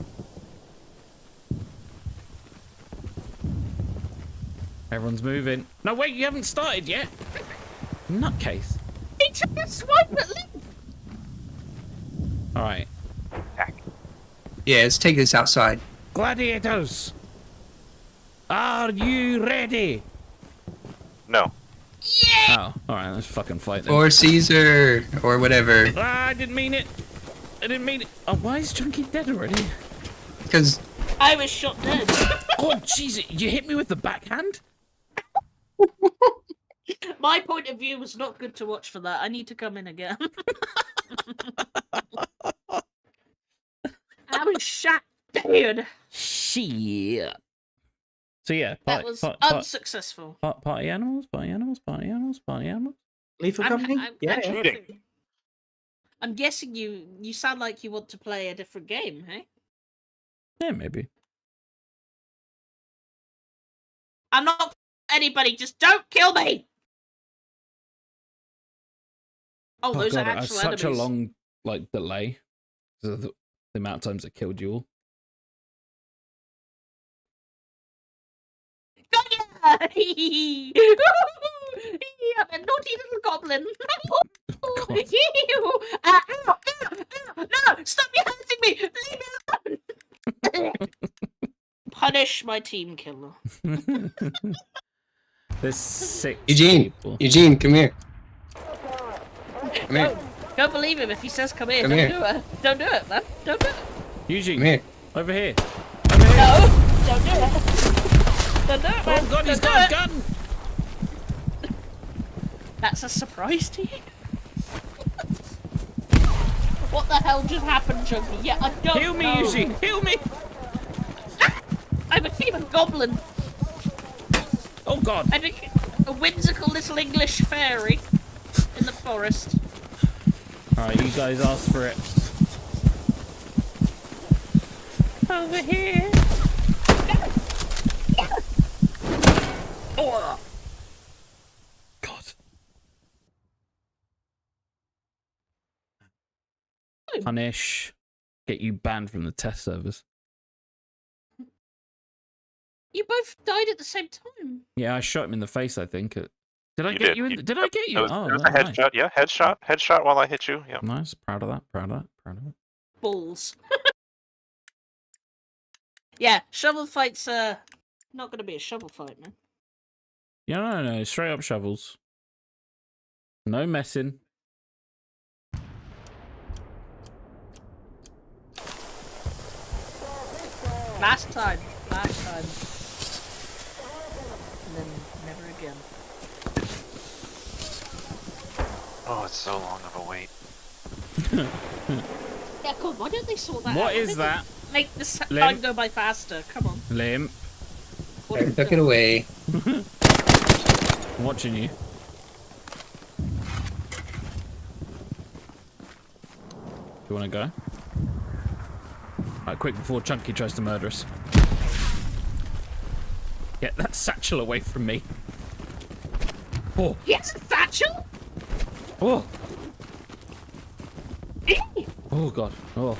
Everyone's moving. No, wait, you haven't started yet. Nutcase. He took a swipe at Lip. Alright. Yeah, let's take this outside. Gladiators! Are you ready? No. Yeah. Oh, alright, let's fucking fight then. Or Caesar, or whatever. Ah, I didn't mean it. I didn't mean it. Oh, why is Chunky dead already? Because I was shot dead. Oh, jeez, you hit me with the backhand? My point of view was not good to watch for that. I need to come in again. I was shot dead. Shit. So yeah, That was unsuccessful. party animals, party animals, party animals, party animals. Lethal Company? Yeah. I'm guessing you sound like you want to play a different game, hey? Yeah, maybe. I'm not anybody. Just don't kill me. Oh, Oh those god, are it has actual such enemies. a long like delay. The amount of times it killed you all. Got ya! I'm a naughty little goblin. God. Ow, ow, ow, no! Stop you hurting me! Leave me alone! Punish my team killer. There's 6 Eugene, people. Eugene, come here. Come here. Don't believe him if he says come here. Come Don't here. do it. Don't do it, man. Don't do it. Eugene, Come here. over here. No! Don't do it. Don't do it, man. Oh god, he's Don't got a do it. gun! That's a surprise to you? What the hell just happened, Chunky? Yeah, I don't Heal me, know. Eugene! Heal me! I'm a demon goblin. Oh god! I'm a whimsical little English fairy in the forest. Alright, you guys asked for it. Over here. Oh. God. Punish. Get you banned from the test servers. You both died at the same time. Yeah, I shot him in the face, I think. Did I You get did. you in? You- Did I get you? It was, Oh, it was a right, nice. headshot. Yeah, headshot while I hit you. Yeah. Nice. Proud of that. Proud of that. Proud of it. Balls. Yeah, shovel fight's not gonna be a shovel fight, man. Yeah, no. Straight up shovels. No messing. Last time. And then never again. Oh, it's so long of a wait. Yeah, come on, why don't they sort that out? What Why is don't they that? Make the Lim? time go by faster. Come on. Limp. What I is took that? it away. I'm watching you. Do you want to go? Right, quick before Chunky tries to murder us. Get that satchel away from me. Oh, Yes, Satchel! oh, oh God. Oh,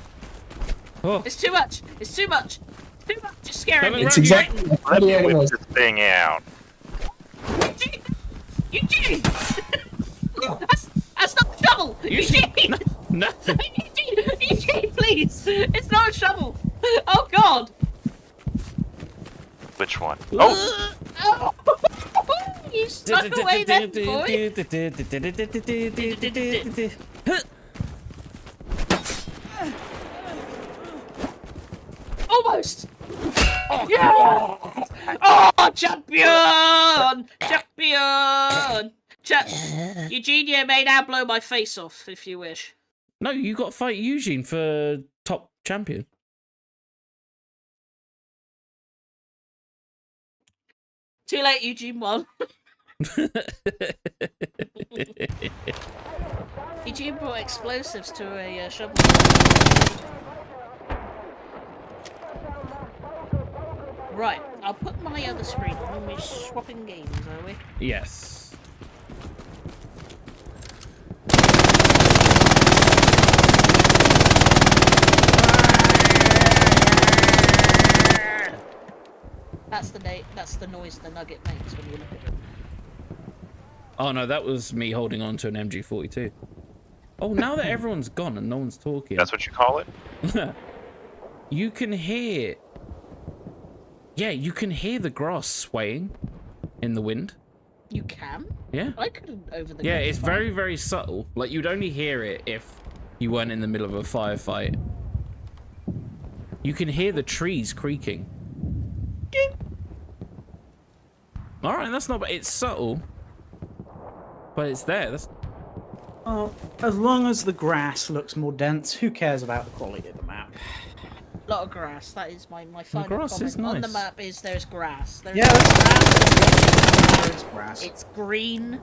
oh. It's too much. It's too much. It's too much. It's scaring Don't me. It's Right, exactly Let the me whip animals. this thing out. Eugene! That's not a shovel! Eugene! No. Eugene, please! It's not a shovel! Oh god! Which one? Oh, Oh. You stuck away then, boy! Almost! Yeah! Oh, champion! Champion! Eugene, you may now blow my face off, if you wish. No, you got to fight Eugene for top champion. Too late, Eugene won. Eugene brought explosives to a shovel. Right, I'll put my other screen on. We're swapping games, are we? Yes. That's the noise the nugget makes when you look at it. Oh no, that was me holding on to an MG42. Oh, now that everyone's gone and no one's talking, that's what you call it? you can hear. Yeah, you can hear the grass swaying in the wind. You can? Yeah. I couldn't over the. Yeah, it's fire. very, very subtle. Like, you'd only hear it if you weren't in the middle of a firefight. You can hear the trees creaking. Alright, that's not bad. It's subtle. But it's there. That's... Well, as long as the grass looks more dense, who cares about the quality of the map? Lot of grass. That is my final grass comment is on the nice. map. Is there's grass? There's Yeah, grass. There is grass. It's green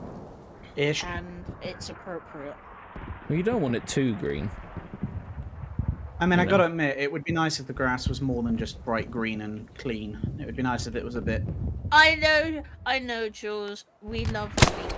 Ish. and it's appropriate. Well, you don't want it too green. I mean, I You gotta know. admit, it would be nice if the grass was more than just bright green and clean. It would be nice if it was a bit. I know, Jules. We love green